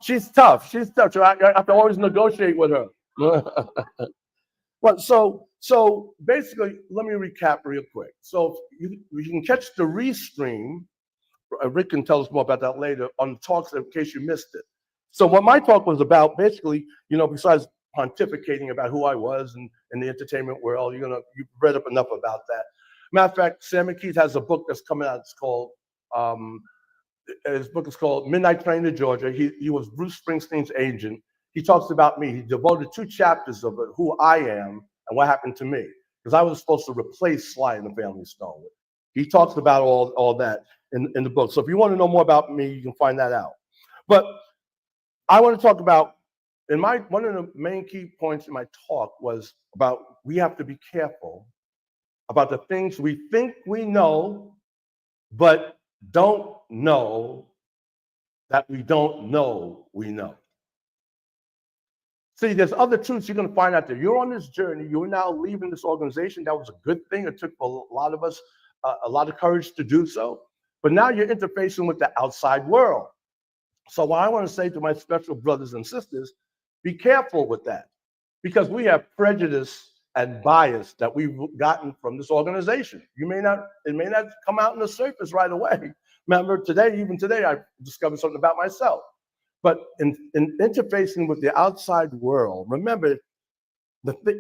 She's tough. So I have to always negotiate with her. Well, so basically, let me recap real quick. So you can catch the restream. Rick can tell us more about that later on the talks in case you missed it. So what my talk was about, basically, you know, besides pontificating about who I was and in the entertainment world, you've read up enough about that. Matter of fact, Sam McKeith has a book that's coming out. It's called his book is called Midnight Train to Georgia. He was Bruce Springsteen's agent. He talks about me. He devoted 2 chapters of it, who I am and what happened to me, because I was supposed to replace Sly and the Family Stone. He talks about all that in the book. So if you want to know more about me, you can find that out. But I want to talk about, one of the main key points in my talk was about we have to be careful about the things we think we know, but don't know that we don't know we know. See, there's other truths you're going to find out there. You're on this journey. You're now leaving this organization. That was a good thing. It took a lot of us a lot of courage to do so. But now you're interfacing with the outside world. So what I want to say to my special brothers and sisters, be careful with that, because we have prejudice and bias that we've gotten from this organization. It may not come out in the surface right away. Remember, even today, I discovered something about myself. But in interfacing with the outside world, remember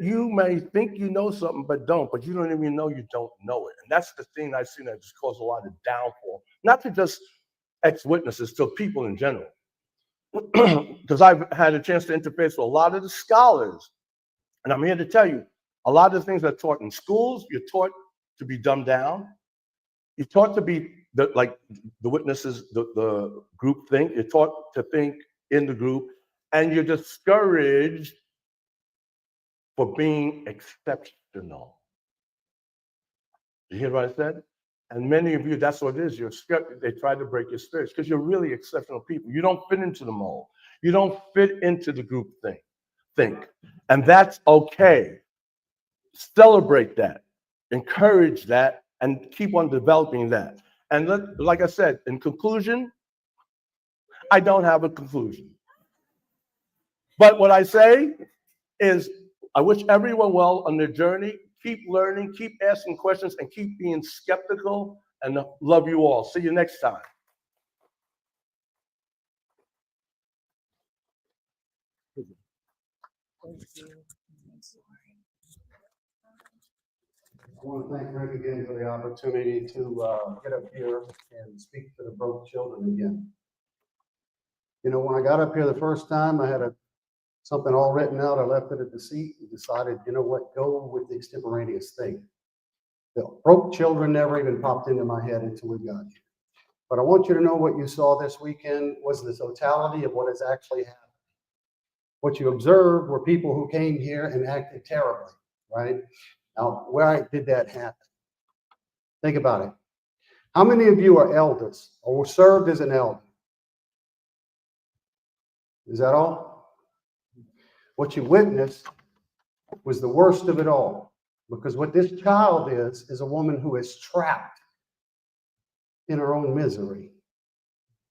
you may think you know something, but you don't even know you don't know it. And that's the thing I've seen that just caused a lot of downfall, not to just ex-witnesses, to people in general. Because I've had a chance to interface with a lot of the scholars. And I'm here to tell you, a lot of the things that are taught in schools, you're taught to be dumbed down. You're taught to be like the witnesses, the group think. You're taught to think in the group, and you're discouraged for being exceptional. You hear what I said? And many of you, that's what it is. You're skeptical. They try to break your spirits because you're really exceptional people. You don't fit into the mold. You don't fit into the group think. And that's okay. Celebrate that. Encourage that. And keep on developing that. And like I said, in conclusion, I don't have a conclusion. But what I say is I wish everyone well on their journey. Keep learning, keep asking questions, and keep being skeptical. And love you all. See you next time. I want to thank Rick again for the opportunity to get up here and speak to the broke children again. You know, when I got up here the first time, I had something all written out. I left it at the seat and decided, you know what, go with the extemporaneous thing. The broke children never even popped into my head until we got here. But I want you to know what you saw this weekend was the totality of what has actually happened. What you observed were people who came here and acted terribly, right? Now, where did that happen? Think about it. How many of you are elders or served as an elder? Is that all? What you witnessed was the worst of it all, because what this child is a woman who is trapped in her own misery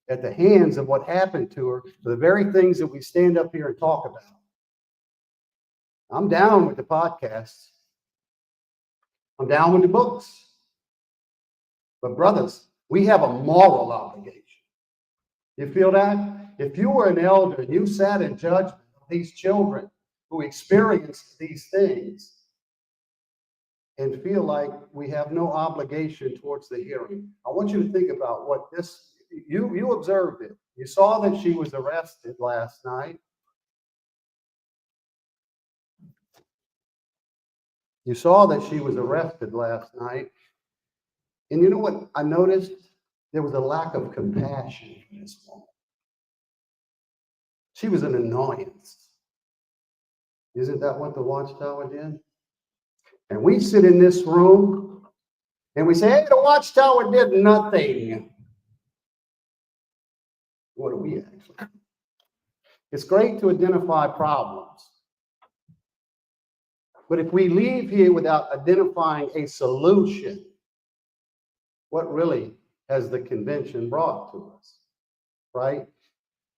at the hands of what happened to her, for the very things that we stand up here and talk about. I'm down with the podcasts. I'm down with the books. But brothers, we have a moral obligation. You feel that? If you were an elder and you sat in judgment of these children who experienced these things and feel like we have no obligation towards the hearing, I want you to think about what this, you observed it. You saw that she was arrested last night. You saw that she was arrested last night. And you know what I noticed? There was a lack of compassion for this woman. She was an annoyance. Isn't that what the Watchtower did? And we sit in this room and we say, hey, the Watchtower did nothing. What do we actually? It's great to identify problems. But if we leave here without identifying a solution, what really has the convention brought to us, right?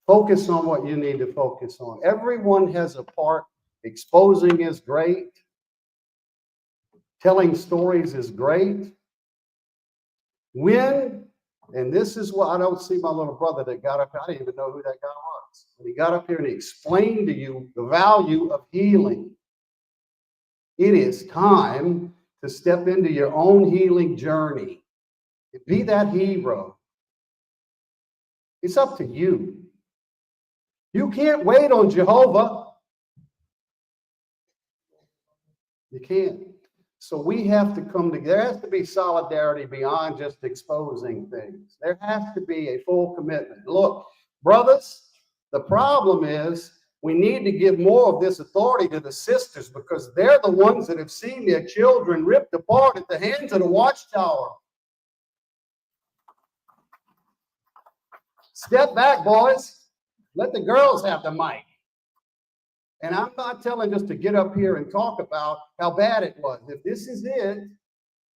Focus on what you need to focus on. Everyone has a part. Exposing is great. Telling stories is great. When, and this is what I don't see my little brother that got up, I didn't even know who that guy was. When he got up here and he explained to you the value of healing. It is time to step into your own healing journey. Be that hero. It's up to you. You can't wait on Jehovah. You can't. So we have to come together. There has to be solidarity beyond just exposing things. There has to be a full commitment. Look, brothers, the problem is we need to give more of this authority to the sisters because they're the ones that have seen their children ripped apart at the hands of the Watchtower. Step back, boys. Let the girls have the mic. And I'm not telling us to get up here and talk about how bad it was. If this is it,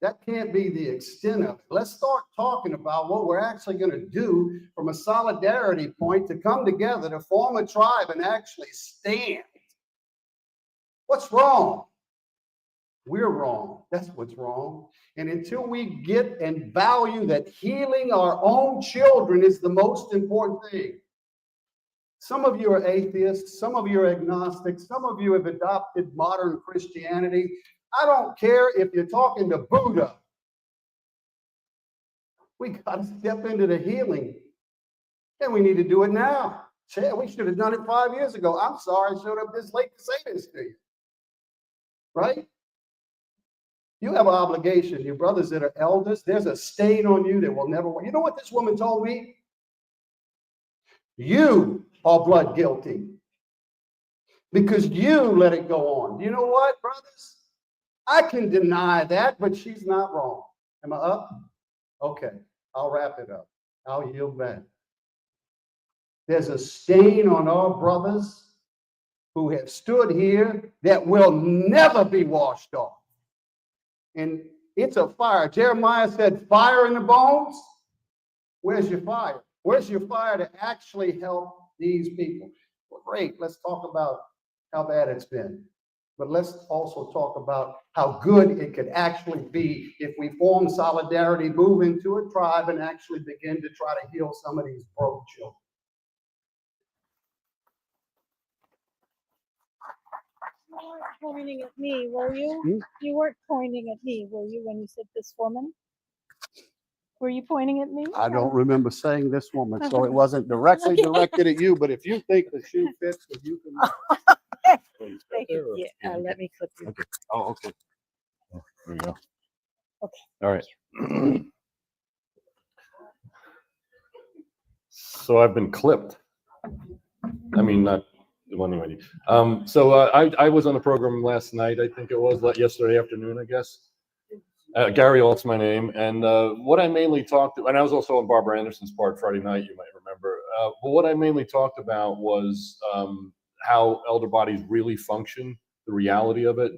that can't be the extent of it. Let's start talking about what we're actually going to do from a solidarity point to come together to form a tribe and actually stand. What's wrong? We're wrong. That's what's wrong. And until we get and value that healing our own children is the most important thing. Some of you are atheists, some of you are agnostics, some of you have adopted modern Christianity. I don't care if you're talking to Buddha. We got to step into the healing, and we need to do it now. We should have done it 5 years ago. I'm sorry I showed up this late to say this to you. Right? You have an obligation. Your brothers that are elders, there's a stain on you that will never. You know what this woman told me? You are blood guilty because you let it go on. You know what, brothers? I can deny that, but she's not wrong. Am I up? Okay, I'll wrap it up. I'll yield back. There's a stain on our brothers who have stood here that will never be washed off. And it's a fire. Jeremiah said, fire in the bones. Where's your fire? Where's your fire to actually help these people? Well, great. Let's talk about how bad it's been. But let's also talk about how good it could actually be if we form solidarity, move into a tribe, and actually begin to try to heal some of these broke children. You weren't pointing at me, were you? You weren't pointing at me, were you, when you said this woman? Were you pointing at me? I don't remember saying this woman, so it wasn't directly directed at you, but if you think the shoe fits, then you can. Thank you. Yeah, let me clip you. Okay. Oh, okay. There we go. Okay. All right. So I've been clipped. I mean, not well, anyway. I was on a program last night. I think it was yesterday afternoon, I guess. Gary Alt's my name, and what I mainly talked to, and I was also on Barbara Anderson's part Friday night, you might remember. But what I mainly talked about was how elder bodies really function, the reality of it.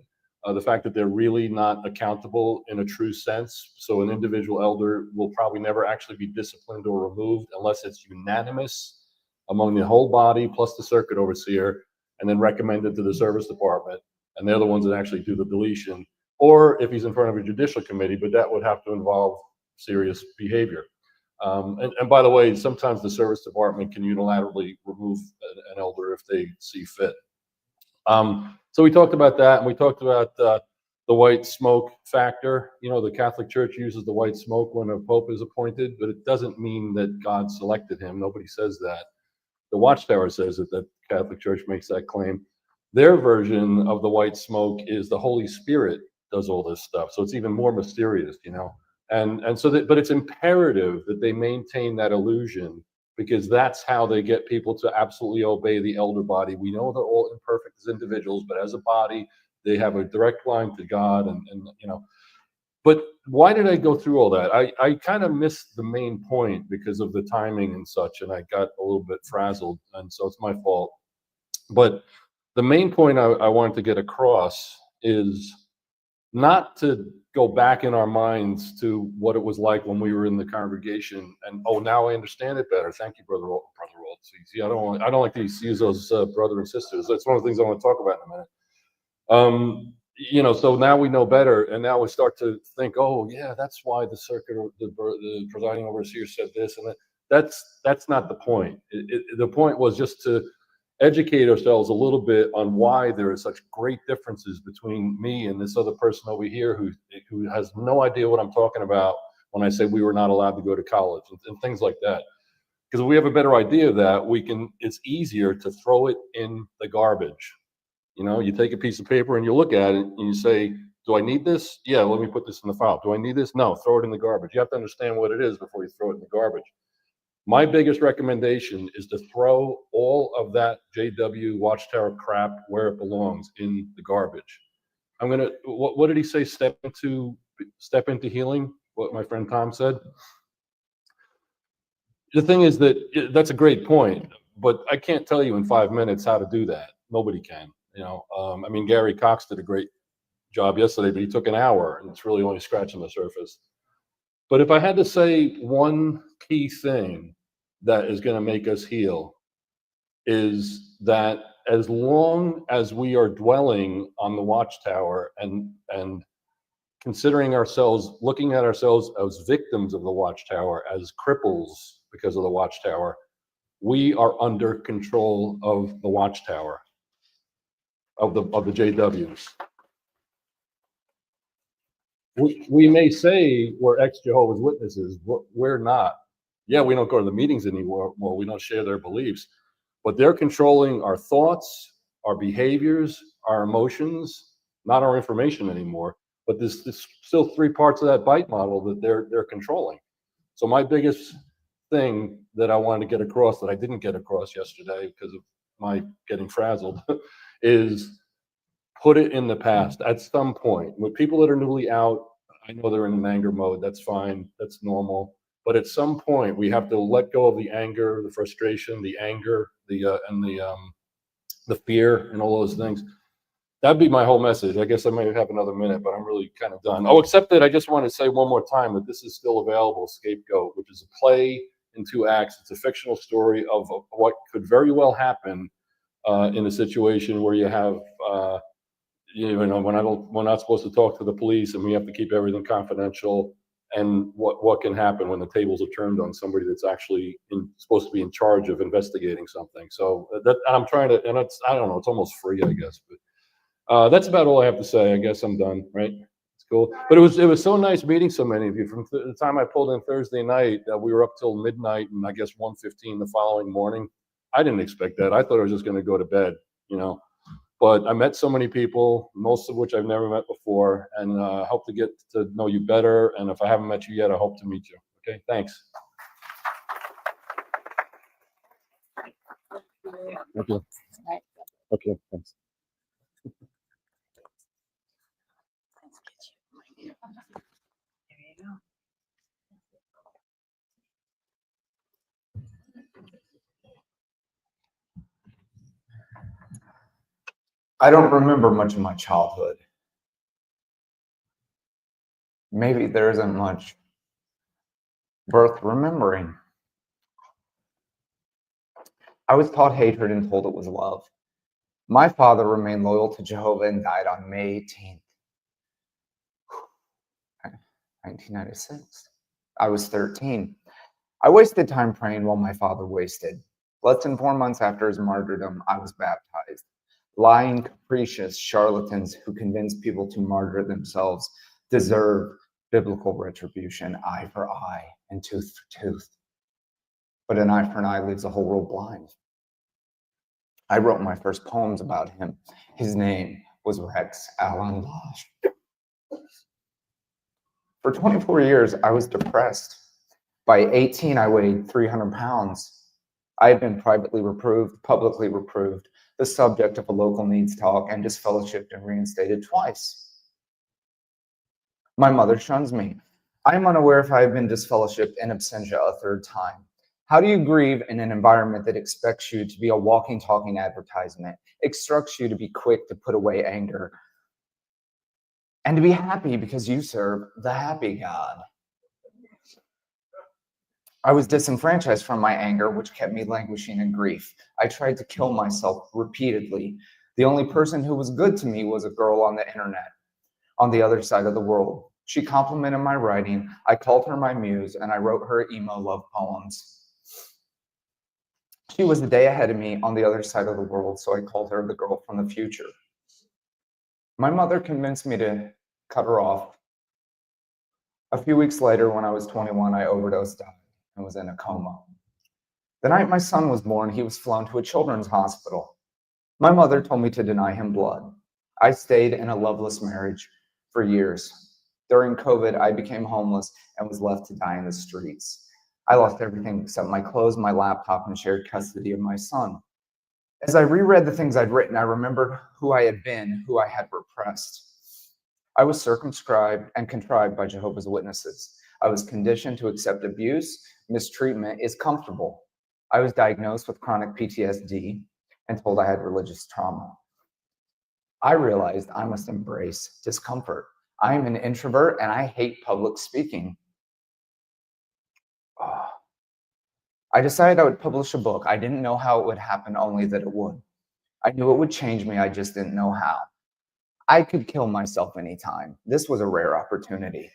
the fact that they're really not accountable in a true sense. So an individual elder will probably never actually be disciplined or removed unless it's unanimous among the whole body plus the circuit overseer, and then recommended to the service department. And they're the ones that actually do the deletion. Or if he's in front of a judicial committee, but that would have to involve serious behavior. And by the way, sometimes the service department can unilaterally remove an elder if they see fit. So we talked about that, and we talked about the white smoke factor. You know, the Catholic Church uses the white smoke when a pope is appointed, but it doesn't mean that God selected him. Nobody says that. The Watchtower says that the Catholic Church makes that claim. Their version of the white smoke is the Holy Spirit does all this stuff. So it's even more mysterious, you know. And so that, but it's imperative that they maintain that illusion, because that's how they get people to absolutely obey the elder body. We know they're all imperfect as individuals, but as a body, they have a direct line to God, and you know. But why did I go through all that? I kind of missed the main point because of the timing and such, and I got a little bit frazzled, and so it's my fault. But the main point I wanted to get across is not to go back in our minds to what it was like when we were in the congregation, and oh, now I understand it better. Thank you, brother Walt. See, I don't like to use those brother and sisters. That's one of the things I want to talk about in a minute. You know, so now we know better, and now we start to think, oh yeah, that's why the circuit or the presiding overseer said this and that. That's not the point. The point was just to educate ourselves a little bit on why there are such great differences between me and this other person over here who has no idea what I'm talking about when I say we were not allowed to go to college and things like that. Because if we have a better idea of that, it's easier to throw it in the garbage. You know, you take a piece of paper and you look at it and you say, do I need this? Yeah, let me put this in the file. Do I need this? No, throw it in the garbage. You have to understand what it is before you throw it in the garbage. My biggest recommendation is to throw all of that JW Watchtower crap where it belongs, in the garbage. What did he say? Step into healing, what my friend Tom said. The thing is that's a great point, but I can't tell you in 5 minutes how to do that. Nobody can. You know, I mean, Gary Cox did a great job yesterday, but he took an hour, and it's really only scratching the surface. But if I had to say one key thing that is going to make us heal, is that as long as we are dwelling on the Watchtower and considering ourselves, looking at ourselves as victims of the Watchtower, as cripples because of the Watchtower, we are under control of the Watchtower, of the JWs. We may say we're ex-Jehovah's Witnesses, but we're not. Yeah, we don't go to the meetings anymore. Well, we don't share their beliefs, but they're controlling our thoughts, our behaviors, our emotions, not our information anymore. But there's still 3 parts of that bite model that they're controlling. So my biggest thing that I wanted to get across that I didn't get across yesterday because of my getting frazzled is put it in the past at some point. With people that are newly out, I know they're in an anger mode. That's fine. That's normal. But at some point, we have to let go of the anger, the frustration, the anger, the fear, and all those things. That'd be my whole message. I guess I might have another minute, but I'm really kind of done. Oh, except that I just want to say one more time that this is still available, Scapegoat, which is a play in 2 acts. It's a fictional story of what could very well happen in a situation where you have, you know, we're not supposed to talk to the police, and we have to keep everything confidential. And what can happen when the tables are turned on somebody that's actually supposed to be in charge of investigating something. So that I'm trying to, and it's, I don't know, it's almost free, I guess. But that's about all I have to say. I guess I'm done, right? It's cool. But it was so nice meeting so many of you. From the time I pulled in Thursday night, we were up till midnight, and I guess 1:15 the following morning. I didn't expect that. I thought I was just going to go to bed, you know. But I met so many people, most of which I've never met before, and hope to get to know you better. And if I haven't met you yet, I hope to meet you. Okay, thanks. Okay. Okay, thanks. I don't remember much of my childhood. maybe there isn't much worth remembering. I was taught hatred and told it was love. My father remained loyal to Jehovah and died on May 18th, 1996. I was 13. I wasted time praying while my father wasted. Less than 4 months after his martyrdom, I was baptized. Lying, capricious charlatans who convince people to martyr themselves deserve biblical retribution, eye for eye and tooth for tooth. But an eye for an eye leaves the whole world blind. I wrote my first poems about him. His name was Rex Allen Lodge. For 24 years, I was depressed. By 18, I weighed 300 pounds. I had been privately reproved, publicly reproved, the subject of a local needs talk, and disfellowshipped and reinstated twice. My mother shuns me. I am unaware if I have been disfellowshipped in absentia a third time. How do you grieve in an environment that expects you to be a walking, talking advertisement, instructs you to be quick to put away anger, and to be happy because you serve the happy God? I was disenfranchised from my anger, which kept me languishing in grief. I tried to kill myself repeatedly. The only person who was good to me was a girl on the internet, on the other side of the world. She complimented my writing. I called her my muse, and I wrote her emo love poems. She was a day ahead of me on the other side of the world, so I called her the girl from the future. My mother convinced me to cut her off. A few weeks later, when I was 21, I overdosed, died, and was in a coma. The night my son was born, he was flown to a children's hospital. My mother told me to deny him blood. I stayed in a loveless marriage for years. During COVID, I became homeless and was left to die in the streets. I lost everything except my clothes, my laptop, and shared custody of my son. As I reread the things I'd written, I remembered who I had been, who I had repressed. I was circumscribed and contrived by Jehovah's Witnesses. I was conditioned to accept abuse, mistreatment is comfortable. I was diagnosed with chronic PTSD and told I had religious trauma. I realized I must embrace discomfort. I am an introvert and I hate public speaking. I decided I would publish a book. I didn't know how it would happen, only that it would. I knew it would change me, I just didn't know how. I could kill myself anytime. This was a rare opportunity.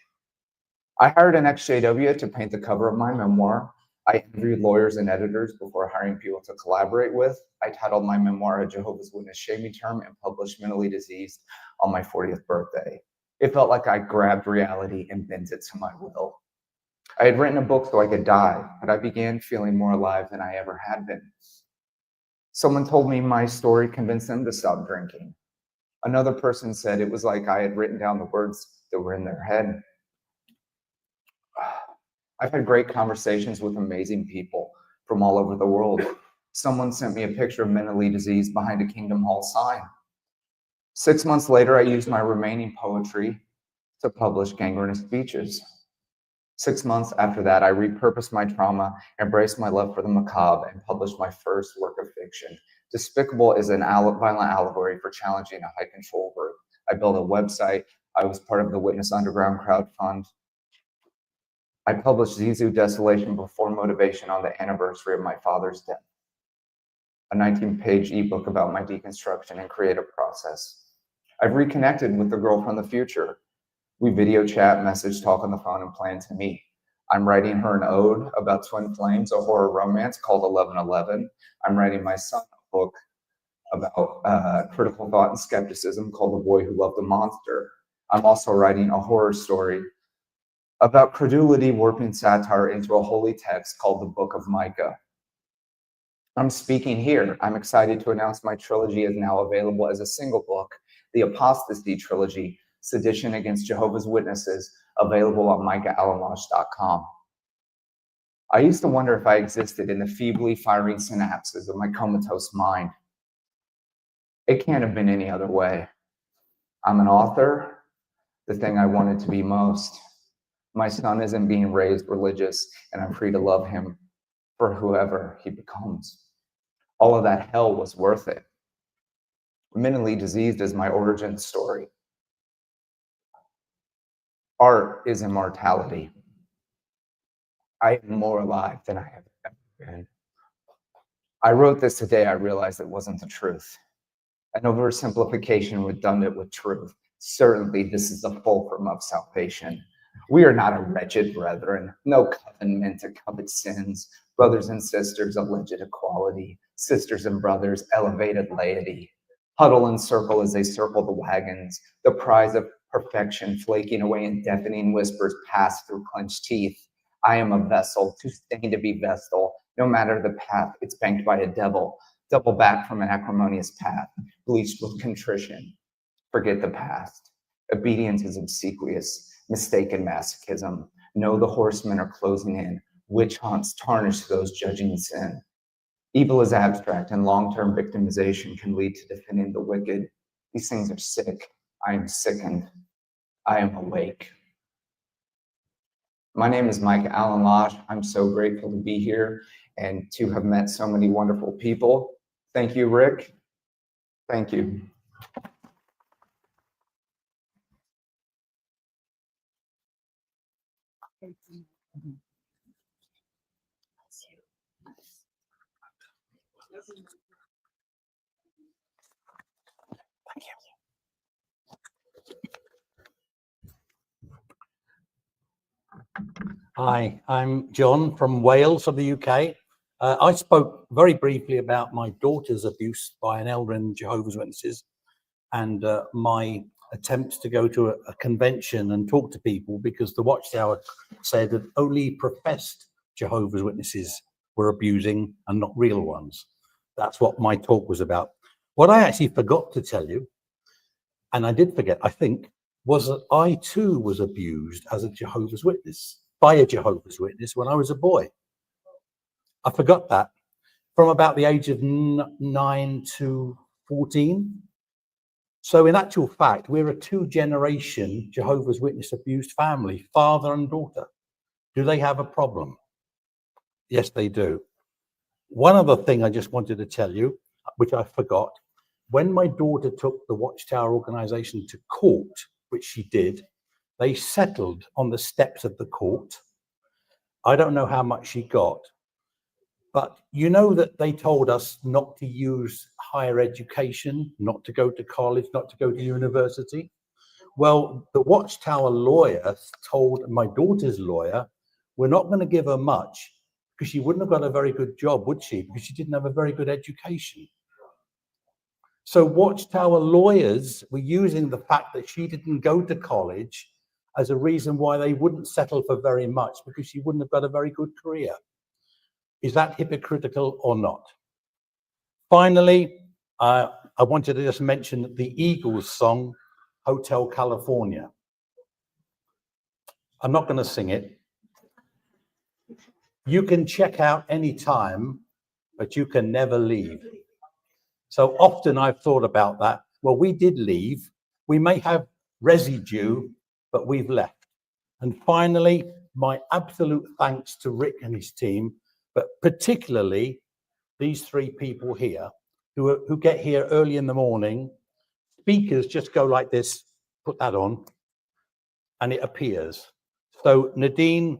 I hired an ex-JW to paint the cover of my memoir. I interviewed lawyers and editors before hiring people to collaborate with. I titled my memoir A Jehovah's Witness Shaming Term and published Mentally Diseased on my 40th birthday. It felt like I grabbed reality and bent it to my will. I had written a book so I could die, but I began feeling more alive than I ever had been. Someone told me my story convinced them to stop drinking. Another person said it was like I had written down the words that were in their head. I've had great conversations with amazing people from all over the world. Someone sent me a picture of mentally diseased behind a Kingdom Hall sign. 6 months later, I used my remaining poetry to publish Gangrenous Speeches. 6 months after that, I repurposed my trauma, embraced my love for the macabre, and published my first work of fiction. Despicable is an violent allegory for challenging a high control group. I built a website. I was part of the Witness Underground crowdfund. I published Zizu Desolation Before Motivation on the anniversary of my father's death, a 19-page ebook about my deconstruction and creative process. I've reconnected with the girl from the future. We video chat, message, talk on the phone, and plan to meet. I'm writing her an ode about twin flames, a horror romance called 1111. I'm writing my son a book about critical thought and skepticism called The Boy Who Loved a Monster. I'm also writing a horror story about credulity warping satire into a holy text called the Book of Micah. I'm speaking here. I'm excited to announce my trilogy is now available as a single book, The Apostasy Trilogy, Sedition Against Jehovah's Witnesses, available on micahallenosh.com. I used to wonder if I existed in the feebly firing synapses of my comatose mind. It can't have been any other way. I'm an author, the thing I wanted to be most. My son isn't being raised religious, and I'm free to love him for whoever he becomes. All of that hell was worth it. Mentally diseased is my origin story. Art is immortality. I am more alive than I have ever been. I wrote this today. I realized it wasn't the truth. An oversimplification redundant with truth. Certainly, this is the fulcrum of salvation. We are not a wretched brethren, no coven meant to covet sins, brothers and sisters, alleged equality, sisters and brothers, elevated laity. Huddle and circle as they circle the wagons, the prize of perfection flaking away in deafening whispers pass through clenched teeth. I am a vessel, too stained to be vestal, no matter the path, it's banked by a devil, double back from an acrimonious path, bleached with contrition. Forget the past. Obedience is obsequious, mistaken masochism. Know the horsemen are closing in. Witch hunts tarnish those judging sin. Evil is abstract, and long-term victimization can lead to defending the wicked. These things are sick. I am sickened. I am awake. My name is Mike Allen Lodge. I'm so grateful to be here and to have met so many wonderful people. Thank you, Rick. Thank you. Hi, I'm John from Wales of the UK. I spoke very briefly about my daughter's abuse by an elder in Jehovah's Witnesses and my attempts to go to a convention and talk to people because the Watchtower said that only professed Jehovah's Witnesses were abusing and not real ones. That's what my talk was about. What I actually forgot to tell you, and I did forget, I think, was that I too was abused as a Jehovah's Witness, by a Jehovah's Witness when I was a boy. I forgot that. From about the age of 9 to 14. So in actual fact, we're a two-generation Jehovah's Witness abused family, father and daughter. Do they have a problem? Yes, they do. One other thing I just wanted to tell you, which I forgot, when my daughter took the Watchtower organization to court, which she did, they settled on the steps of the court. I don't know how much she got, but you know that they told us not to use higher education, not to go to college, not to go to university. Well, the Watchtower lawyer told my daughter's lawyer, we're not going to give her much because she wouldn't have got a very good job, would she? Because she didn't have a very good education. So Watchtower lawyers were using the fact that she didn't go to college as a reason why they wouldn't settle for very much because she wouldn't have got a very good career. Is that hypocritical or not? Finally, I wanted to just mention the Eagles song, Hotel California. I'm not going to sing it. You can check out any time, but you can never leave. So often I've thought about that. Well, we did leave. We may have residue, but we've left. And finally, my absolute thanks to Rick and his team, but particularly these three people here who get here early in the morning. Speakers just go like this, put that on, and it appears. So Nadine,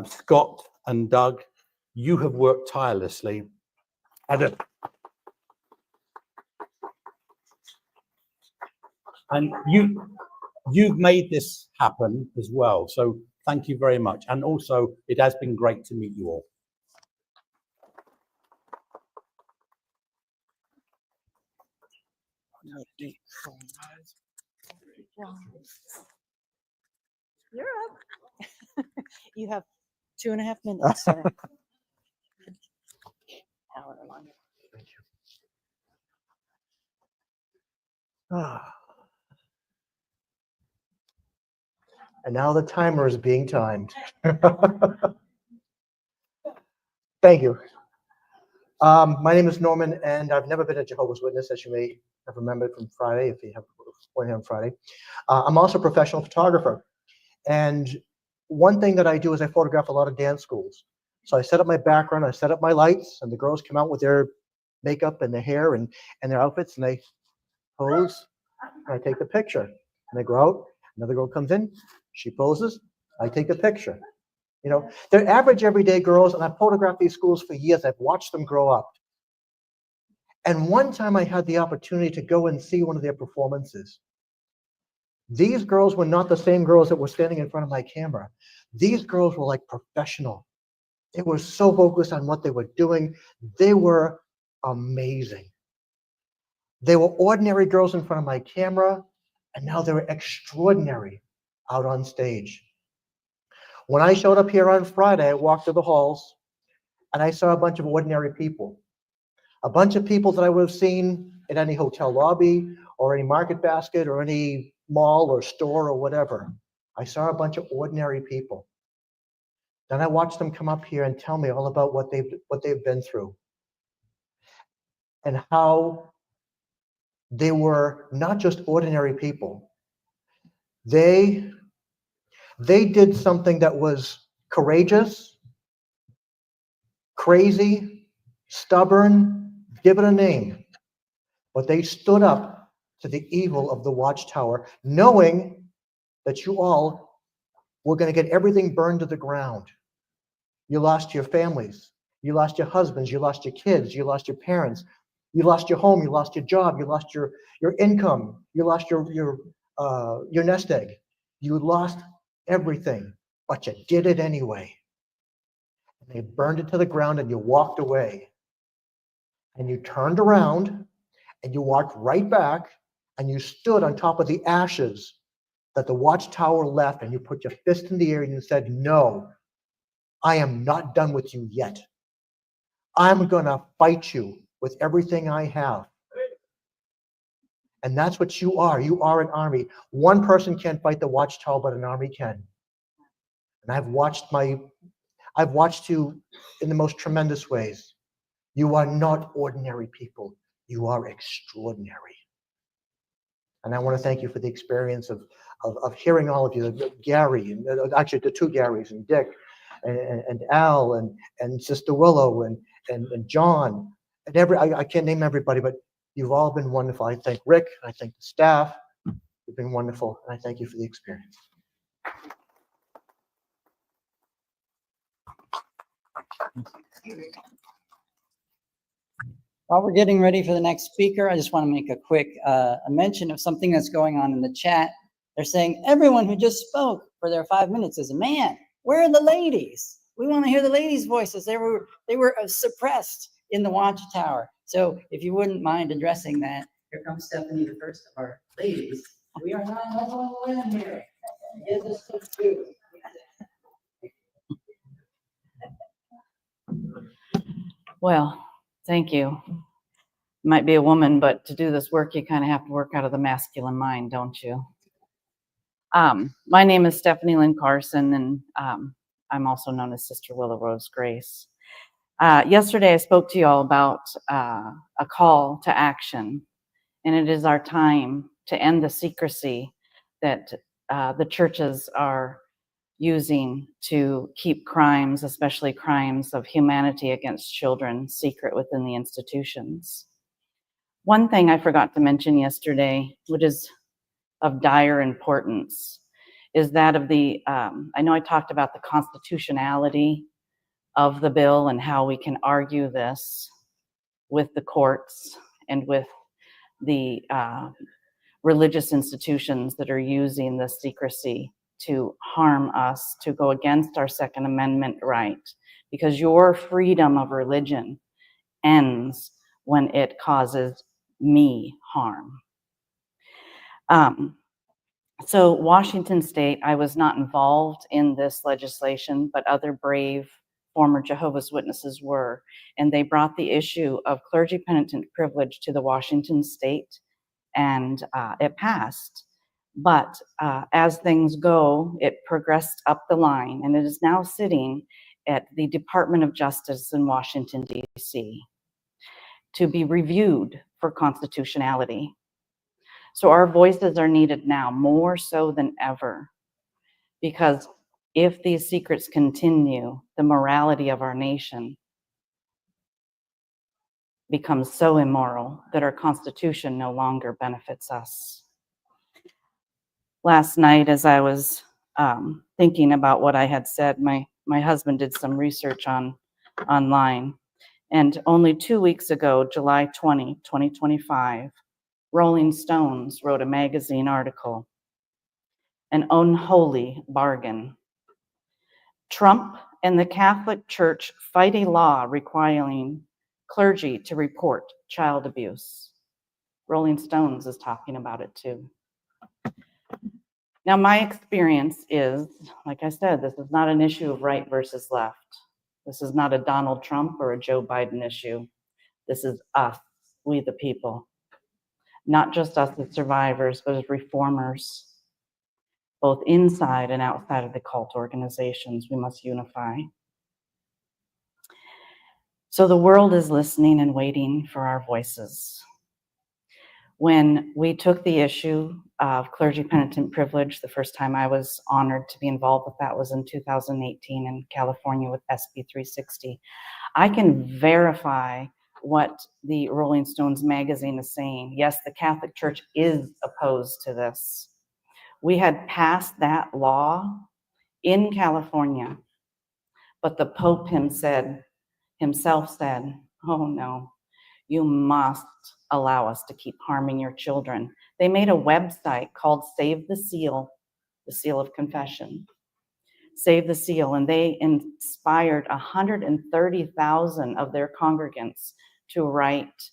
Scott, and Doug, you have worked tirelessly. And you've made this happen as well. So thank you very much. And also, it has been great to meet you all. You're up. You have 2.5 minutes, sir. However long. Thank you. And now the timer is being timed. Thank you. My name is Norman, and I've never been a Jehovah's Witness, as you may have remembered from Friday, if you have one here on Friday. I'm also a professional photographer. And one thing that I do is I photograph a lot of dance schools. So I set up my background, I set up my lights, and the girls come out with their makeup and their hair and their outfits, and they pose, and I take the picture. And they go out, another girl comes in, She poses, I take a picture. You know, they're average everyday girls, and I've photographed these schools for years. I've watched them grow up. And one time I had the opportunity to go and see one of their performances. These girls were not the same girls that were standing in front of my camera. These girls were like professional. They were so focused on what they were doing. They were amazing. They were ordinary girls in front of my camera, and now they were extraordinary out on stage. When I showed up here on Friday, I walked through the halls, and I saw a bunch of ordinary people. A bunch of people that I would have seen in any hotel lobby or any market basket or any mall or store or whatever. I saw a bunch of ordinary people. Then I watched them come up here and tell me all about what they've been through and how they were not just ordinary people. They did something that was courageous, crazy, stubborn, give it a name. But they stood up to the evil of the Watchtower, knowing that you all were going to get everything burned to the ground. You lost your families, you lost your husbands, you lost your kids, you lost your parents, you lost your home, you lost your job, you lost your income, you lost your nest egg. You lost everything, but you did it anyway. And they burned it to the ground, and you walked away. And you turned around, and you walked right back, and you stood on top of the ashes that the Watchtower left, and you put your fist in the air and you said, no, I am not done with you yet. I'm going to fight you with everything I have. And that's what you are. You are an army. One person can't fight the Watchtower, but an army can. And I've watched you in the most tremendous ways. You are not ordinary people. You are extraordinary. And I want to thank you for the experience of hearing all of you, Gary, and actually the two Garys, and Dick, and Al, and Sister Willow, and John, and I can't name everybody, but you've all been wonderful. I thank Rick, I thank the staff. You've been wonderful, and I thank you for the experience. While we're getting ready for the next speaker, I just want to make a quick a mention of something that's going on in the chat. They're saying everyone who just spoke for their 5 minutes is a man. Where are the ladies? We want to hear the ladies' voices. They were suppressed in the Watchtower. So if you wouldn't mind addressing that, here comes Stephanie, the first of our ladies. We are not muzzling women here. Get this to do. Well, thank you. Might be a woman, but to do this work, you kind of have to work out of the masculine mind, don't you? My name is Stephanie Lynn Carson, and I'm also known as Sister Willow Rose Grace. Yesterday, I spoke to you all about a call to action, and it is our time to end the secrecy that the churches are using to keep crimes, especially crimes of humanity against children, secret within the institutions. One thing I forgot to mention yesterday, which is of dire importance, is that of the, I know I talked about the constitutionality of the bill and how we can argue this with the courts and with the religious institutions that are using the secrecy to harm us, to go against our Second Amendment right, because your freedom of religion ends when it causes me harm. So Washington State, I was not involved in this legislation, but other brave former Jehovah's Witnesses were, and they brought the issue of clergy penitent privilege to the Washington State, and it passed. But as things go, it progressed up the line, and it is now sitting at the Department of Justice in Washington, D.C. to be reviewed for constitutionality. So our voices are needed now more so than ever, because if these secrets continue, the morality of our nation becomes so immoral that our Constitution no longer benefits us. Last night, as I was thinking about what I had said. My husband did some research online, and only 2 weeks ago, July 20, 2025, Rolling Stones wrote a magazine article, "An Unholy Bargain. Trump and the Catholic Church fight a law requiring clergy to report child abuse." Rolling Stones is talking about it too. Now, my experience is, like I said, this is not an issue of right versus left. This is not a Donald Trump or a Joe Biden issue. This is us, we the people. Not just us as survivors, but as reformers, both inside and outside of the cult organizations. We must unify. So the world is listening and waiting for our voices. When we took the issue of clergy penitent privilege, the first time I was honored to be involved with that was in 2018 in California with SB 360. I can verify what the Rolling Stones magazine is saying. Yes, the Catholic Church is opposed to this. We had passed that law in California, but the Pope himself said, "Oh no, you must allow us to keep harming your children." They made a website called Save the Seal of Confession. Save the Seal, and they inspired 130,000 of their congregants to write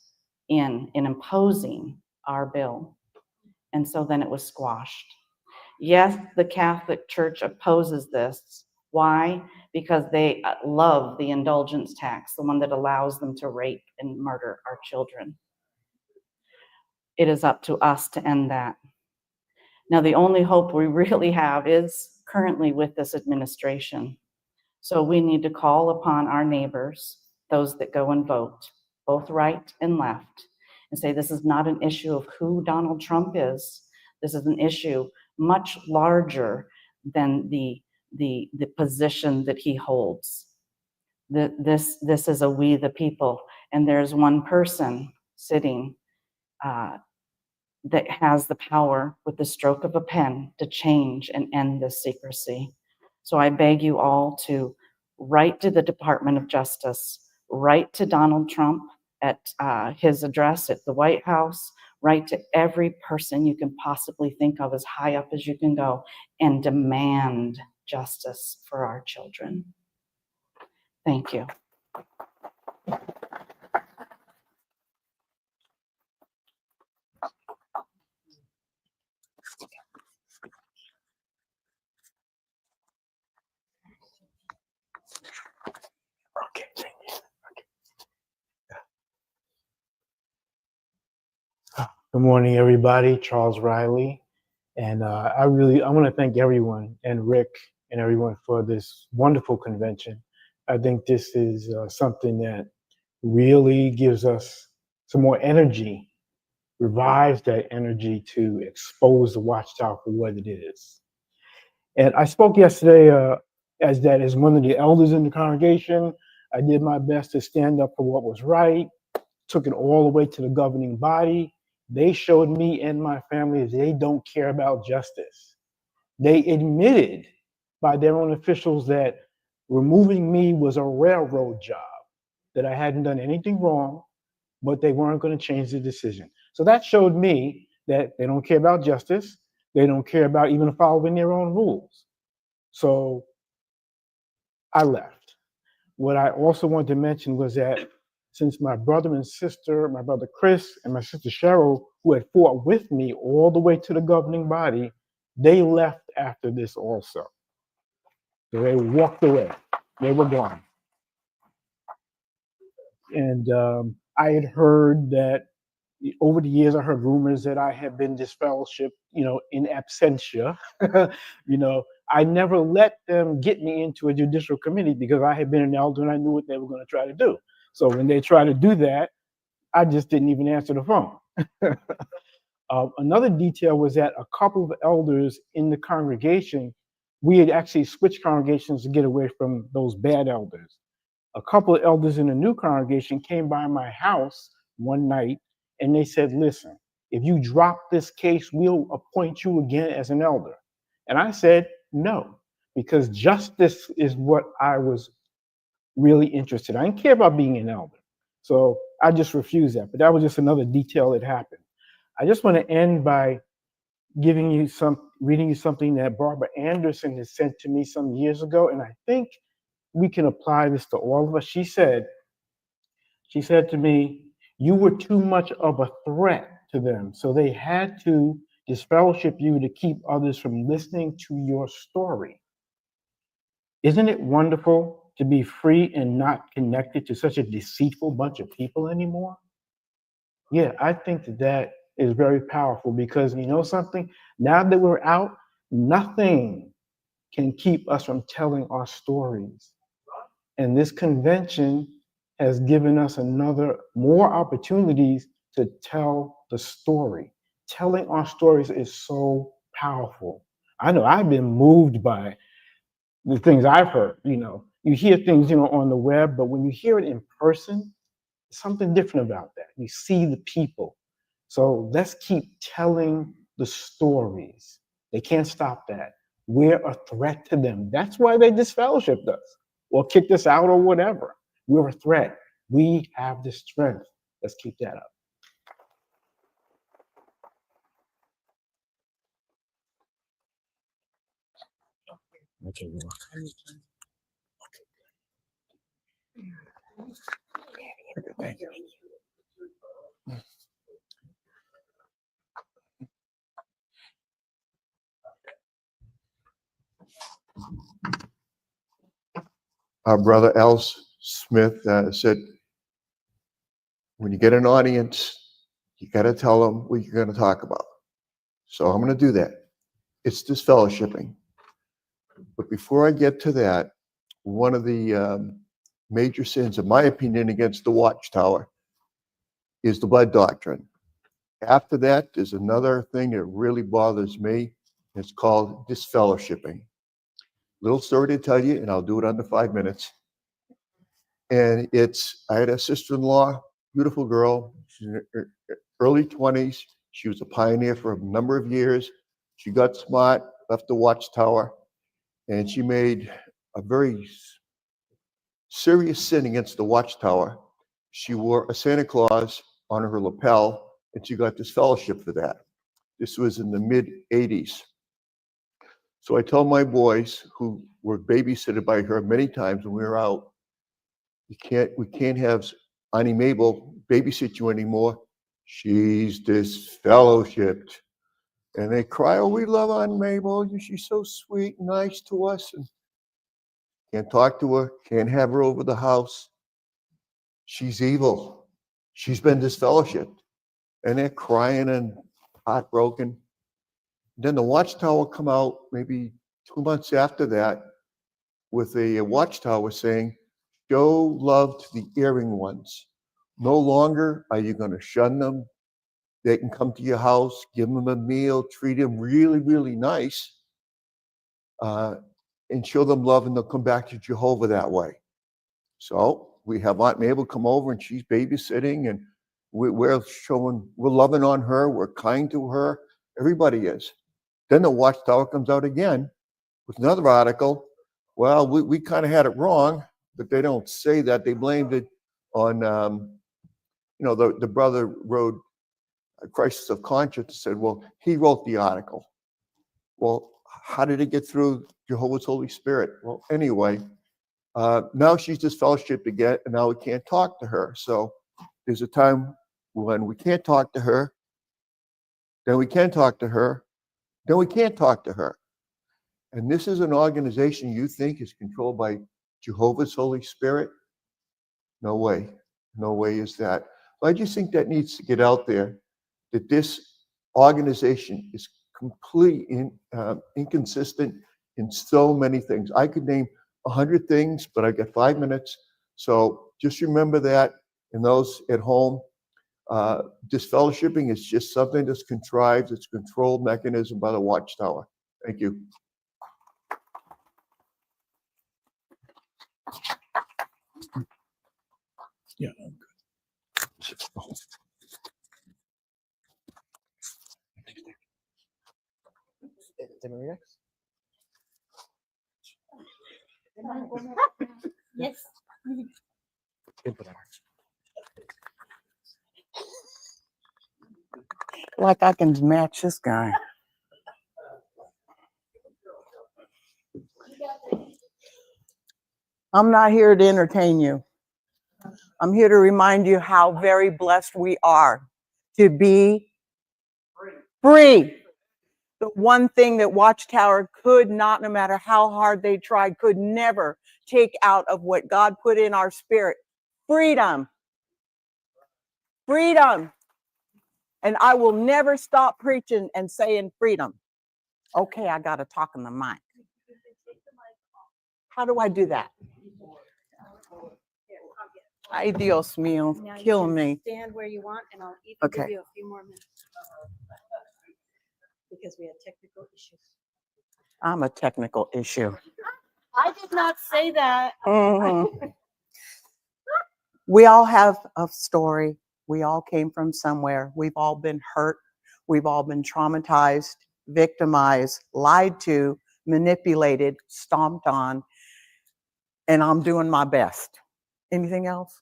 in opposing our bill. And so then it was squashed. Yes, the Catholic Church opposes this. Why? Because they love the indulgence tax, the one that allows them to rape and murder our children. It is up to us to end that. Now, the only hope we really have is currently with this administration. So we need to call upon our neighbors, those that go and vote, both right and left, and say this is not an issue of who Donald Trump is. This is an issue much larger than the position that he holds. This is a we the people, and there's one person sitting that has the power with the stroke of a pen to change and end this secrecy. So I beg you all to write to the Department of Justice, write to Donald Trump at his address at the White House, write to every person you can possibly think of as high up as you can go, and demand justice for our children. Thank you. Okay, thank you. Okay. Good morning, everybody. Charles Riley. And I want to thank everyone and Rick and everyone for this wonderful convention. I think this is something that really gives us some more energy, revives that energy to expose the Watchtower for what it is. And I spoke yesterday as one of the elders in the congregation. I did my best to stand up for what was right, took it all the way to the governing body. They showed me and my family that they don't care about justice. They admitted by their own officials that removing me was a railroad job, that I hadn't done anything wrong, but they weren't going to change the decision. So that showed me that they don't care about justice. They don't care about even following their own rules. So I left. What I also wanted to mention was that since my brother and sister, my brother Chris and my sister Cheryl, who had fought with me all the way to the governing body, they left after this also. So they walked away. They were gone. And I had heard that over the years, I heard rumors that I had been disfellowshipped, in absentia. I never let them get me into a judicial committee because I had been an elder and I knew what they were going to try to do. So when they tried to do that, I just didn't even answer the phone. Another detail was that a couple of elders in the congregation, we had actually switched congregations to get away from those bad elders. A couple of elders in the new congregation came by my house one night and they said, "Listen, if you drop this case, we'll appoint you again as an elder." And I said, No, because justice is what I was really interested in. I didn't care about being an elder. So I just refused that. But that was just another detail that happened. I just want to end by reading you something that Barbara Anderson has sent to me some years ago. And I think we can apply this to all of us. She said to me, you were too much of a threat to them. So they had to disfellowship you to keep others from listening to your story. Isn't it wonderful to be free and not connected to such a deceitful bunch of people anymore? Yeah, I think that is very powerful because you know something? Now that we're out, nothing can keep us from telling our stories. And this convention has given us more opportunities to tell the story. Telling our stories is so powerful. I know I've been moved by the things I've heard. You hear things, on the web, but when you hear it in person, something different about that. You see the people. So let's keep telling the stories. They can't stop that. We're a threat to them. That's why they disfellowshipped us or kicked us out or whatever. We're a threat. We have the strength. Let's keep that up. Okay. Thank you. Our brother Al Smith said, when you get an audience, you got to tell them what you're going to talk about. So I'm going to do that. It's disfellowshipping. But before I get to that, one of the major sins, in my opinion, against the Watchtower is the blood doctrine. After that, there's another thing that really bothers me. It's called disfellowshipping. Little story to tell you, and I'll do it under 5 minutes. And I had a sister-in-law, beautiful girl. She's in her early 20s. She was a pioneer for a number of years. She got smart, left the Watchtower, and she made a very serious sin against the Watchtower. She wore a Santa Claus on her lapel, and she got disfellowship for that. This was in the mid-'80s. So I told my boys, who were babysitted by her many times when we were out, we can't have Auntie Mabel babysit you anymore. She's disfellowshipped. And they cry, oh, we love Aunt Mabel. She's so sweet, nice to us. And can't talk to her, can't have her over the house. She's evil. She's been disfellowshipped. And they're crying and heartbroken. Then the Watchtower come out maybe 2 months after that with a Watchtower saying, show love to the erring ones. No longer are you going to shun them. They can come to your house, give them a meal, treat them really, really nice, and show them love, and they'll come back to Jehovah that way. So we have Aunt Mabel come over, and she's babysitting, and we're loving on her, we're kind to her. Everybody is. Then the Watchtower comes out again with another article. Well, we kind of had it wrong, but they don't say that. They blamed it on, the brother wrote a crisis of conscience, said, well, he wrote the article. Well, how did it get through Jehovah's Holy Spirit? Well, anyway, now she's disfellowshipped again, and now we can't talk to her. So there's a time when we can't talk to her, then we can talk to her, then we can't talk to her. And this is an organization you think is controlled by Jehovah's Holy Spirit? No way. No way is that. But I just think that needs to get out there, that this organization is completely inconsistent in so many things. I could name 100 things, but I've got 5 minutes. So just remember that, and those at home, disfellowshipping is just something that's contrived. It's a controlled mechanism by the Watchtower. Thank you. Yeah. Yes. Like I can match this guy. I'm not here to entertain you. I'm here to remind you how very blessed we are to be free. The one thing that Watchtower could not, no matter how hard they tried, could never take out of what God put in our spirit. Freedom. Freedom. And I will never stop preaching and saying freedom. Okay, I got to talk in the mic. How do I do that? Ay, Dios mío, Now you kill can me. stand where you want, and I'll even Okay. give you a few more minutes. Because we had technical issues. I'm a technical issue. I did not say that. Mhm. We all have a story. We all came from somewhere. We've all been hurt. We've all been traumatized, victimized, lied to, manipulated, stomped on, and I'm doing my best. Anything else?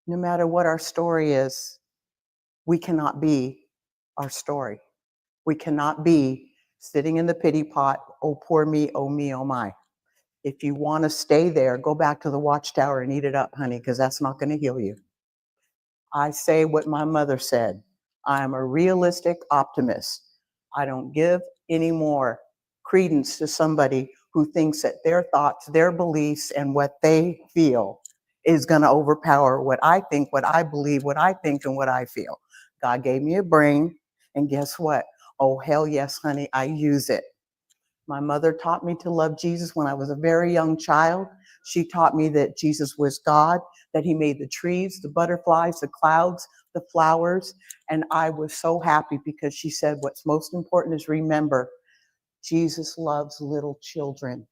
No matter what our story is, we cannot be our story. We cannot be sitting in the pity pot, oh, poor me, oh my. If you want to stay there, go back to the Watchtower and eat it up, honey, because that's not going to heal you. I say what my mother said. I am a realistic optimist. I don't give any more credence to somebody who thinks that their thoughts, their beliefs, and what they feel is going to overpower what I think, what I believe, what I think, and what I feel. God gave me a brain, and guess what? Oh, hell yes, honey, I use it. My mother taught me to love Jesus when I was a very young child. She taught me that Jesus was God, that he made the trees, the butterflies, the clouds, the flowers. And I was so happy because she said, what's most important is remember, Jesus loves little children.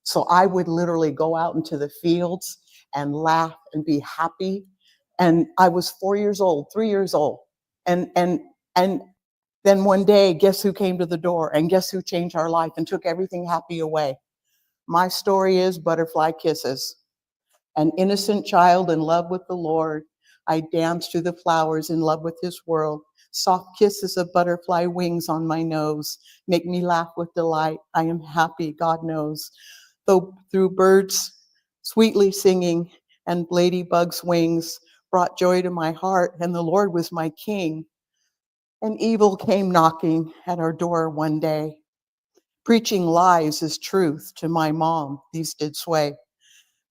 So I would literally go out into the fields and laugh and be happy. And I was 4 years old, 3 years old. And then one day, guess who came to the door? And guess who changed our life and took everything happy away? My story is butterfly kisses. An innocent child in love with the Lord. I danced through the flowers in love with his world. Soft kisses of butterfly wings on my nose make me laugh with delight. I am happy, God knows. Though through birds sweetly singing and ladybugs' wings brought joy to my heart, and the Lord was my king. And evil came knocking at our door one day, preaching lies as truth to my mom. These did sway.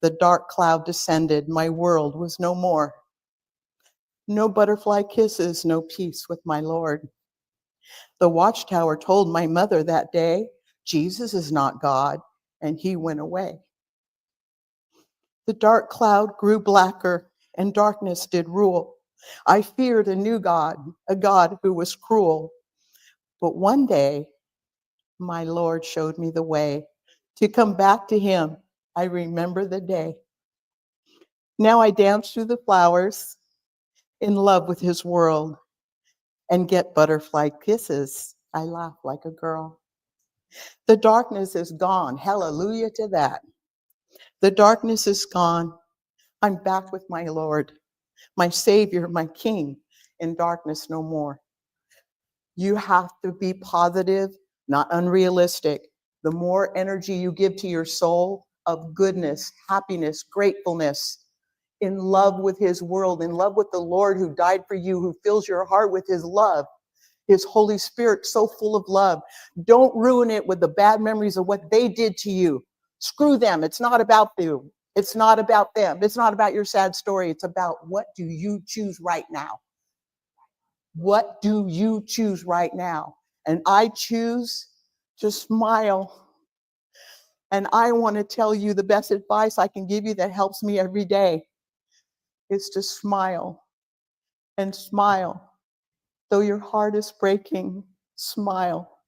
The dark cloud descended. My world was no more. No butterfly kisses, no peace with my Lord. The Watchtower told my mother that day, Jesus is not God, and he went away. The dark cloud grew blacker, and darkness did rule. I feared a new God, a God who was cruel. But one day, my Lord showed me the way to come back to him. I remember the day. Now I dance through the flowers in love with his world and get butterfly kisses. I laugh like a girl. The darkness is gone. Hallelujah to that. The darkness is gone. I'm back with my Lord, my Savior, my King, in darkness no more. You have to be positive, not unrealistic. The more energy you give to your soul of goodness, happiness, gratefulness, in love with his world, in love with the Lord who died for you, who fills your heart with his love, his Holy Spirit so full of love. Don't ruin it with the bad memories of what they did to you. Screw them. It's not about you. It's not about them. It's not about your sad story. It's about what do you choose right now? What do you choose right now? And I choose to smile. And I want to tell you the best advice I can give you that helps me every day is to smile and smile. Though your heart is breaking, smile.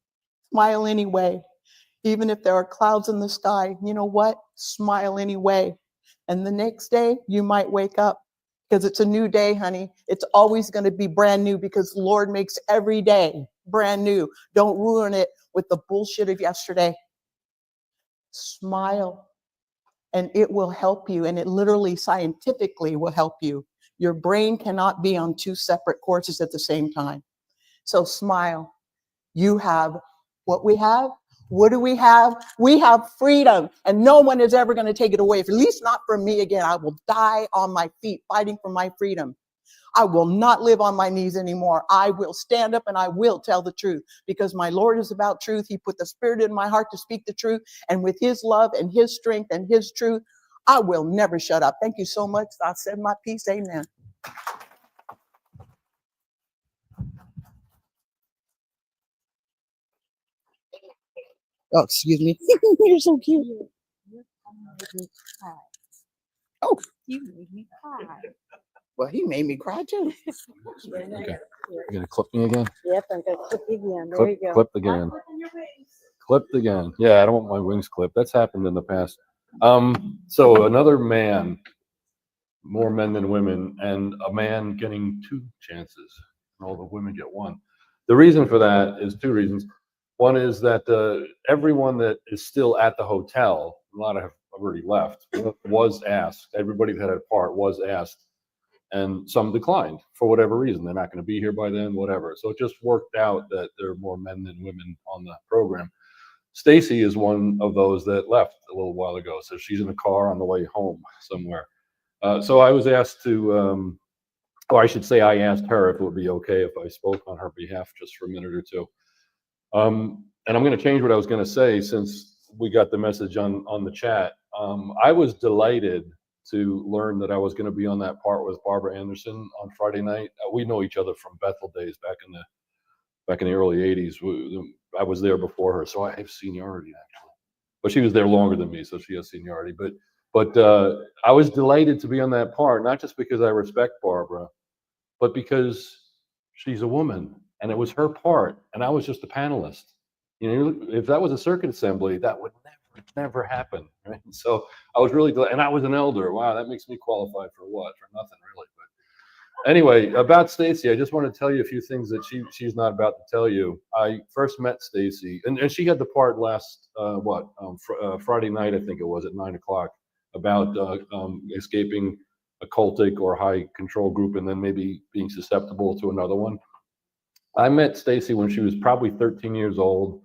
Smile anyway. Even if there are clouds in the sky, you know what? Smile anyway. And the next day, you might wake up because it's a new day, honey. It's always going to be brand new because the Lord makes every day brand new. Don't ruin it with the bullshit of yesterday. Smile, and it will help you, and it literally scientifically will help you. Your brain cannot be on two separate courses at the same time. So smile. You have what we have. What do we have? We have freedom, and no one is ever going to take it away, at least not from me again. I will die on my feet fighting for my freedom. I will not live on my knees anymore. I will stand up and I will tell the truth because my Lord is about truth. He put the Spirit in my heart to speak the truth, and with His love and His strength and His truth, I will never shut up. Thank you so much. I said my piece. Amen. Oh, excuse me. You're so cute. Oh, You made me cry. well, he made me cry too. Okay. You're gonna clip me again? Yep, I'm gonna clip you again. There Clip, you go. clipped again. Clipped again. Yeah, I don't want my wings clipped. That's happened in the past. So another man, more men than women, and a man getting 2 chances, and all the women get 1. The reason for that is 2 reasons. One is that everyone that is still at the hotel, a lot have already left, was asked. Everybody that had a part was asked, and some declined for whatever reason. They're not going to be here by then, whatever. So it just worked out that there are more men than women on the program. Stacy is one of those that left a little while ago. So she's in the car on the way home somewhere. So I was asked to, or I should say I asked her if it would be okay if I spoke on her behalf just for a minute or 2. And I'm going to change what I was going to say since we got the message on the chat. I was delighted to learn that I was going to be on that part with Barbara Anderson on Friday night. We know each other from Bethel days back in the early 80s. I was there before her, so I have seniority actually. But she was there longer than me, so she has seniority. But I was delighted to be on that part, not just because I respect Barbara, but because she's a woman and it was her part, and I was just a panelist. You know, if that was a circuit assembly, that would never happen. Right? So I was really glad, and I was an elder. Wow, that makes me qualified for what? For nothing, really. But anyway, about Stacy, I just want to tell you a few things that she's not about to tell you. I first met Stacy, and she had the part last Friday night, I think it was, at 9 o'clock, about escaping a cultic or high control group, and then maybe being susceptible to another one. I met Stacy when she was probably 13 years old,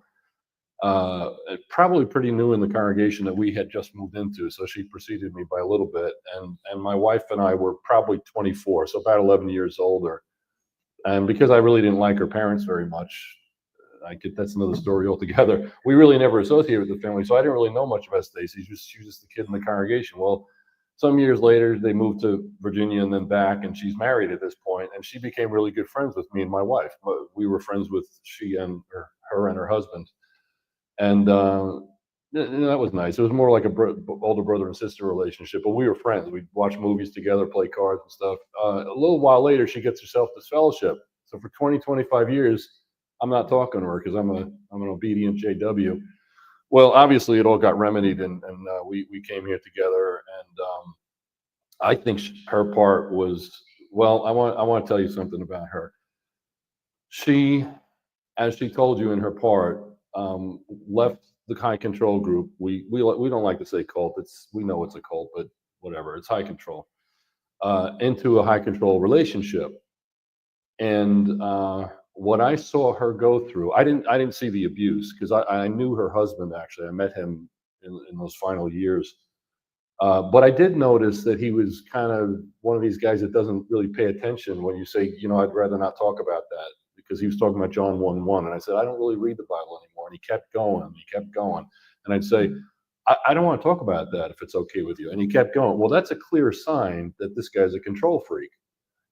probably pretty new in the congregation that we had just moved into. So she preceded me by a little bit, and my wife and I were probably 24, so about 11 years older. And because I really didn't like her parents very much, that's another story altogether. We really never associated with the family, so I didn't really know much about Stacy. She was just a kid in the congregation. Well, some years later, they moved to Virginia and then back, and she's married at this point, and she became really good friends with me and my wife. We were friends with her and her husband, and that was nice. It was more like older brother and sister relationship, but we were friends. We'd watch movies together, play cards and stuff. A little while later, she gets herself disfellowship. So for 25 years, I'm not talking to her because I'm an obedient JW. Well, obviously, it all got remedied, and we came here together. And I think her part was, well, I want to tell you something about her. She, as she told you in her part, left the high control group. We don't like to say cult. We know it's a cult, but whatever. It's high control. Into a high control relationship, and what I saw her go through, I didn't see the abuse because I knew her husband actually. I met him in those final years. But I did notice that he was kind of one of these guys that doesn't really pay attention when you say, I'd rather not talk about that, because he was talking about John 1:1. And I said, I don't really read the Bible anymore. And he kept going. And I'd say, I don't want to talk about that if it's okay with you. And he kept going. Well, that's a clear sign that this guy's a control freak.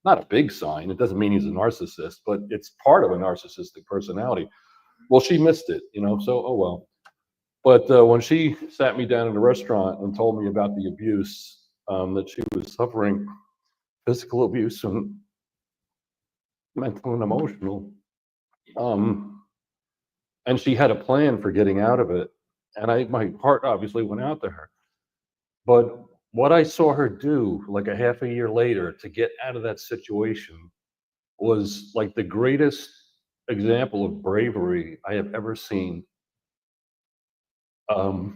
Not a big sign. It doesn't mean he's a narcissist, but it's part of a narcissistic personality. Well, she missed it, so, oh well. But when she sat me down in a restaurant and told me about the abuse that she was suffering, physical abuse and mental and emotional, and she had a plan for getting out of it, and my heart obviously went out to her. But what I saw her do like a half a year later to get out of that situation was like the greatest example of bravery I have ever seen. Far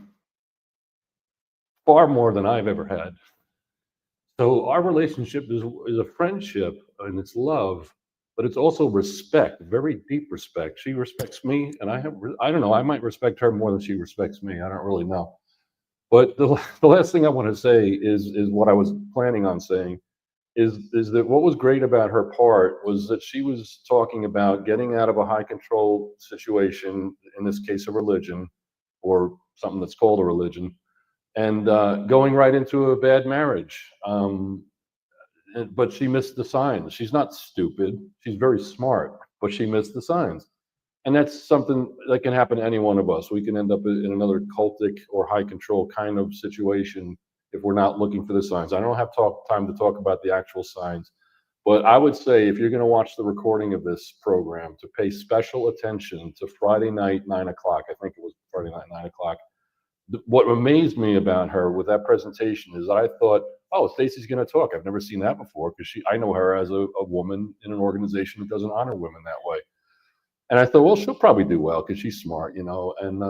more than I've ever had. So our relationship is a friendship and it's love, but it's also respect, very deep respect. She respects me, and I don't know, I might respect her more than she respects me. I don't really know. But the last thing I want to say is what I was planning on saying is that what was great about her part was that she was talking about getting out of a high control situation, in this case a religion, or something that's called a religion, and going right into a bad marriage. But she missed the signs. She's not stupid. She's very smart, but she missed the signs. And that's something that can happen to any one of us. We can end up in another cultic or high control kind of situation if we're not looking for the signs. I don't have time to talk about the actual signs, but I would say if you're going to watch the recording of this program, to pay special attention to Friday night, 9 o'clock. I think it was Friday night, 9 o'clock. What amazed me about her with that presentation is I thought, oh, Stacy's going to talk. I've never seen that before because I know her as a woman in an organization that doesn't honor women that way. And I thought, well, she'll probably do well because she's smart, and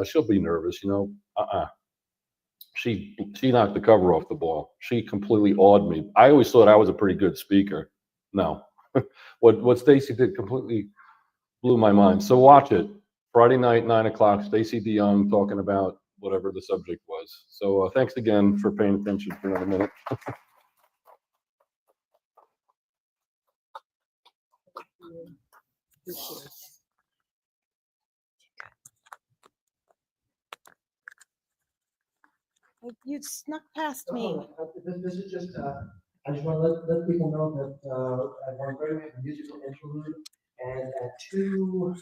she'll be nervous, She knocked the cover off the ball. She completely awed me. I always thought I was a pretty good speaker. No, what Stacy did completely blew my mind. So watch it Friday night, 9 o'clock. Stacy DeYoung talking about whatever the subject was. So thanks again for paying attention for another minute. You snuck past me. This is just, I just want to let people know that I want to make a musical interlude, and at 2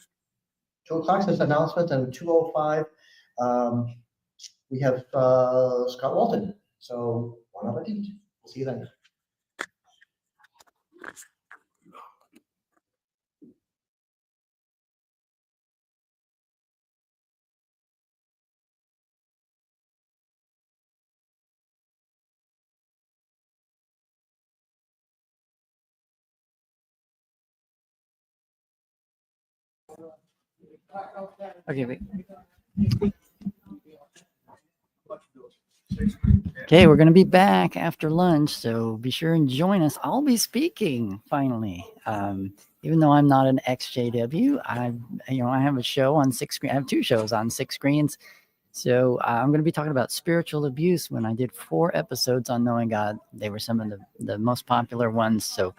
o'clock says announcement, and 2:05 we have Scott Walton. So bon appetit. We'll see you then. Okay, wait. Okay, we're going to be back after lunch, so be sure and join us. I'll be speaking finally. Even though I'm not an ex-JW, I have a show on 6 screens. I have 2 shows on 6 screens. So I'm going to be talking about spiritual abuse. When I did 4 episodes on Knowing God, they were some of the most popular ones. So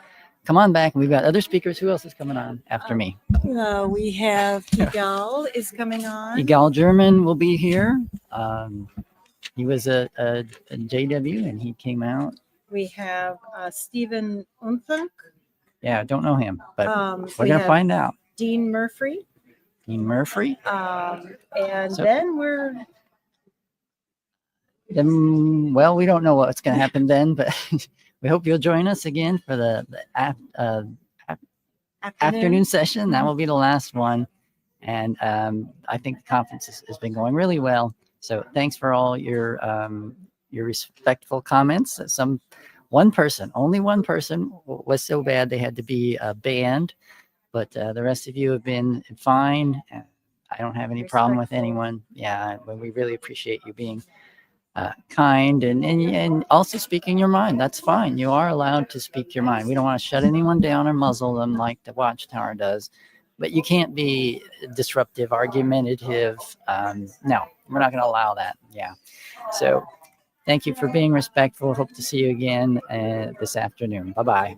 come on back. We've got other speakers. Who else is coming on after me? We have Igal is coming on. Igal German will be here. He was a JW and he came out. We have Stephen Unthunk. Yeah, I don't know him, but we're we going to have find out. Dean Murphy. Dean Murphy. And So- then we're Well, we don't know what's going to happen then, but we hope you'll join us again for the afternoon session. That will be the last one. And I think the conference has been going really well. So thanks for all your respectful comments. Only one person was so bad they had to be banned, but the rest of you have been fine. I don't have any problem with anyone. Yeah, we really appreciate you being kind and also speaking your mind. That's fine. You are allowed to speak your mind. We don't want to shut anyone down or muzzle them like the Watchtower does, but you can't be disruptive, argumentative. No, we're not going to allow that. Yeah. So thank you for being respectful. Hope to see you again this afternoon. Bye-bye.